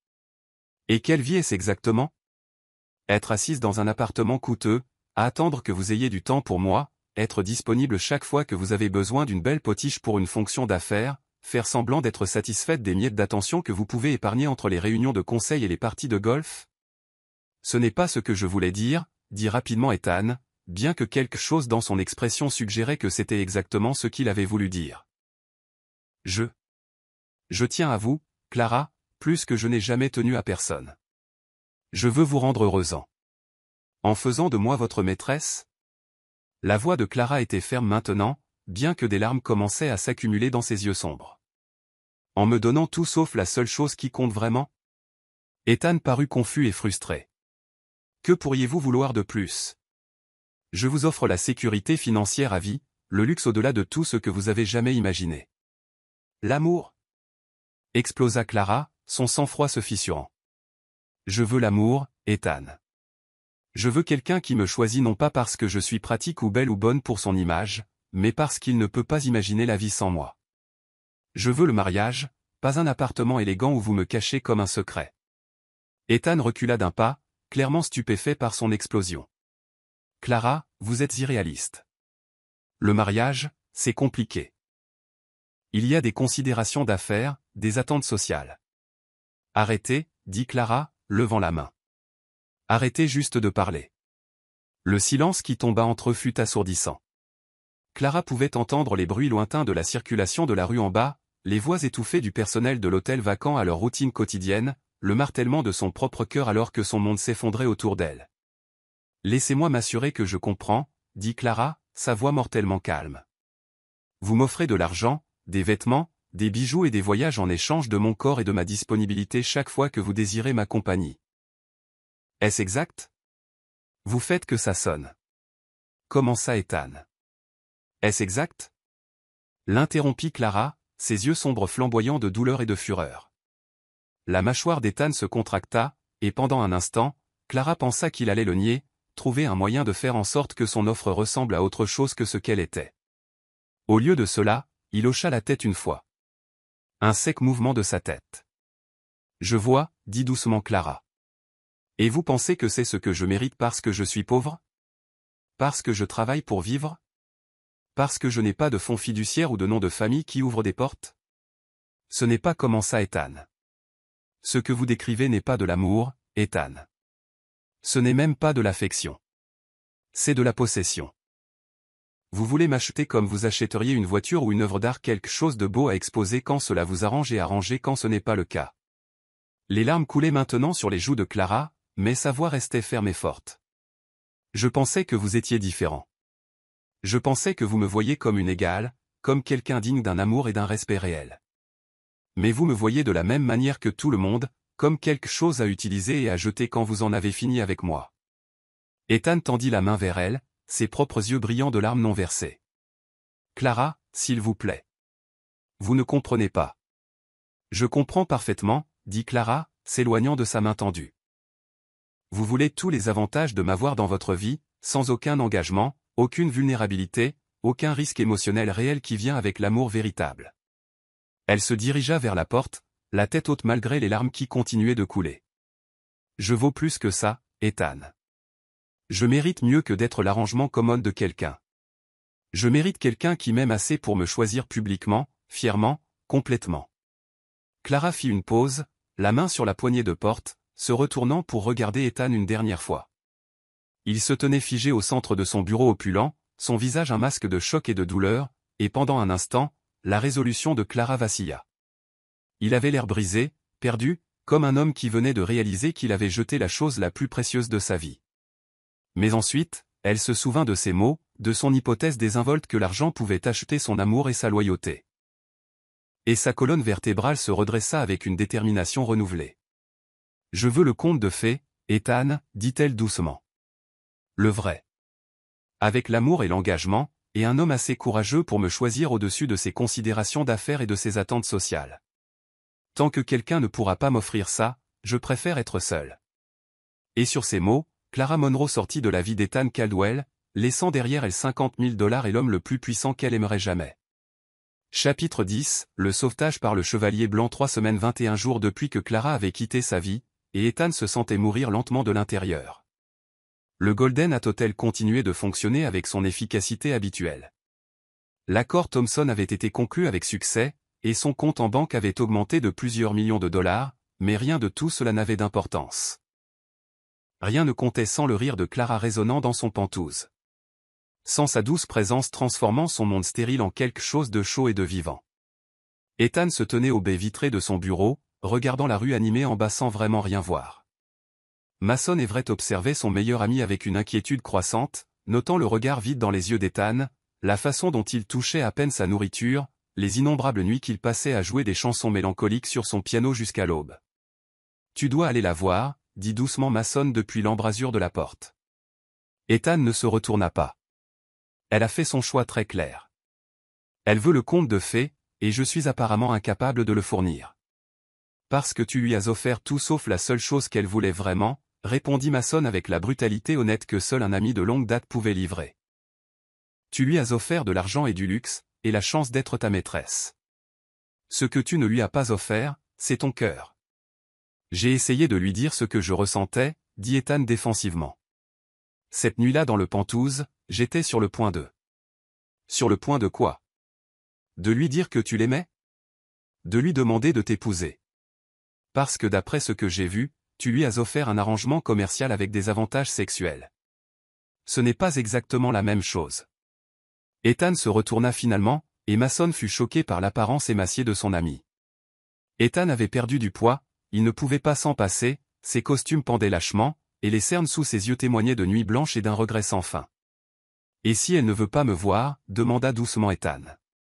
Et quelle vie est-ce exactement? Être assise dans un appartement coûteux, à attendre que vous ayez du temps pour moi, être disponible chaque fois que vous avez besoin d'une belle potiche pour une fonction d'affaires, faire semblant d'être satisfaite des miettes d'attention que vous pouvez épargner entre les réunions de conseil et les parties de golf? Ce n'est pas ce que je voulais dire, dit rapidement Ethan, bien que quelque chose dans son expression suggérait que c'était exactement ce qu'il avait voulu dire. Je tiens à vous, Clara, plus que je n'ai jamais tenu à personne. Je veux vous rendre heureuse en faisant de moi votre maîtresse? La voix de Clara était ferme maintenant, bien que des larmes commençaient à s'accumuler dans ses yeux sombres. En me donnant tout sauf la seule chose qui compte vraiment? Ethan parut confus et frustré. Que pourriez-vous vouloir de plus? Je vous offre la sécurité financière à vie, le luxe au-delà de tout ce que vous avez jamais imaginé. L'amour? Explosa Clara, son sang-froid se fissurant. Je veux l'amour, Ethan. Je veux quelqu'un qui me choisit non pas parce que je suis pratique ou belle ou bonne pour son image, mais parce qu'il ne peut pas imaginer la vie sans moi. Je veux le mariage, pas un appartement élégant où vous me cachez comme un secret. Ethan recula d'un pas, clairement stupéfait par son explosion. Clara, vous êtes irréaliste. Le mariage, c'est compliqué. Il y a des considérations d'affaires, des attentes sociales. Arrêtez, dit Clara, levant la main. Arrêtez juste de parler. Le silence qui tomba entre eux fut assourdissant. Clara pouvait entendre les bruits lointains de la circulation de la rue en bas, les voix étouffées du personnel de l'hôtel vacant à leur routine quotidienne, le martèlement de son propre cœur alors que son monde s'effondrait autour d'elle. Laissez-moi m'assurer que je comprends, dit Clara, sa voix mortellement calme. Vous m'offrez de l'argent, des vêtements, des bijoux et des voyages en échange de mon corps et de ma disponibilité chaque fois que vous désirez ma compagnie. Est-ce exact? Vous faites que ça sonne. Commença Ethan. Est-ce exact? L'interrompit Clara, ses yeux sombres flamboyants de douleur et de fureur. La mâchoire d'Ethan se contracta, et pendant un instant, Clara pensa qu'il allait le nier, trouver un moyen de faire en sorte que son offre ressemble à autre chose que ce qu'elle était. Au lieu de cela, il hocha la tête une fois. Un sec mouvement de sa tête. Je vois, dit doucement Clara. Et vous pensez que c'est ce que je mérite parce que je suis pauvre? Parce que je travaille pour vivre? Parce que je n'ai pas de fonds fiduciaires ou de nom de famille qui ouvre des portes? Ce n'est pas comment ça, Ethan. Ce que vous décrivez n'est pas de l'amour, Ethan. Ce n'est même pas de l'affection. C'est de la possession. Vous voulez m'acheter comme vous achèteriez une voiture ou une œuvre d'art, quelque chose de beau à exposer quand cela vous arrange et à ranger quand ce n'est pas le cas. Les larmes coulaient maintenant sur les joues de Clara, mais sa voix restait ferme et forte. Je pensais que vous étiez différent. Je pensais que vous me voyiez comme une égale, comme quelqu'un digne d'un amour et d'un respect réel. Mais vous me voyez de la même manière que tout le monde, comme quelque chose à utiliser et à jeter quand vous en avez fini avec moi. Ethan tendit la main vers elle, ses propres yeux brillants de larmes non versées. Clara, s'il vous plaît. Vous ne comprenez pas. Je comprends parfaitement, dit Clara, s'éloignant de sa main tendue. Vous voulez tous les avantages de m'avoir dans votre vie, sans aucun engagement, aucune vulnérabilité, aucun risque émotionnel réel qui vient avec l'amour véritable. Elle se dirigea vers la porte, la tête haute malgré les larmes qui continuaient de couler. Je vaux plus que ça, Ethan. Je mérite mieux que d'être l'arrangement commode de quelqu'un. Je mérite quelqu'un qui m'aime assez pour me choisir publiquement, fièrement, complètement. Clara fit une pause, la main sur la poignée de porte, se retournant pour regarder Ethan une dernière fois. Il se tenait figé au centre de son bureau opulent, son visage un masque de choc et de douleur, et pendant un instant, la résolution de Clara vacilla. Il avait l'air brisé, perdu, comme un homme qui venait de réaliser qu'il avait jeté la chose la plus précieuse de sa vie. Mais ensuite, elle se souvint de ses mots, de son hypothèse désinvolte que l'argent pouvait acheter son amour et sa loyauté. Et sa colonne vertébrale se redressa avec une détermination renouvelée. « Je veux le conte de fées, Ethan, dit-elle doucement. Le vrai. Avec l'amour et l'engagement, et un homme assez courageux pour me choisir au-dessus de ses considérations d'affaires et de ses attentes sociales. Tant que quelqu'un ne pourra pas m'offrir ça, je préfère être seul. » Et sur ces mots, Clara Monroe sortit de la vie d'Ethan Caldwell, laissant derrière elle $50 000 et l'homme le plus puissant qu'elle aimerait jamais. Chapitre 10, le sauvetage par le Chevalier Blanc. 3 semaines 21 jours depuis que Clara avait quitté sa vie, et Ethan se sentait mourir lentement de l'intérieur. Le Golden Gate Hotel continuait de fonctionner avec son efficacité habituelle. L'accord Thomson avait été conclu avec succès, et son compte en banque avait augmenté de plusieurs millions de dollars, mais rien de tout cela n'avait d'importance. Rien ne comptait sans le rire de Clara résonnant dans son pantouse. Sans sa douce présence transformant son monde stérile en quelque chose de chaud et de vivant. Ethan se tenait aux baies vitrées de son bureau, regardant la rue animée en bas sans vraiment rien voir. Mason Everett observait son meilleur ami avec une inquiétude croissante, notant le regard vide dans les yeux d'Ethan, la façon dont il touchait à peine sa nourriture, les innombrables nuits qu'il passait à jouer des chansons mélancoliques sur son piano jusqu'à l'aube. « Tu dois aller la voir, » dit doucement Mason depuis l'embrasure de la porte. Ethan ne se retourna pas. Elle a fait son choix très clair. Elle veut le conte de fées, et je suis apparemment incapable de le fournir. Parce que tu lui as offert tout sauf la seule chose qu'elle voulait vraiment, répondit Mason avec la brutalité honnête que seul un ami de longue date pouvait livrer. Tu lui as offert de l'argent et du luxe, et la chance d'être ta maîtresse. Ce que tu ne lui as pas offert, c'est ton cœur. J'ai essayé de lui dire ce que je ressentais, dit Ethan défensivement. Cette nuit-là dans le Penthouse, j'étais sur le point de... Sur le point de quoi? De lui dire que tu l'aimais? De lui demander de t'épouser. Parce que d'après ce que j'ai vu, tu lui as offert un arrangement commercial avec des avantages sexuels. Ce n'est pas exactement la même chose. Ethan se retourna finalement, et Mason fut choqué par l'apparence émaciée de son ami. Ethan avait perdu du poids, il ne pouvait pas s'en passer, ses costumes pendaient lâchement, et les cernes sous ses yeux témoignaient de nuits blanches et d'un regret sans fin. « Et si elle ne veut pas me voir ?» demanda doucement Ethan.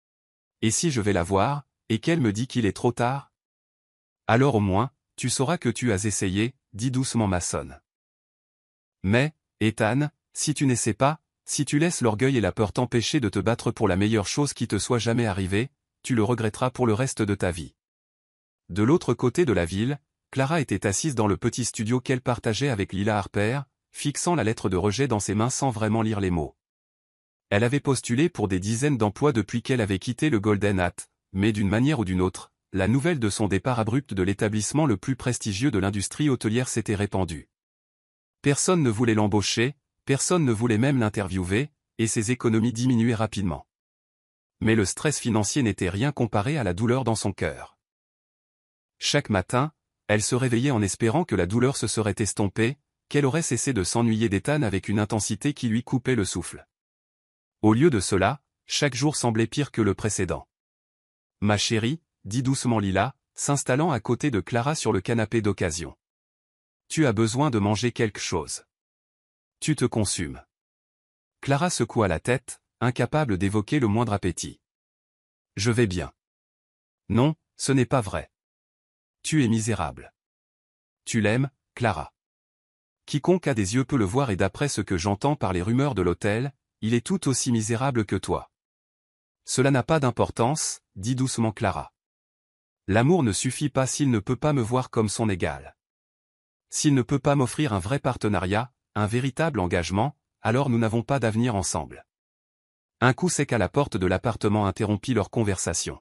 « Et si je vais la voir, et qu'elle me dit qu'il est trop tard ?» Alors au moins, tu sauras que tu as essayé, dit doucement Mason. Mais, Ethan, si tu n'essaies pas, si tu laisses l'orgueil et la peur t'empêcher de te battre pour la meilleure chose qui te soit jamais arrivée, tu le regretteras pour le reste de ta vie. De l'autre côté de la ville, Clara était assise dans le petit studio qu'elle partageait avec Lila Harper, fixant la lettre de rejet dans ses mains sans vraiment lire les mots. Elle avait postulé pour des dizaines d'emplois depuis qu'elle avait quitté le Golden Gate, mais d'une manière ou d'une autre, la nouvelle de son départ abrupt de l'établissement le plus prestigieux de l'industrie hôtelière s'était répandue. Personne ne voulait l'embaucher, personne ne voulait même l'interviewer, et ses économies diminuaient rapidement. Mais le stress financier n'était rien comparé à la douleur dans son cœur. Chaque matin, elle se réveillait en espérant que la douleur se serait estompée, qu'elle aurait cessé de s'ennuyer d'Ethan avec une intensité qui lui coupait le souffle. Au lieu de cela, chaque jour semblait pire que le précédent. « Ma chérie », dit doucement Lila, s'installant à côté de Clara sur le canapé d'occasion. « Tu as besoin de manger quelque chose. Tu te consumes. » Clara secoua la tête, incapable d'évoquer le moindre appétit. « Je vais bien. »« Non, ce n'est pas vrai. Tu es misérable. »« Tu l'aimes, Clara. » Quiconque a des yeux peut le voir et d'après ce que j'entends par les rumeurs de l'hôtel, il est tout aussi misérable que toi. Cela n'a pas d'importance, dit doucement Clara. L'amour ne suffit pas s'il ne peut pas me voir comme son égal. S'il ne peut pas m'offrir un vrai partenariat, un véritable engagement, alors nous n'avons pas d'avenir ensemble. Un coup sec à la porte de l'appartement interrompit leur conversation.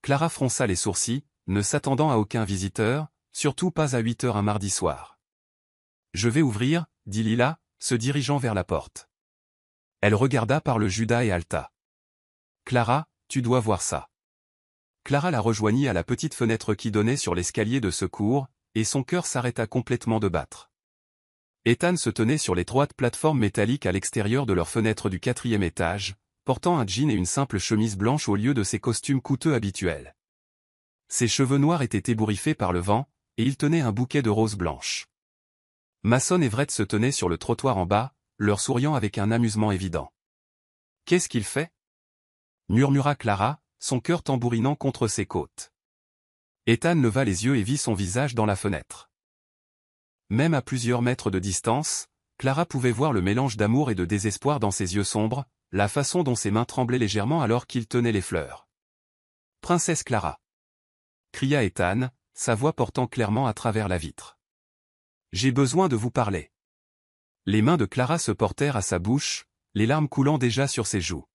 Clara fronça les sourcils, ne s'attendant à aucun visiteur, surtout pas à 8 heures un mardi soir. Je vais ouvrir, dit Lila, se dirigeant vers la porte. Elle regarda par le judas et halta. Clara, tu dois voir ça. Clara la rejoignit à la petite fenêtre qui donnait sur l'escalier de secours, et son cœur s'arrêta complètement de battre. Ethan se tenait sur l'étroite plateforme métallique à l'extérieur de leur fenêtre du 4e étage, portant un jean et une simple chemise blanche au lieu de ses costumes coûteux habituels. Ses cheveux noirs étaient ébouriffés par le vent, et il tenait un bouquet de roses blanches. Mason et Everett se tenaient sur le trottoir en bas, leur souriant avec un amusement évident. « Qu'est-ce qu'il fait » murmura Clara, son cœur tambourinant contre ses côtes. Ethan leva les yeux et vit son visage dans la fenêtre. Même à plusieurs mètres de distance, Clara pouvait voir le mélange d'amour et de désespoir dans ses yeux sombres, la façon dont ses mains tremblaient légèrement alors qu'il tenait les fleurs. « Princesse Clara !» cria Ethan, sa voix portant clairement à travers la vitre. « J'ai besoin de vous parler. » Les mains de Clara se portèrent à sa bouche, les larmes coulant déjà sur ses joues.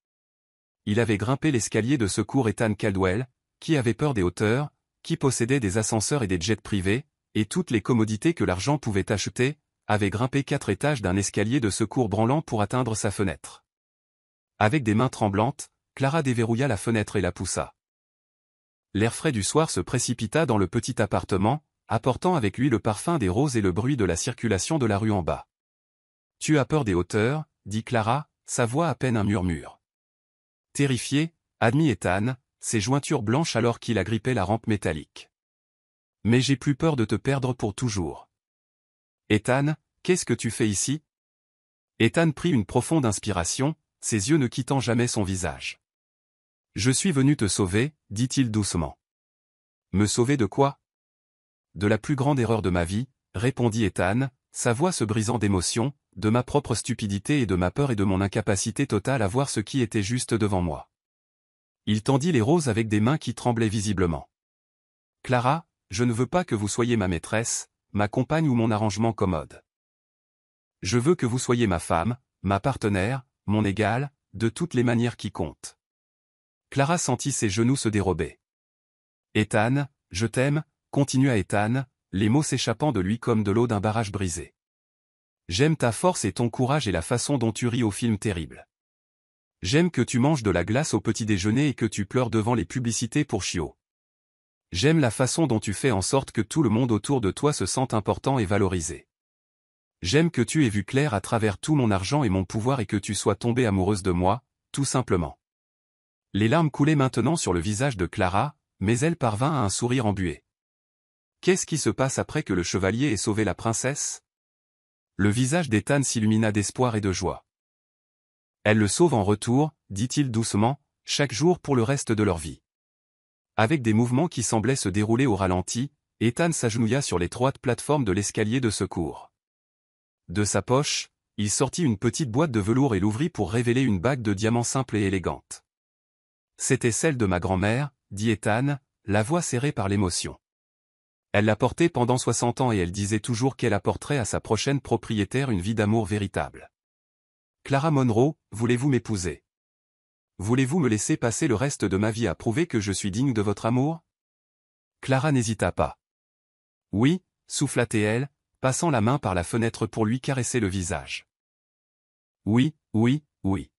Il avait grimpé l'escalier de secours Ethan Caldwell, qui avait peur des hauteurs, qui possédait des ascenseurs et des jets privés, et toutes les commodités que l'argent pouvait acheter, avait grimpé 4 étages d'un escalier de secours branlant pour atteindre sa fenêtre. Avec des mains tremblantes, Clara déverrouilla la fenêtre et la poussa. L'air frais du soir se précipita dans le petit appartement, apportant avec lui le parfum des roses et le bruit de la circulation de la rue en bas. « Tu as peur des hauteurs » dit Clara, sa voix à peine un murmure. Terrifié, admit Ethan, ses jointures blanches alors qu'il agrippait la rampe métallique. « Mais j'ai plus peur de te perdre pour toujours. »« Ethan, qu'est-ce que tu fais ici » Ethan prit une profonde inspiration, ses yeux ne quittant jamais son visage. « Je suis venu te sauver, dit-il doucement. »« Me sauver de quoi ?»« De la plus grande erreur de ma vie, » répondit Ethan, sa voix se brisant d'émotion, de ma propre stupidité et de ma peur et de mon incapacité totale à voir ce qui était juste devant moi. Il tendit les roses avec des mains qui tremblaient visiblement. « Clara, je ne veux pas que vous soyez ma maîtresse, ma compagne ou mon arrangement commode. Je veux que vous soyez ma femme, ma partenaire, mon égale, de toutes les manières qui comptent. » Clara sentit ses genoux se dérober. « Ethan, je t'aime, » continua Ethan, les mots s'échappant de lui comme de l'eau d'un barrage brisé. « J'aime ta force et ton courage et la façon dont tu ris aux films terribles. J'aime que tu manges de la glace au petit déjeuner et que tu pleures devant les publicités pour chiots. J'aime la façon dont tu fais en sorte que tout le monde autour de toi se sente important et valorisé. J'aime que tu aies vu clair à travers tout mon argent et mon pouvoir et que tu sois tombée amoureuse de moi, tout simplement. » Les larmes coulaient maintenant sur le visage de Clara, mais elle parvint à un sourire embué. « Qu'est-ce qui se passe après que le chevalier ait sauvé la princesse » Le visage d'Ethan s'illumina d'espoir et de joie. « Elle le sauve en retour, dit-il doucement, chaque jour pour le reste de leur vie. » Avec des mouvements qui semblaient se dérouler au ralenti, Ethan s'agenouilla sur l'étroite plateforme de l'escalier de secours. De sa poche, il sortit une petite boîte de velours et l'ouvrit pour révéler une bague de diamants simple et élégante. « C'était celle de ma grand-mère, » dit Ethan, la voix serrée par l'émotion. Elle l'a portée pendant 60 ans et elle disait toujours qu'elle apporterait à sa prochaine propriétaire une vie d'amour véritable. « Clara Monroe, voulez-vous m'épouser? Voulez-vous me laisser passer le reste de ma vie à prouver que je suis digne de votre amour ?» Clara n'hésita pas. « Oui, » souffla-t-elle, passant la main par la fenêtre pour lui caresser le visage. « Oui, oui, oui. »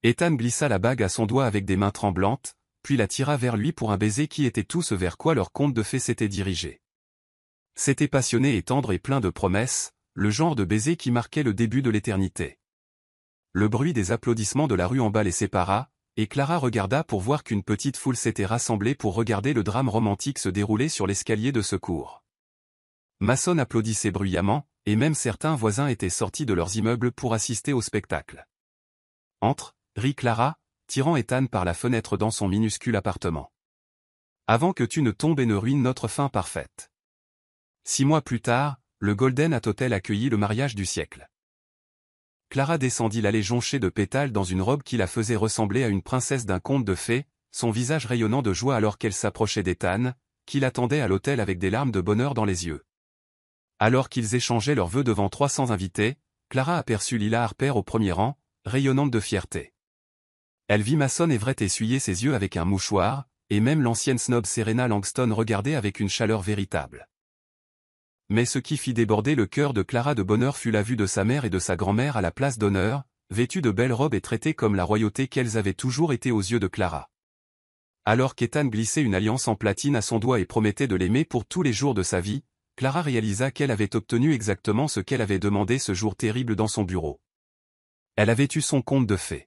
Ethan glissa la bague à son doigt avec des mains tremblantes, puis la tira vers lui pour un baiser qui était tout ce vers quoi leur conte de fées s'était dirigé. C'était passionné et tendre et plein de promesses, le genre de baiser qui marquait le début de l'éternité. Le bruit des applaudissements de la rue en bas les sépara, et Clara regarda pour voir qu'une petite foule s'était rassemblée pour regarder le drame romantique se dérouler sur l'escalier de secours. Mason applaudissait bruyamment, et même certains voisins étaient sortis de leurs immeubles pour assister au spectacle. « Entre, » rit Clara, tirant Ethan par la fenêtre dans son minuscule appartement. « Avant que tu ne tombes et ne ruines notre fin parfaite. » 6 mois plus tard, le Golden Hat Hotel accueillit le mariage du siècle. Clara descendit l'allée jonchée de pétales dans une robe qui la faisait ressembler à une princesse d'un conte de fées, son visage rayonnant de joie alors qu'elle s'approchait d'Ethan, qui l'attendait à l'hôtel avec des larmes de bonheur dans les yeux. Alors qu'ils échangeaient leurs vœux devant 300 invités, Clara aperçut Lila Harper au premier rang, rayonnante de fierté. Elle vit Mason Everett essuyer ses yeux avec un mouchoir, et même l'ancienne snob Serena Langston regarder avec une chaleur véritable. Mais ce qui fit déborder le cœur de Clara de bonheur fut la vue de sa mère et de sa grand-mère à la place d'honneur, vêtues de belles robes et traitées comme la royauté qu'elles avaient toujours été aux yeux de Clara. Alors qu'Ethan glissait une alliance en platine à son doigt et promettait de l'aimer pour tous les jours de sa vie, Clara réalisa qu'elle avait obtenu exactement ce qu'elle avait demandé ce jour terrible dans son bureau. Elle avait eu son conte de fées.